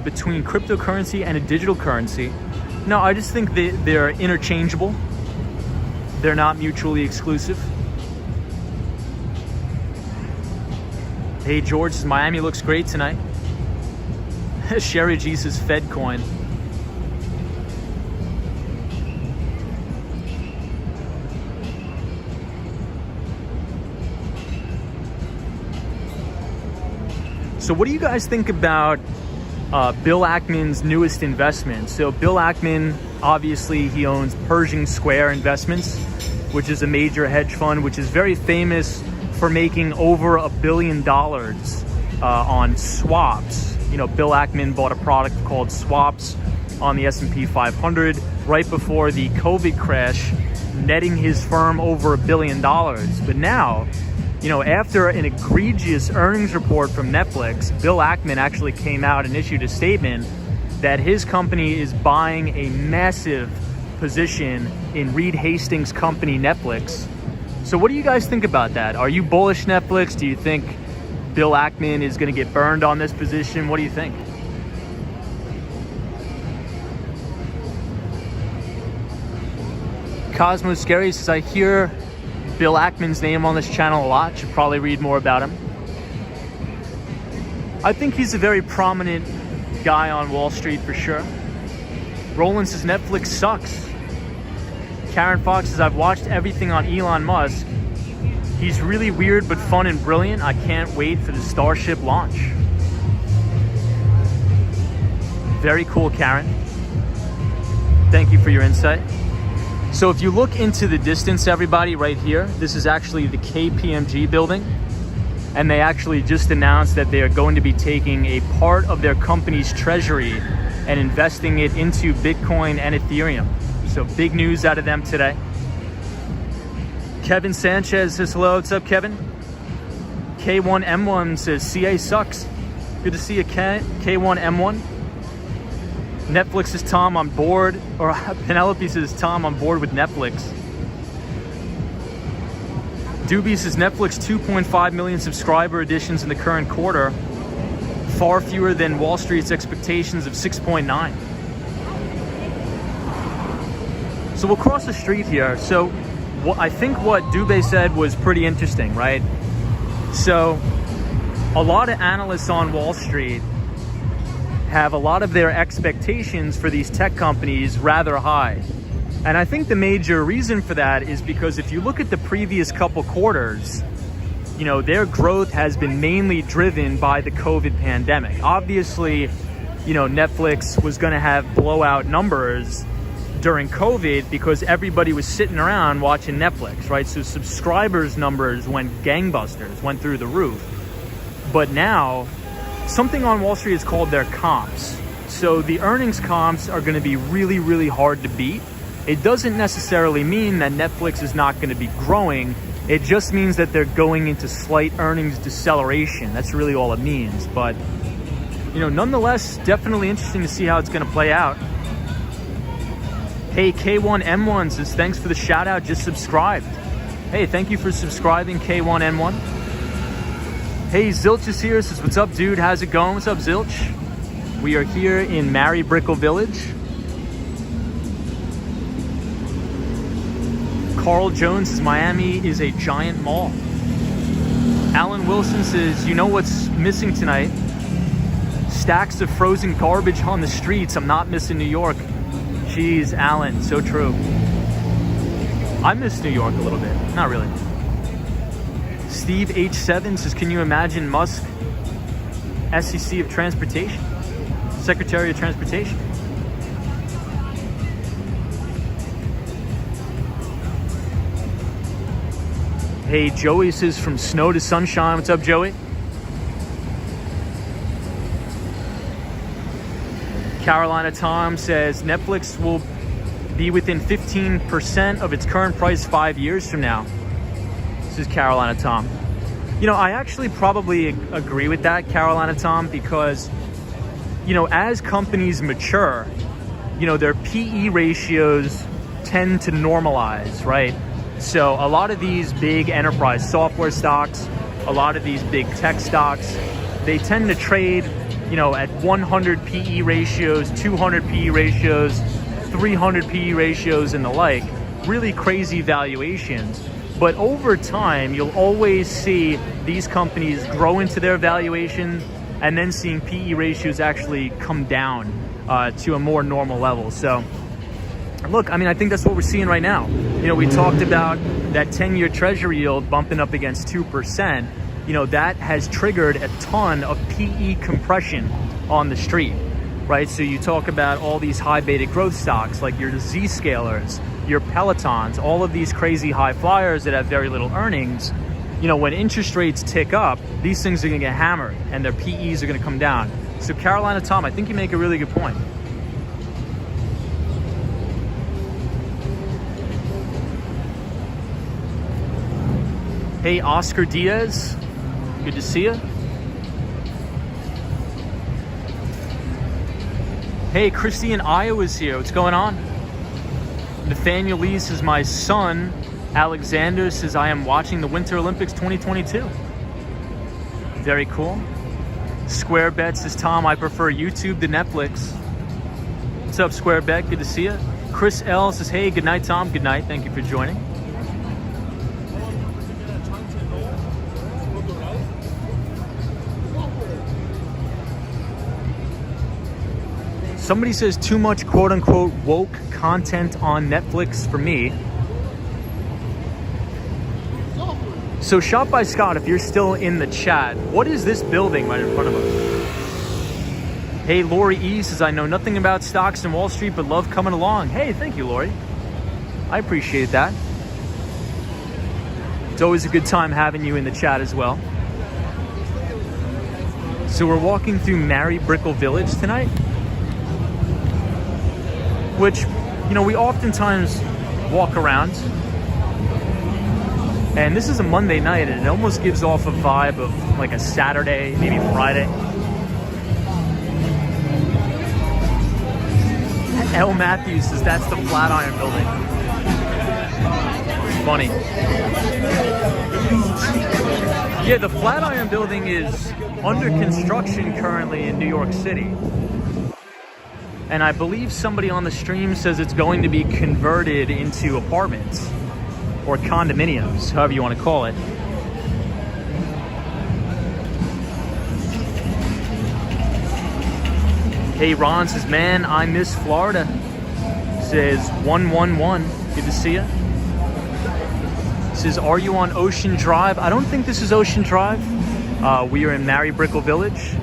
between cryptocurrency and a digital currency? No, I just think they're interchangeable. They're not mutually exclusive. Hey, George says, Miami looks great tonight. Sherry G says, Fed coin. So what do you guys think about Bill Ackman's newest investment. So Bill Ackman, obviously, he owns Pershing Square Investments, which is a major hedge fund, which is very famous for making over $1 billion on swaps. You know, Bill Ackman bought a product called swaps on the S&P 500 right before the COVID crash, netting his firm over $1 billion. But now, you know, after an egregious earnings report from Netflix, Bill Ackman actually came out and issued a statement that his company is buying a massive position in Reed Hastings' company, Netflix. So what do you guys think about that? Are you bullish Netflix? Do you think Bill Ackman is going to get burned on this position? What do you think? Cosmo Scary says, I hear Bill Ackman's name on this channel a lot. Should probably read more about him. I think he's a very prominent guy on Wall Street for sure. Roland says, Netflix sucks. Karen Fox says, I've watched everything on Elon Musk. He's really weird but fun and brilliant. I can't wait for the Starship launch. Very cool, Karen. Thank you for your insight. So if you look into the distance, everybody, right here, this is actually the KPMG building. And they actually just announced that they are going to be taking a part of their company's treasury and investing it into Bitcoin and Ethereum. So big news out of them today. Kevin Sanchez says, hello, what's up, Kevin? K1M1 says, CA sucks. Good to see you, K1M1. Netflix says, Tom on board, or Penelope says, Tom on board with Netflix. Doobie says, Netflix 2.5 million subscriber additions in the current quarter, far fewer than Wall Street's expectations of 6.9. So we'll cross the street here. So I think what Dubé said was pretty interesting, right? So a lot of analysts on Wall Street have a lot of their expectations for these tech companies rather high. And I think the major reason for that is because if you look at the previous couple quarters, you know, their growth has been mainly driven by the COVID pandemic. Obviously, you know, Netflix was going to have blowout numbers during COVID because everybody was sitting around watching Netflix, right? So subscribers numbers went gangbusters, went through the roof. But now, something on Wall Street is called their comps. So the earnings comps are going to be really, really hard to beat. It doesn't necessarily mean that Netflix is not going to be growing. It just means that they're going into slight earnings deceleration. That's really all it means. But, you know, nonetheless, definitely interesting to see how it's going to play out. Hey, K1M1 says, thanks for the shout out, just subscribed. Hey, thank you for subscribing, K1M1. Hey, Zilch is here, says, what's up, dude? How's it going? What's up, Zilch? We are here in Mary Brickell Village. Carl Jones says, Miami is a giant mall. Alan Wilson says, you know what's missing tonight? Stacks of frozen garbage on the streets. I'm not missing New York. Jeez, Alan, so true. I miss New York a little bit. Not really. Steve H7 says, can you imagine Musk, SEC of Transportation? Secretary of Transportation. Hey, Joey says, from snow to sunshine. What's up, Joey? Carolina Tom says, Netflix will be within 15% of its current price 5 years from now. This is Carolina Tom. You know, I actually probably agree with that, Carolina Tom, because, you know, as companies mature, you know, their PE ratios tend to normalize, right? So a lot of these big enterprise software stocks, a lot of these big tech stocks, they tend to trade, you know, at 100 PE ratios, 200 PE ratios, 300 PE ratios and the like, really crazy valuations. But over time, you'll always see these companies grow into their valuation and then seeing PE ratios actually come down to a more normal level. So look, I mean, I think that's what we're seeing right now. You know, we talked about that 10-year treasury yield bumping up against 2%. you know, that has triggered a ton of PE compression on the street, right? So you talk about all these high beta growth stocks like your Z-scalers, your Pelotons, all of these crazy high flyers that have very little earnings. You know, when interest rates tick up, these things are gonna get hammered and their PEs are gonna come down. So Carolina Tom, I think you make a really good point. Hey, Oscar Diaz, good to see you. Hey, Christy in Iowa's here, what's going on? Nathaniel Lee says, my son, Alexander, says, I am watching the Winter Olympics 2022. Very cool. Square Bet says, Tom, I prefer YouTube to Netflix. What's up, Square Bet? Good to see you. Chris L says, hey, good night, Tom. Good night. Thank you for joining. Somebody says too much quote unquote woke content on Netflix for me. So Shop by Scott, if you're still in the chat, what is this building right in front of us? Hey, Lori E says, I know nothing about stocks in Wall Street, but love coming along. Hey, thank you, Lori. I appreciate that. It's always a good time having you in the chat as well. So we're walking through Mary Brickell Village tonight, which, you know, we oftentimes walk around. And this is a Monday night, and it almost gives off a vibe of like a Saturday, maybe Friday. L. Matthews says that's the Flatiron Building. It's funny. Yeah, the Flatiron Building is under construction currently in New York City. And I believe somebody on the stream says it's going to be converted into apartments. Or condominiums, however you want to call it. Hey, Ron says, man, I miss Florida. Says 111, good to see you. Says, are you on Ocean Drive? I don't think this is Ocean Drive. We are in Mary Brickell Village.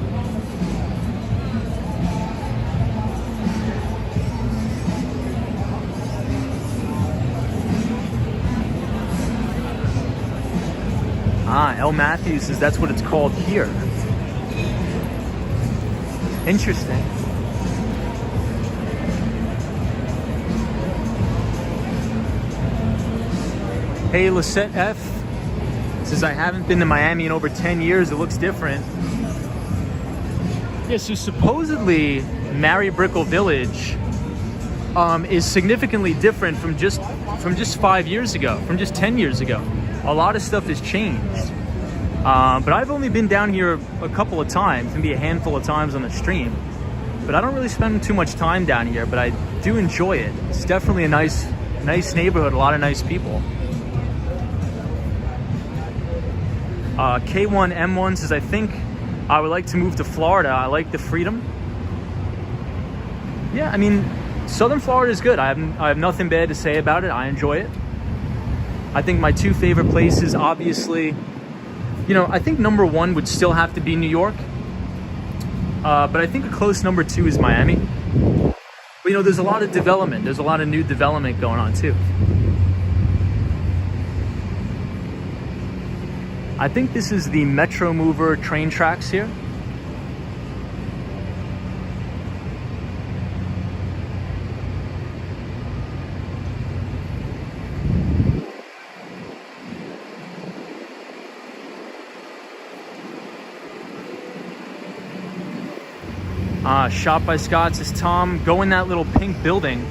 L. Matthews says that's what it's called here. Interesting. Hey, Lisette F says, I haven't been to Miami in over 10 years. It looks different. Yeah, so supposedly Mary Brickell Village is significantly different from just 5 years ago, from just 10 years ago. A lot of stuff has changed. But I've only been down here a couple of times, maybe a handful of times on the stream. But I don't really spend too much time down here, but I do enjoy it. It's definitely a nice neighborhood, a lot of nice people. K1M1 says, I think I would like to move to Florida. I like the freedom. Yeah, I mean, Southern Florida is good. I have nothing bad to say about it. I enjoy it. I think my two favorite places, obviously, you know, I think number one would still have to be New York. But I think a close number two is Miami. But, you know, there's a lot of development. There's a lot of new development going on, too. I think this is the Metro Mover train tracks here. Shop by Scott says, Tom, go in that little pink building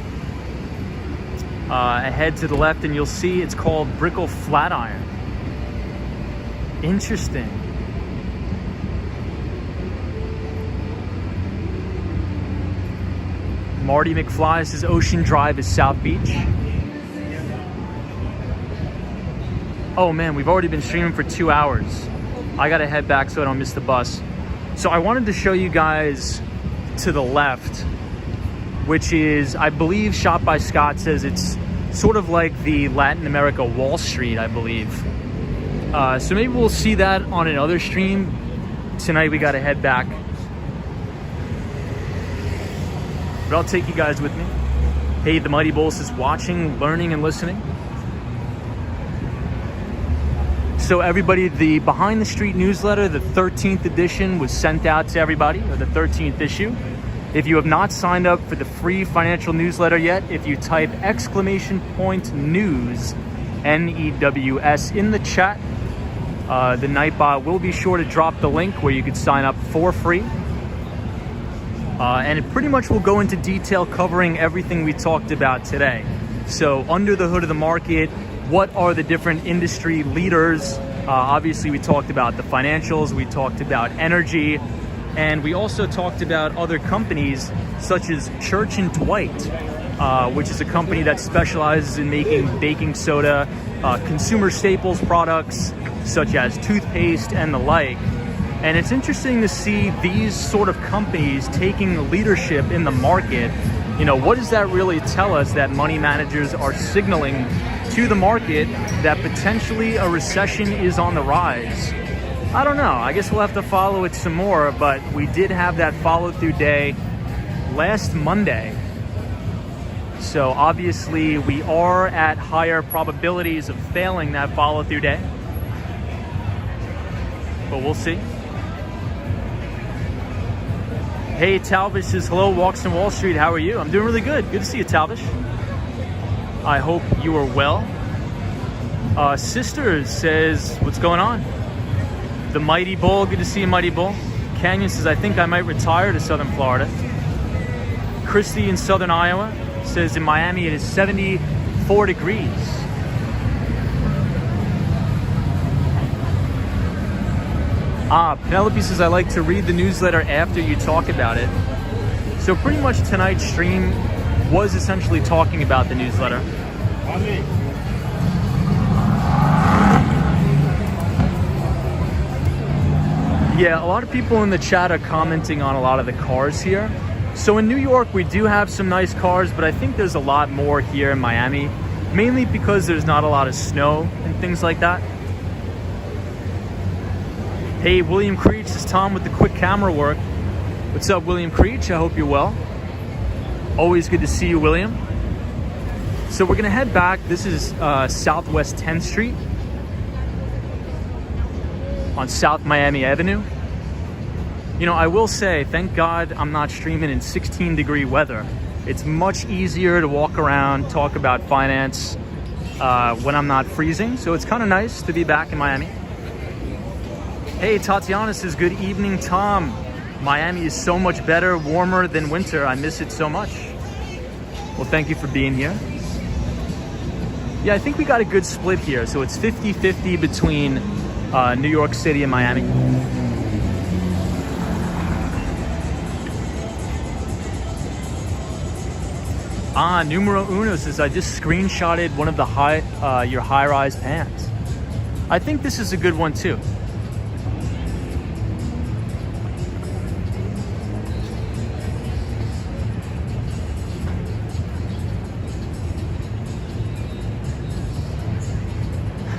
ahead to the left and you'll see it's called Brickell Flatiron. Interesting. Marty McFly says Ocean Drive is South Beach. Oh man, we've already been streaming for 2 hours. I gotta head back so I don't miss the bus. So I wanted to show you guys to the left, which is, I believe Shop by Scott says it's sort of like the Latin America Wall Street, I believe. So maybe we'll see that on another stream. Tonight we got to head back. But I'll take you guys with me. Hey, the Mighty Bolus is watching, learning, and listening. So everybody, the Behind the Street newsletter, the 13th edition, was sent out to everybody, or the 13th issue. If you have not signed up for the free financial newsletter yet, if you type !news, N-E-W-S, in the chat, the Nightbot will be sure to drop the link where you could sign up for free. And it pretty much will go into detail covering everything we talked about today. So under the hood of the market, what are the different industry leaders? Obviously, we talked about the financials, we talked about energy, and we also talked about other companies such as Church & Dwight, which is a company that specializes in making baking soda, consumer staples products such as toothpaste and the like. And it's interesting to see these sort of companies taking leadership in the market. You know, what does that really tell us? That money managers are signaling to the market that potentially a recession is on the rise. I don't know. I guess we'll have to follow it some more, but we did have that follow-through day last Monday. So obviously we are at higher probabilities of failing that follow-through day. But we'll see. Hey, Talbish says, hello, Walks on Wall Street. How are you? I'm doing really good. Good to see you, Talbish. I hope you are well. Sisters says, what's going on? The Mighty Bull, good to see you, Mighty Bull. Canyon says, I think I might retire to Southern Florida. Christy in Southern Iowa says, in Miami it is 74 degrees. Penelope says, I like to read the newsletter after you talk about it. So pretty much tonight's stream was essentially talking about the newsletter. Yeah, a lot of people in the chat are commenting on a lot of the cars here. So in New York, we do have some nice cars, but I think there's a lot more here in Miami, mainly because there's not a lot of snow and things like that. Hey, William Creech, this is Tom with the quick camera work. What's up, William Creech? I hope you're well. Always good to see you, William. So we're gonna head back. This is Southwest 10th Street on South Miami Avenue. You know, I will say, thank God I'm not streaming in 16-degree weather. It's much easier to walk around, talk about finance when I'm not freezing. So it's kind of nice to be back in Miami. Hey, Tatiana says, good evening, Tom. Miami is so much better, warmer than winter. I miss it so much. Well, thank you for being here. Yeah, I think we got a good split here. So it's 50-50 between New York City and Miami. Numero uno says, I just screenshotted one of the your high-rise pants. I think this is a good one too.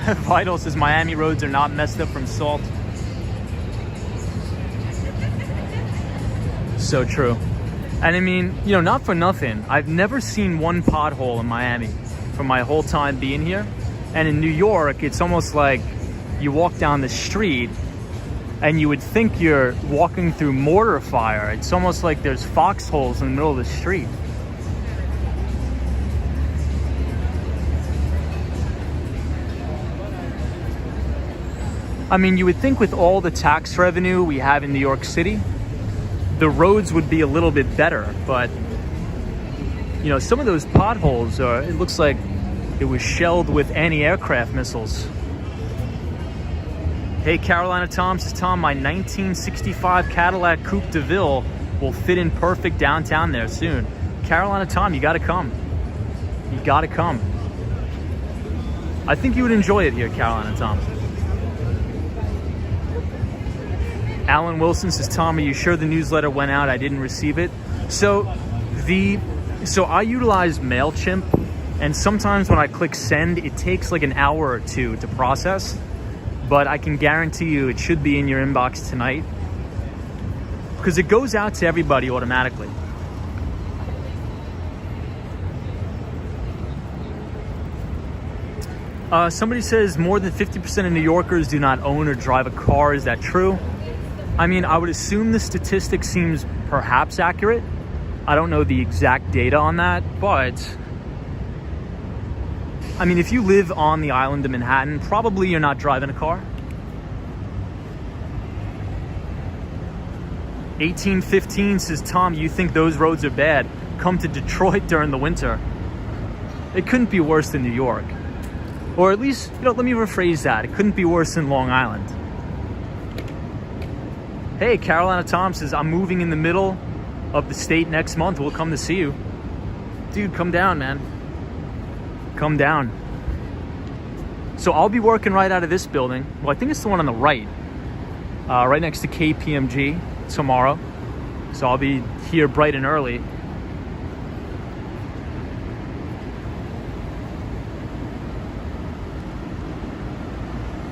Vital says, Miami roads are not messed up from salt. So true. And I mean, you know, not for nothing, I've never seen one pothole in Miami for my whole time being here. And in New York, it's almost like you walk down the street and you would think you're walking through mortar fire. It's almost like there's foxholes in the middle of the street. I mean, you would think with all the tax revenue we have in New York City, the roads would be a little bit better, but you know, some of those potholes are, it looks like it was shelled with anti-aircraft missiles. Hey, Carolina Tom says, Tom, my 1965 Cadillac Coupe de Ville will fit in perfect downtown there soon. Carolina Tom, you gotta come. You gotta come. I think you would enjoy it here, Carolina Tom. Alan Wilson says, Tom, are you sure the newsletter went out? I didn't receive it. So I utilize MailChimp, and sometimes when I click send, it takes like an hour or two to process. but I can guarantee you it should be in your inbox tonight because it goes out to everybody automatically. Somebody says more than 50% of New Yorkers do not own or drive a car. Is that true? I mean, I would assume the statistic seems perhaps accurate. I don't know the exact data on that, but I mean, if you live on the island of Manhattan, probably you're not driving a car. 1815 says, Tom, you think those roads are bad? Come to Detroit during the winter. It couldn't be worse than New York. Or at least, let me rephrase that. It couldn't be worse than Long Island. Hey, Carolina Tom says, I'm moving in the middle of the state next month. We'll come to see you. Dude, come down, man. Come down. So I'll be working right out of this building. Well, I think it's the one on the right. Right next to KPMG tomorrow. So I'll be here bright and early.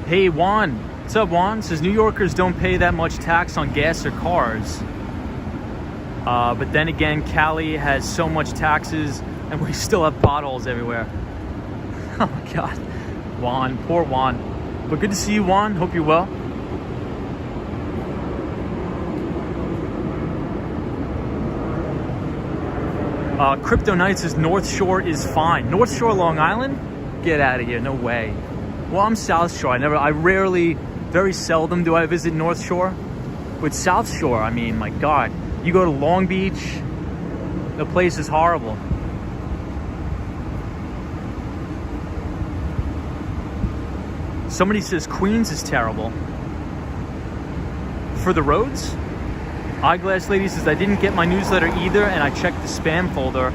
Hey, Juan. What's up, Juan? Says New Yorkers don't pay that much tax on gas or cars. But then again, Cali has so much taxes and we still have potholes everywhere. Oh my God. Juan, poor Juan. But good to see you, Juan. Hope you're well. Crypto Knight says North Shore is fine. North Shore, Long Island? Get out of here. No way. Well, I'm South Shore. Very seldom do I visit North Shore. With South Shore, I mean, my God. You go to Long Beach, the place is horrible. Somebody says Queens is terrible. For the roads? Eyeglass Lady says, I didn't get my newsletter either, and I checked the spam folder.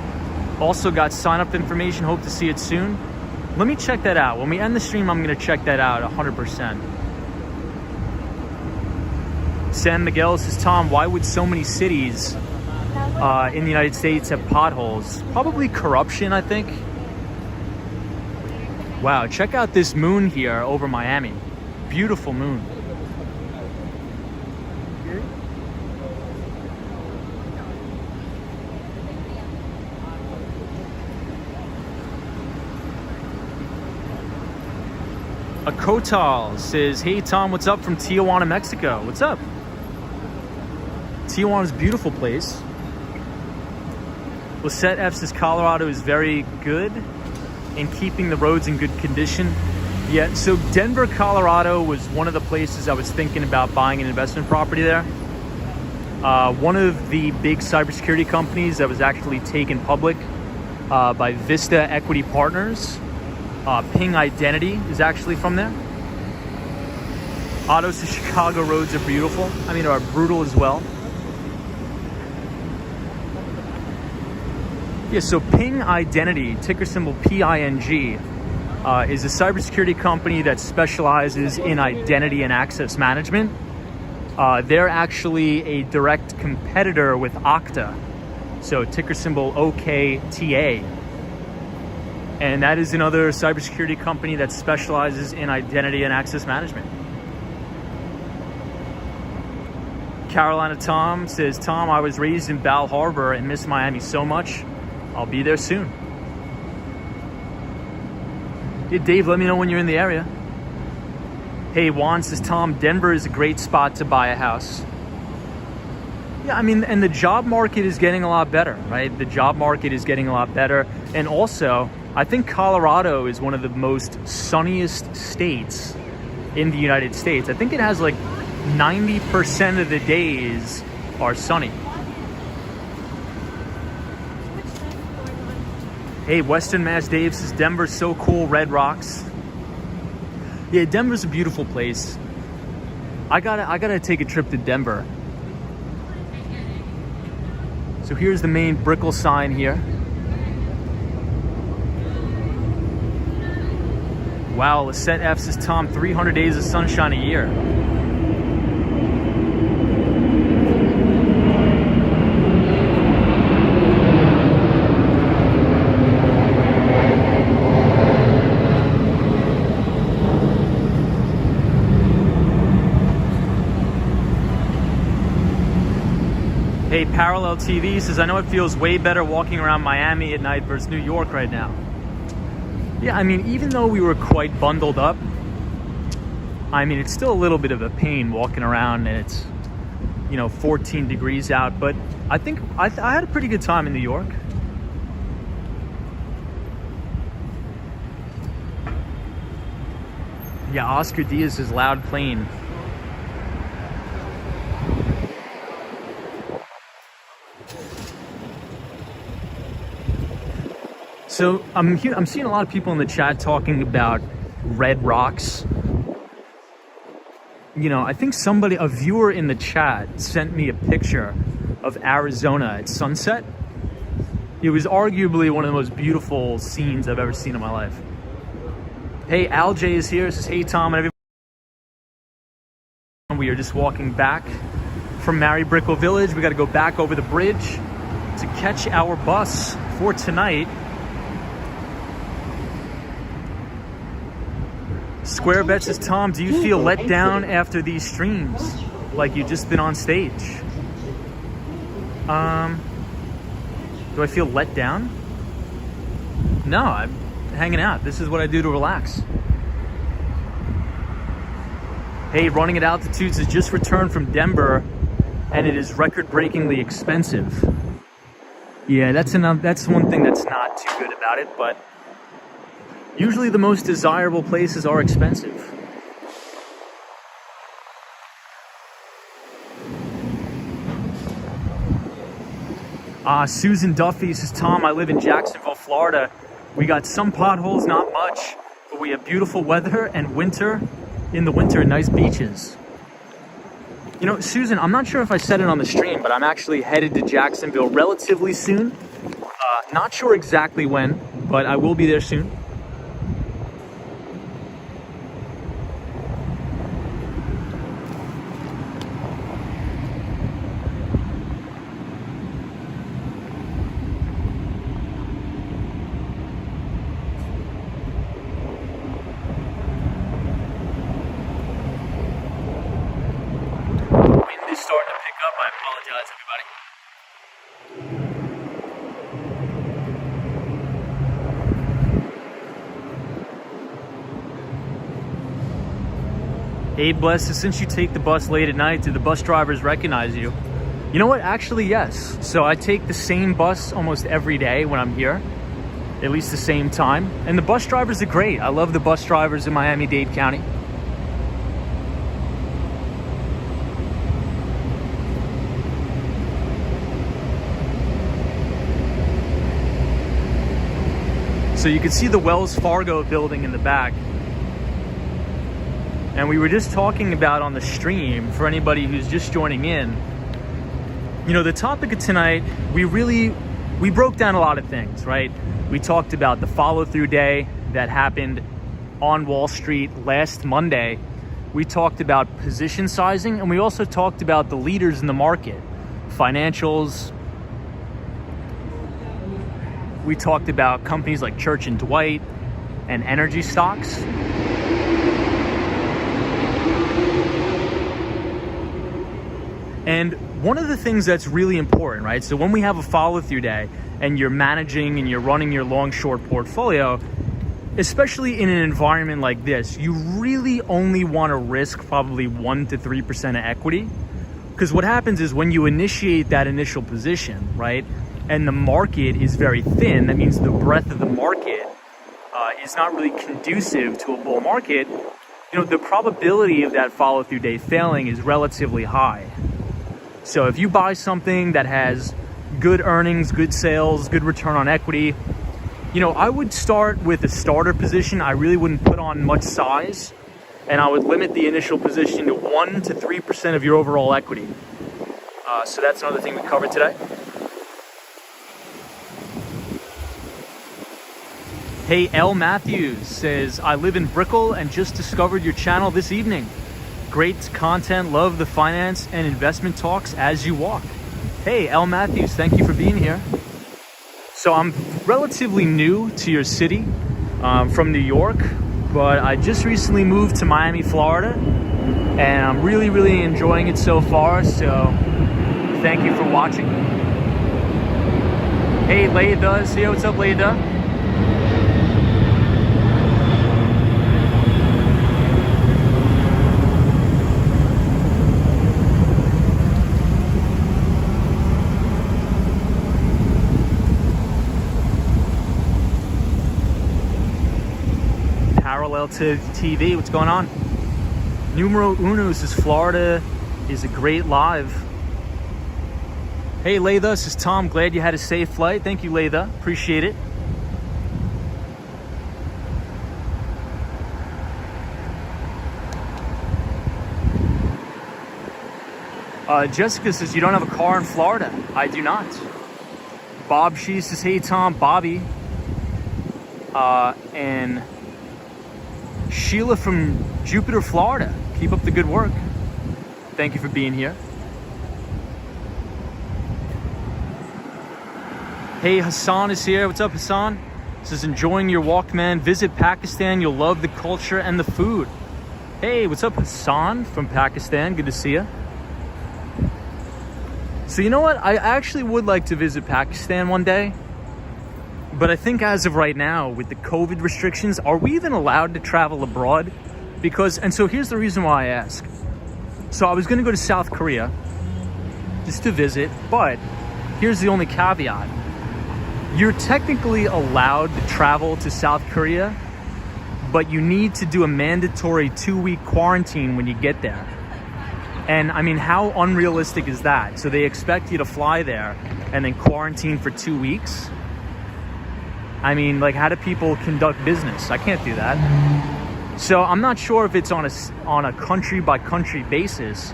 Also got sign-up information, hope to see it soon. Let me check that out. When we end the stream, I'm going to check that out 100%. Sam Miguel says, Tom, why would so many cities in the United States have potholes? Probably corruption, I think. Wow, check out this moon here over Miami. Beautiful moon. A Kotal says, hey Tom, what's up from Tijuana, Mexico? What's up? Tijuana's a beautiful place. Lisette F says Colorado is very good in keeping the roads in good condition. Yeah, so Denver, Colorado was one of the places I was thinking about buying an investment property there. One of the big cybersecurity companies that was actually taken public by Vista Equity Partners, Ping Identity, is actually from there. Otto says Chicago roads are beautiful. I mean, are brutal as well. Yeah, so Ping Identity, ticker symbol PING, is a cybersecurity company that specializes in identity and access management. They're actually a direct competitor with Okta, so ticker symbol OKTA. And that is another cybersecurity company that specializes in identity and access management. Carolina Tom says, Tom, I was raised in Bal Harbor and miss Miami so much. I'll be there soon. Yeah, Dave, let me know when you're in the area. Hey, Juan says, Tom, Denver is a great spot to buy a house. Yeah, I mean, and the job market is getting a lot better, right? The job market is getting a lot better. And also, I think Colorado is one of the most sunniest states in the United States. I think it has like 90% of the days are sunny. Hey, Western Mass Dave says Denver's so cool, Red Rocks. Yeah, Denver's a beautiful place. I gotta take a trip to Denver. So here's the main Brickell sign here. Wow, Lisette F says, Tom, 300 days of sunshine a year. Hey, Parallel TV says, I know it feels way better walking around Miami at night versus New York right now. Yeah, I mean, even though we were quite bundled up, I mean, it's still a little bit of a pain walking around and it's, 14 degrees out. But I think I had a pretty good time in New York. Yeah, Oscar Diaz is loud playing. So I'm seeing a lot of people in the chat talking about red rocks. I think a viewer in the chat sent me a picture of Arizona at sunset. It was arguably one of the most beautiful scenes I've ever seen in my life. Hey, Al J is here. Says, hey, Tom, and everybody. We are just walking back from Mary Brickell Village. We got to go back over the bridge to catch our bus for tonight. Square Bet says, Tom, do you feel let down after these streams? Like you've just been on stage? Do I feel let down? No, I'm hanging out. This is what I do to relax. Hey, Running at Altitudes has just returned from Denver and it is record-breakingly expensive. Yeah, that's one thing that's not too good about it, but usually the most desirable places are expensive. Susan Duffy says, Tom, I live in Jacksonville, Florida. We got some potholes, not much, but we have beautiful weather and in the winter, nice beaches. Susan, I'm not sure if I said it on the stream, but I'm actually headed to Jacksonville relatively soon. Not sure exactly when, but I will be there soon. Starting to pick up. I apologize, everybody. Hey, Bless, since you take the bus late at night, do the bus drivers recognize you? You know what? Actually, yes. So I take the same bus almost every day when I'm here, at least the same time. And the bus drivers are great. I love the bus drivers in Miami-Dade County. So you can see the Wells Fargo building in the back. And we were just talking about on the stream, for anybody who's just joining in, the topic of tonight, we broke down a lot of things, right? We talked about the follow-through day that happened on Wall Street last Monday. We talked about position sizing, and we also talked about the leaders in the market, financials. We talked about companies like Church & Dwight and energy stocks. And one of the things that's really important, right? So when we have a follow-through day and you're managing and you're running your long-short portfolio, especially in an environment like this, you really only want to risk probably 1 to 3% of equity. Because what happens is when you initiate that initial position, right, and the market is very thin, that means the breadth of the market is not really conducive to a bull market, the probability of that follow-through day failing is relatively high. So if you buy something that has good earnings, good sales, good return on equity, I would start with a starter position. I really wouldn't put on much size, and I would limit the initial position to 1 to 3% of your overall equity. So that's another thing we covered today. Hey, L. Matthews says, I live in Brickell and just discovered your channel this evening. Great content, love the finance and investment talks as you walk. Hey, L. Matthews, thank you for being here. So I'm relatively new to your city, from New York, but I just recently moved to Miami, Florida, and I'm really, really enjoying it so far. So Thank you for watching. Hey, Layda, see what's up, Layda? Parallel to TV, what's going on? Numero uno says Florida is a great live. Hey Layda, this is Tom. Glad you had a safe flight. Thank you, Layda. Appreciate it. Jessica says you don't have a car in Florida. I do not. Bob She says, hey Tom, Bobby. And Sheila from Jupiter, Florida. Keep up the good work. Thank you for being here. Hey, Hassan is here. What's up, Hassan? This is enjoying your walk, man. Visit Pakistan. You'll love the culture and the food. Hey, what's up, Hassan from Pakistan? Good to see you. So you know what? I actually would like to visit Pakistan one day. But I think as of right now, with the COVID restrictions, are we even allowed to travel abroad? And so here's the reason why I ask. So I was going to go to South Korea just to visit, but here's the only caveat. You're technically allowed to travel to South Korea, but you need to do a mandatory 2-week quarantine when you get there. And I mean, how unrealistic is that? So they expect you to fly there and then quarantine for 2 weeks? I mean, like, how do people conduct business? I can't do that. So I'm not sure if it's on a country by country basis,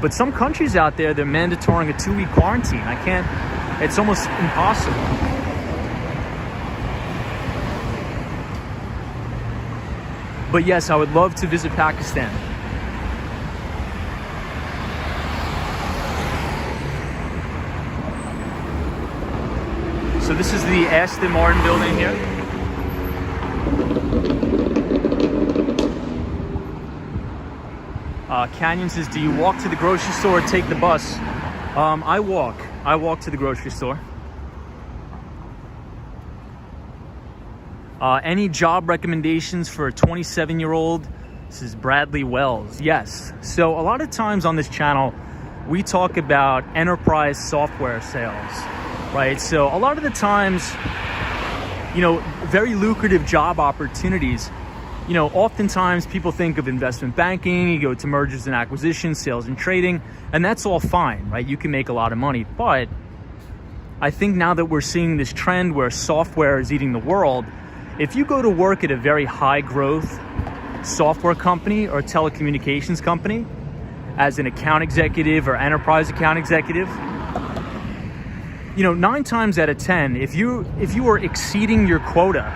but some countries out there, they're mandatorying a 2-week quarantine. I can't, it's almost impossible. But yes, I would love to visit Pakistan. So this is the Aston Martin building here. Canyon says, do you walk to the grocery store or take the bus? I walk to the grocery store. Any job recommendations for a 27-year-old? This is Bradley Wells. Yes. So a lot of times on this channel, we talk about enterprise software sales, right? So a lot of the times, very lucrative job opportunities, oftentimes people think of investment banking, you go to mergers and acquisitions, sales and trading, and that's all fine, right? You can make a lot of money. But I think now that we're seeing this trend where software is eating the world, if you go to work at a very high growth software company or telecommunications company as an account executive or enterprise account executive, 9 times out of 10, if you are exceeding your quota,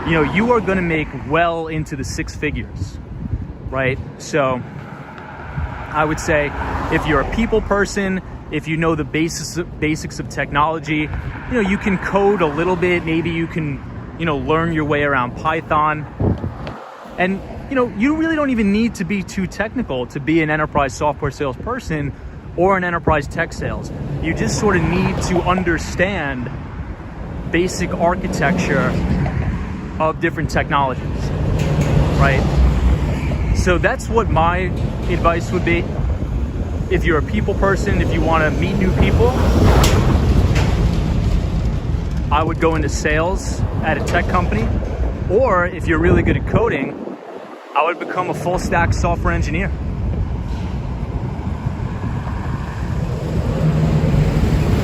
you are going to make well into the 6 figures, right? So I would say if you're a people person, if you know the basics of technology, you can code a little bit, maybe you can learn your way around Python. And, you really don't even need to be too technical to be an enterprise software salesperson or an enterprise tech sales. You just sort of need to understand basic architecture of different technologies, right? So that's what my advice would be. If you're a people person, if you want to meet new people, I would go into sales at a tech company, or if you're really good at coding, I would become a full stack software engineer.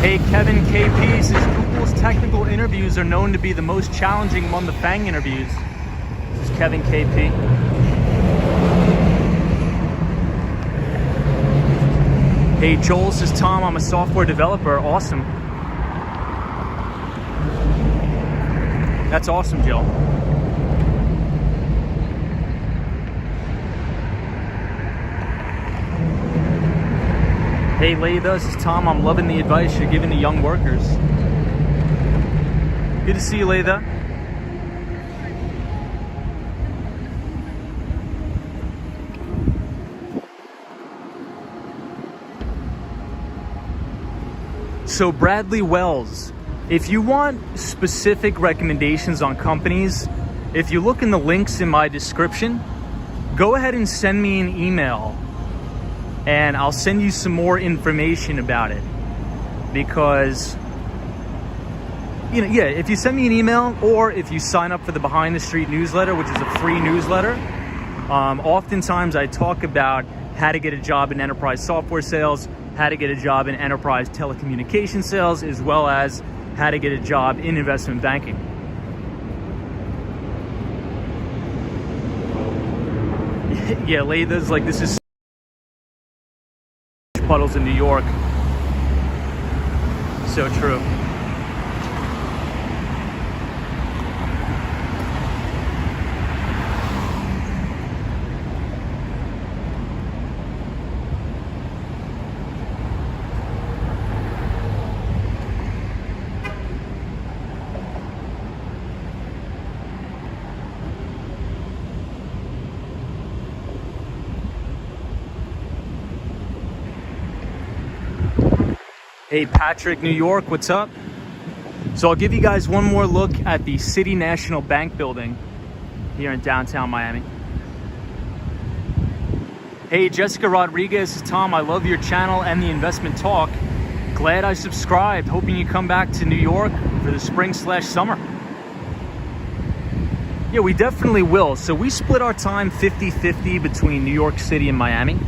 Hey, Kevin KP says Google's technical interviews are known to be the most challenging among the FANG interviews. This is Kevin KP. Hey, Joel says, Tom, I'm a software developer. Awesome. That's awesome, Jill. Hey, Layda, this is Tom. I'm loving the advice you're giving to young workers. Good to see you, Layda. So Bradley Wells, if you want specific recommendations on companies, if you look in the links in my description, go ahead and send me an email and I'll send you some more information about it. Because, if you send me an email or if you sign up for the Behind the Street newsletter, which is a free newsletter, oftentimes I talk about how to get a job in enterprise software sales, how to get a job in enterprise telecommunication sales, as well as how to get a job in investment banking. Yeah, Latha's like, this is puddles in New York. So true. Hey Patrick, New York, what's up? So I'll give you guys one more look at the City National Bank building here in downtown Miami. Hey Jessica Rodriguez, Tom, I love your channel and the investment talk. Glad I subscribed, hoping you come back to New York for the spring/summer. Yeah, we definitely will. So we split our time 50-50 between New York City and Miami.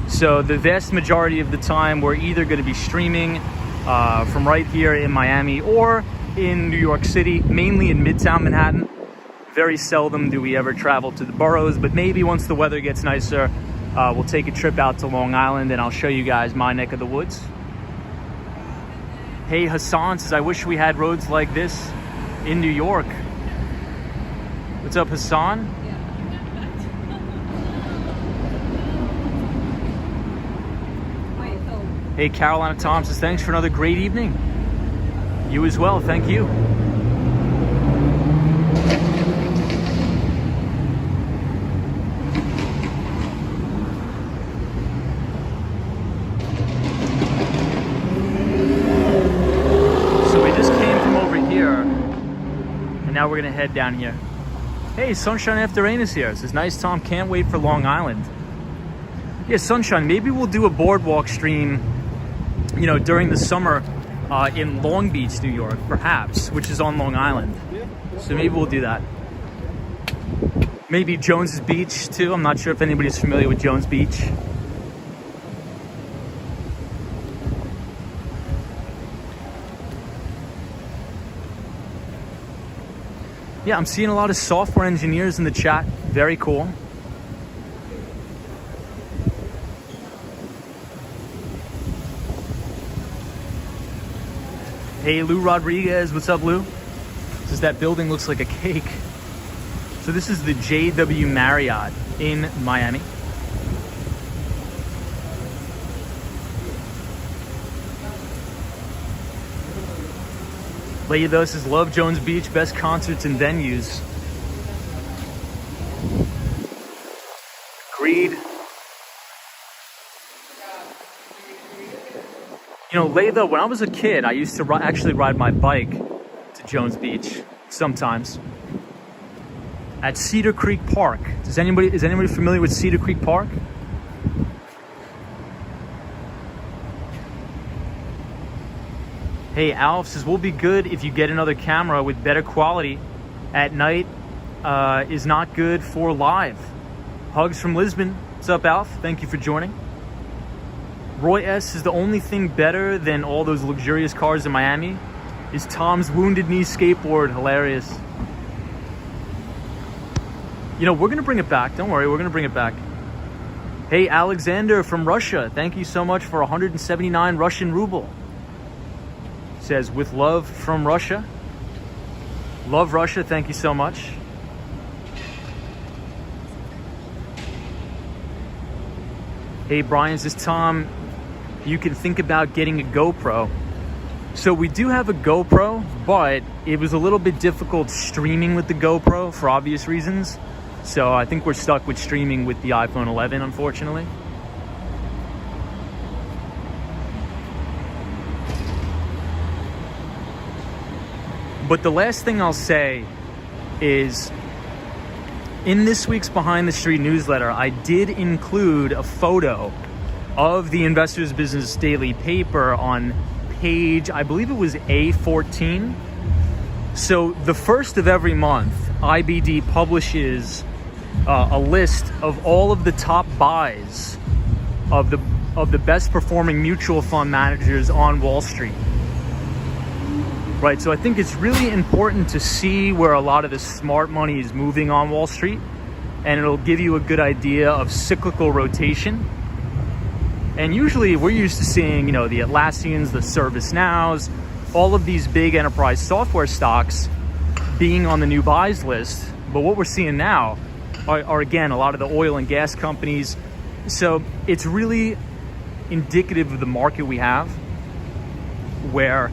So the vast majority of the time, we're either going to be streaming from right here in Miami or in New York City, mainly in Midtown Manhattan. Very seldom do we ever travel to the boroughs, but maybe once the weather gets nicer, we'll take a trip out to Long Island and I'll show you guys my neck of the woods. Hey, Hassan says, I wish we had roads like this in New York. What's up, Hassan? Hey, Carolina Tom says, thanks for another great evening. You as well, thank you. So we just came from over here, and now we're gonna head down here. Hey, Sunshine After Rain is here. It says, nice, Tom, can't wait for Long Island. Yeah, Sunshine, maybe we'll do a boardwalk stream during the summer in Long Beach, New York, perhaps, which is on Long Island. So maybe we'll do that. Maybe Jones's Beach too. I'm not sure if anybody's familiar with Jones Beach. Yeah, I'm seeing a lot of software engineers in the chat. Very cool. Hey, Lou Rodriguez, what's up, Lou? Says that building looks like a cake. So this is the JW Marriott in Miami. Leia says, love Jones Beach, best concerts and venues. Agreed. Leia, when I was a kid, I used to actually ride my bike to Jones Beach sometimes. At Cedar Creek Park. Is anybody familiar with Cedar Creek Park? Hey, Alf says, we'll be good if you get another camera with better quality. At night is not good for live. Hugs from Lisbon. What's up, Alf? Thank you for joining. Roy S. is the only thing better than all those luxurious cars in Miami is Tom's Wounded Knee skateboard. Hilarious. We're going to bring it back. Don't worry, we're going to bring it back. Hey, Alexander from Russia. Thank you so much for 179 Russian ruble. Says, with love from Russia. Love Russia. Thank you so much. Hey, Brian says, Tom, you can think about getting a GoPro. So we do have a GoPro, but it was a little bit difficult streaming with the GoPro for obvious reasons. So I think we're stuck with streaming with the iPhone 11, unfortunately. But the last thing I'll say is, in this week's Behind the Street newsletter, I did include a photo of the Investors Business Daily paper on page, I believe it was A14. So the first of every month, IBD publishes a list of all of the top buys of the best performing mutual fund managers on Wall Street. Right, so I think it's really important to see where a lot of the smart money is moving on Wall Street, and it'll give you a good idea of cyclical rotation. And usually we're used to seeing, the Atlassians, the ServiceNows, all of these big enterprise software stocks being on the new buys list. But what we're seeing now are again, a lot of the oil and gas companies. So it's really indicative of the market we have, where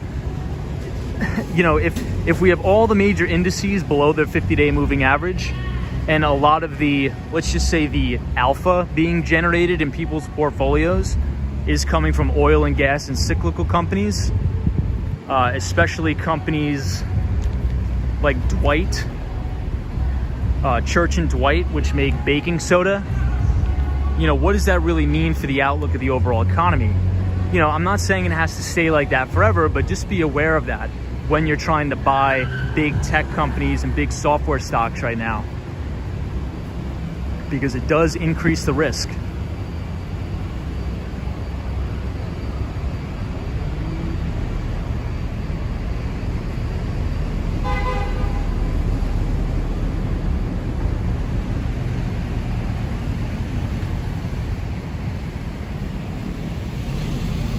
if we have all the major indices below their 50-day moving average, and a lot of the, let's just say, the alpha being generated in people's portfolios is coming from oil and gas and cyclical companies, especially companies like Dwight, Church and Dwight, which make baking soda. What does that really mean for the outlook of the overall economy? I'm not saying it has to stay like that forever, but just be aware of that when you're trying to buy big tech companies and big software stocks right now, because it does increase the risk.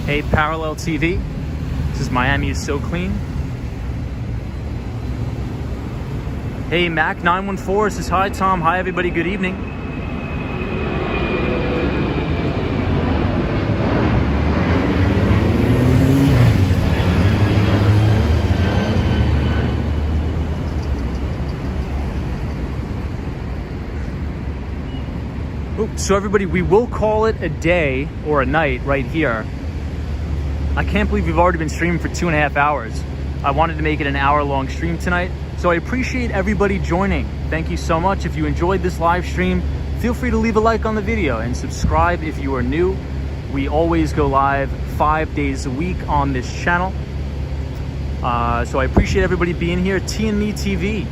Hey, Parallel TV. This is Miami is so clean. Hey, Mac914 says, hi, Tom. Hi, everybody. Good evening. So everybody, we will call it a day or a night right here. I can't believe we've already been streaming for 2.5 hours. I wanted to make it an hour-long stream tonight. So I appreciate everybody joining. Thank you so much. If you enjoyed this live stream, feel free to leave a like on the video and subscribe if you are new. We always go live 5 days a week on this channel. So I appreciate everybody being here. T&Me TV,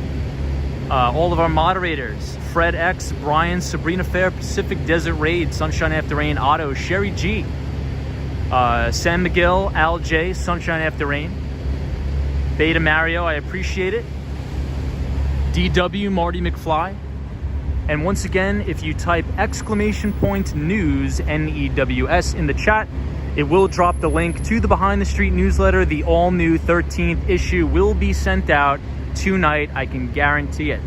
all of our moderators, Fred X, Brian, Sabrina Fair, Pacific Desert Raid, Sunshine After Rain, Otto, Sherry G, San Miguel, Al J, Sunshine After Rain, Beta Mario, I appreciate it. DW, Marty McFly. And once again, if you type !news, NEWS, in the chat, it will drop the link to the Behind the Street newsletter. The all-new 13th issue will be sent out tonight, I can guarantee it.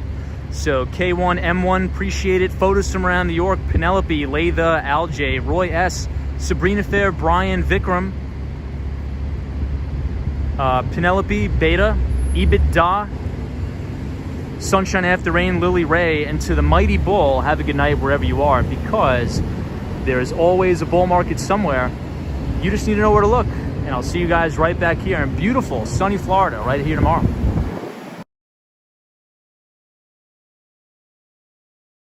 So K1M1, appreciate it. Photos from around New York, Penelope, Latha, Al J, Roy S, Sabrina Fair, Brian, Vikram, Penelope, Beta, Ebit Da, Sunshine After Rain, Lily Ray, and to the mighty bull, have a good night wherever you are, because there is always a bull market somewhere. You just need to know where to look. And I'll see you guys right back here in beautiful, sunny Florida right here tomorrow.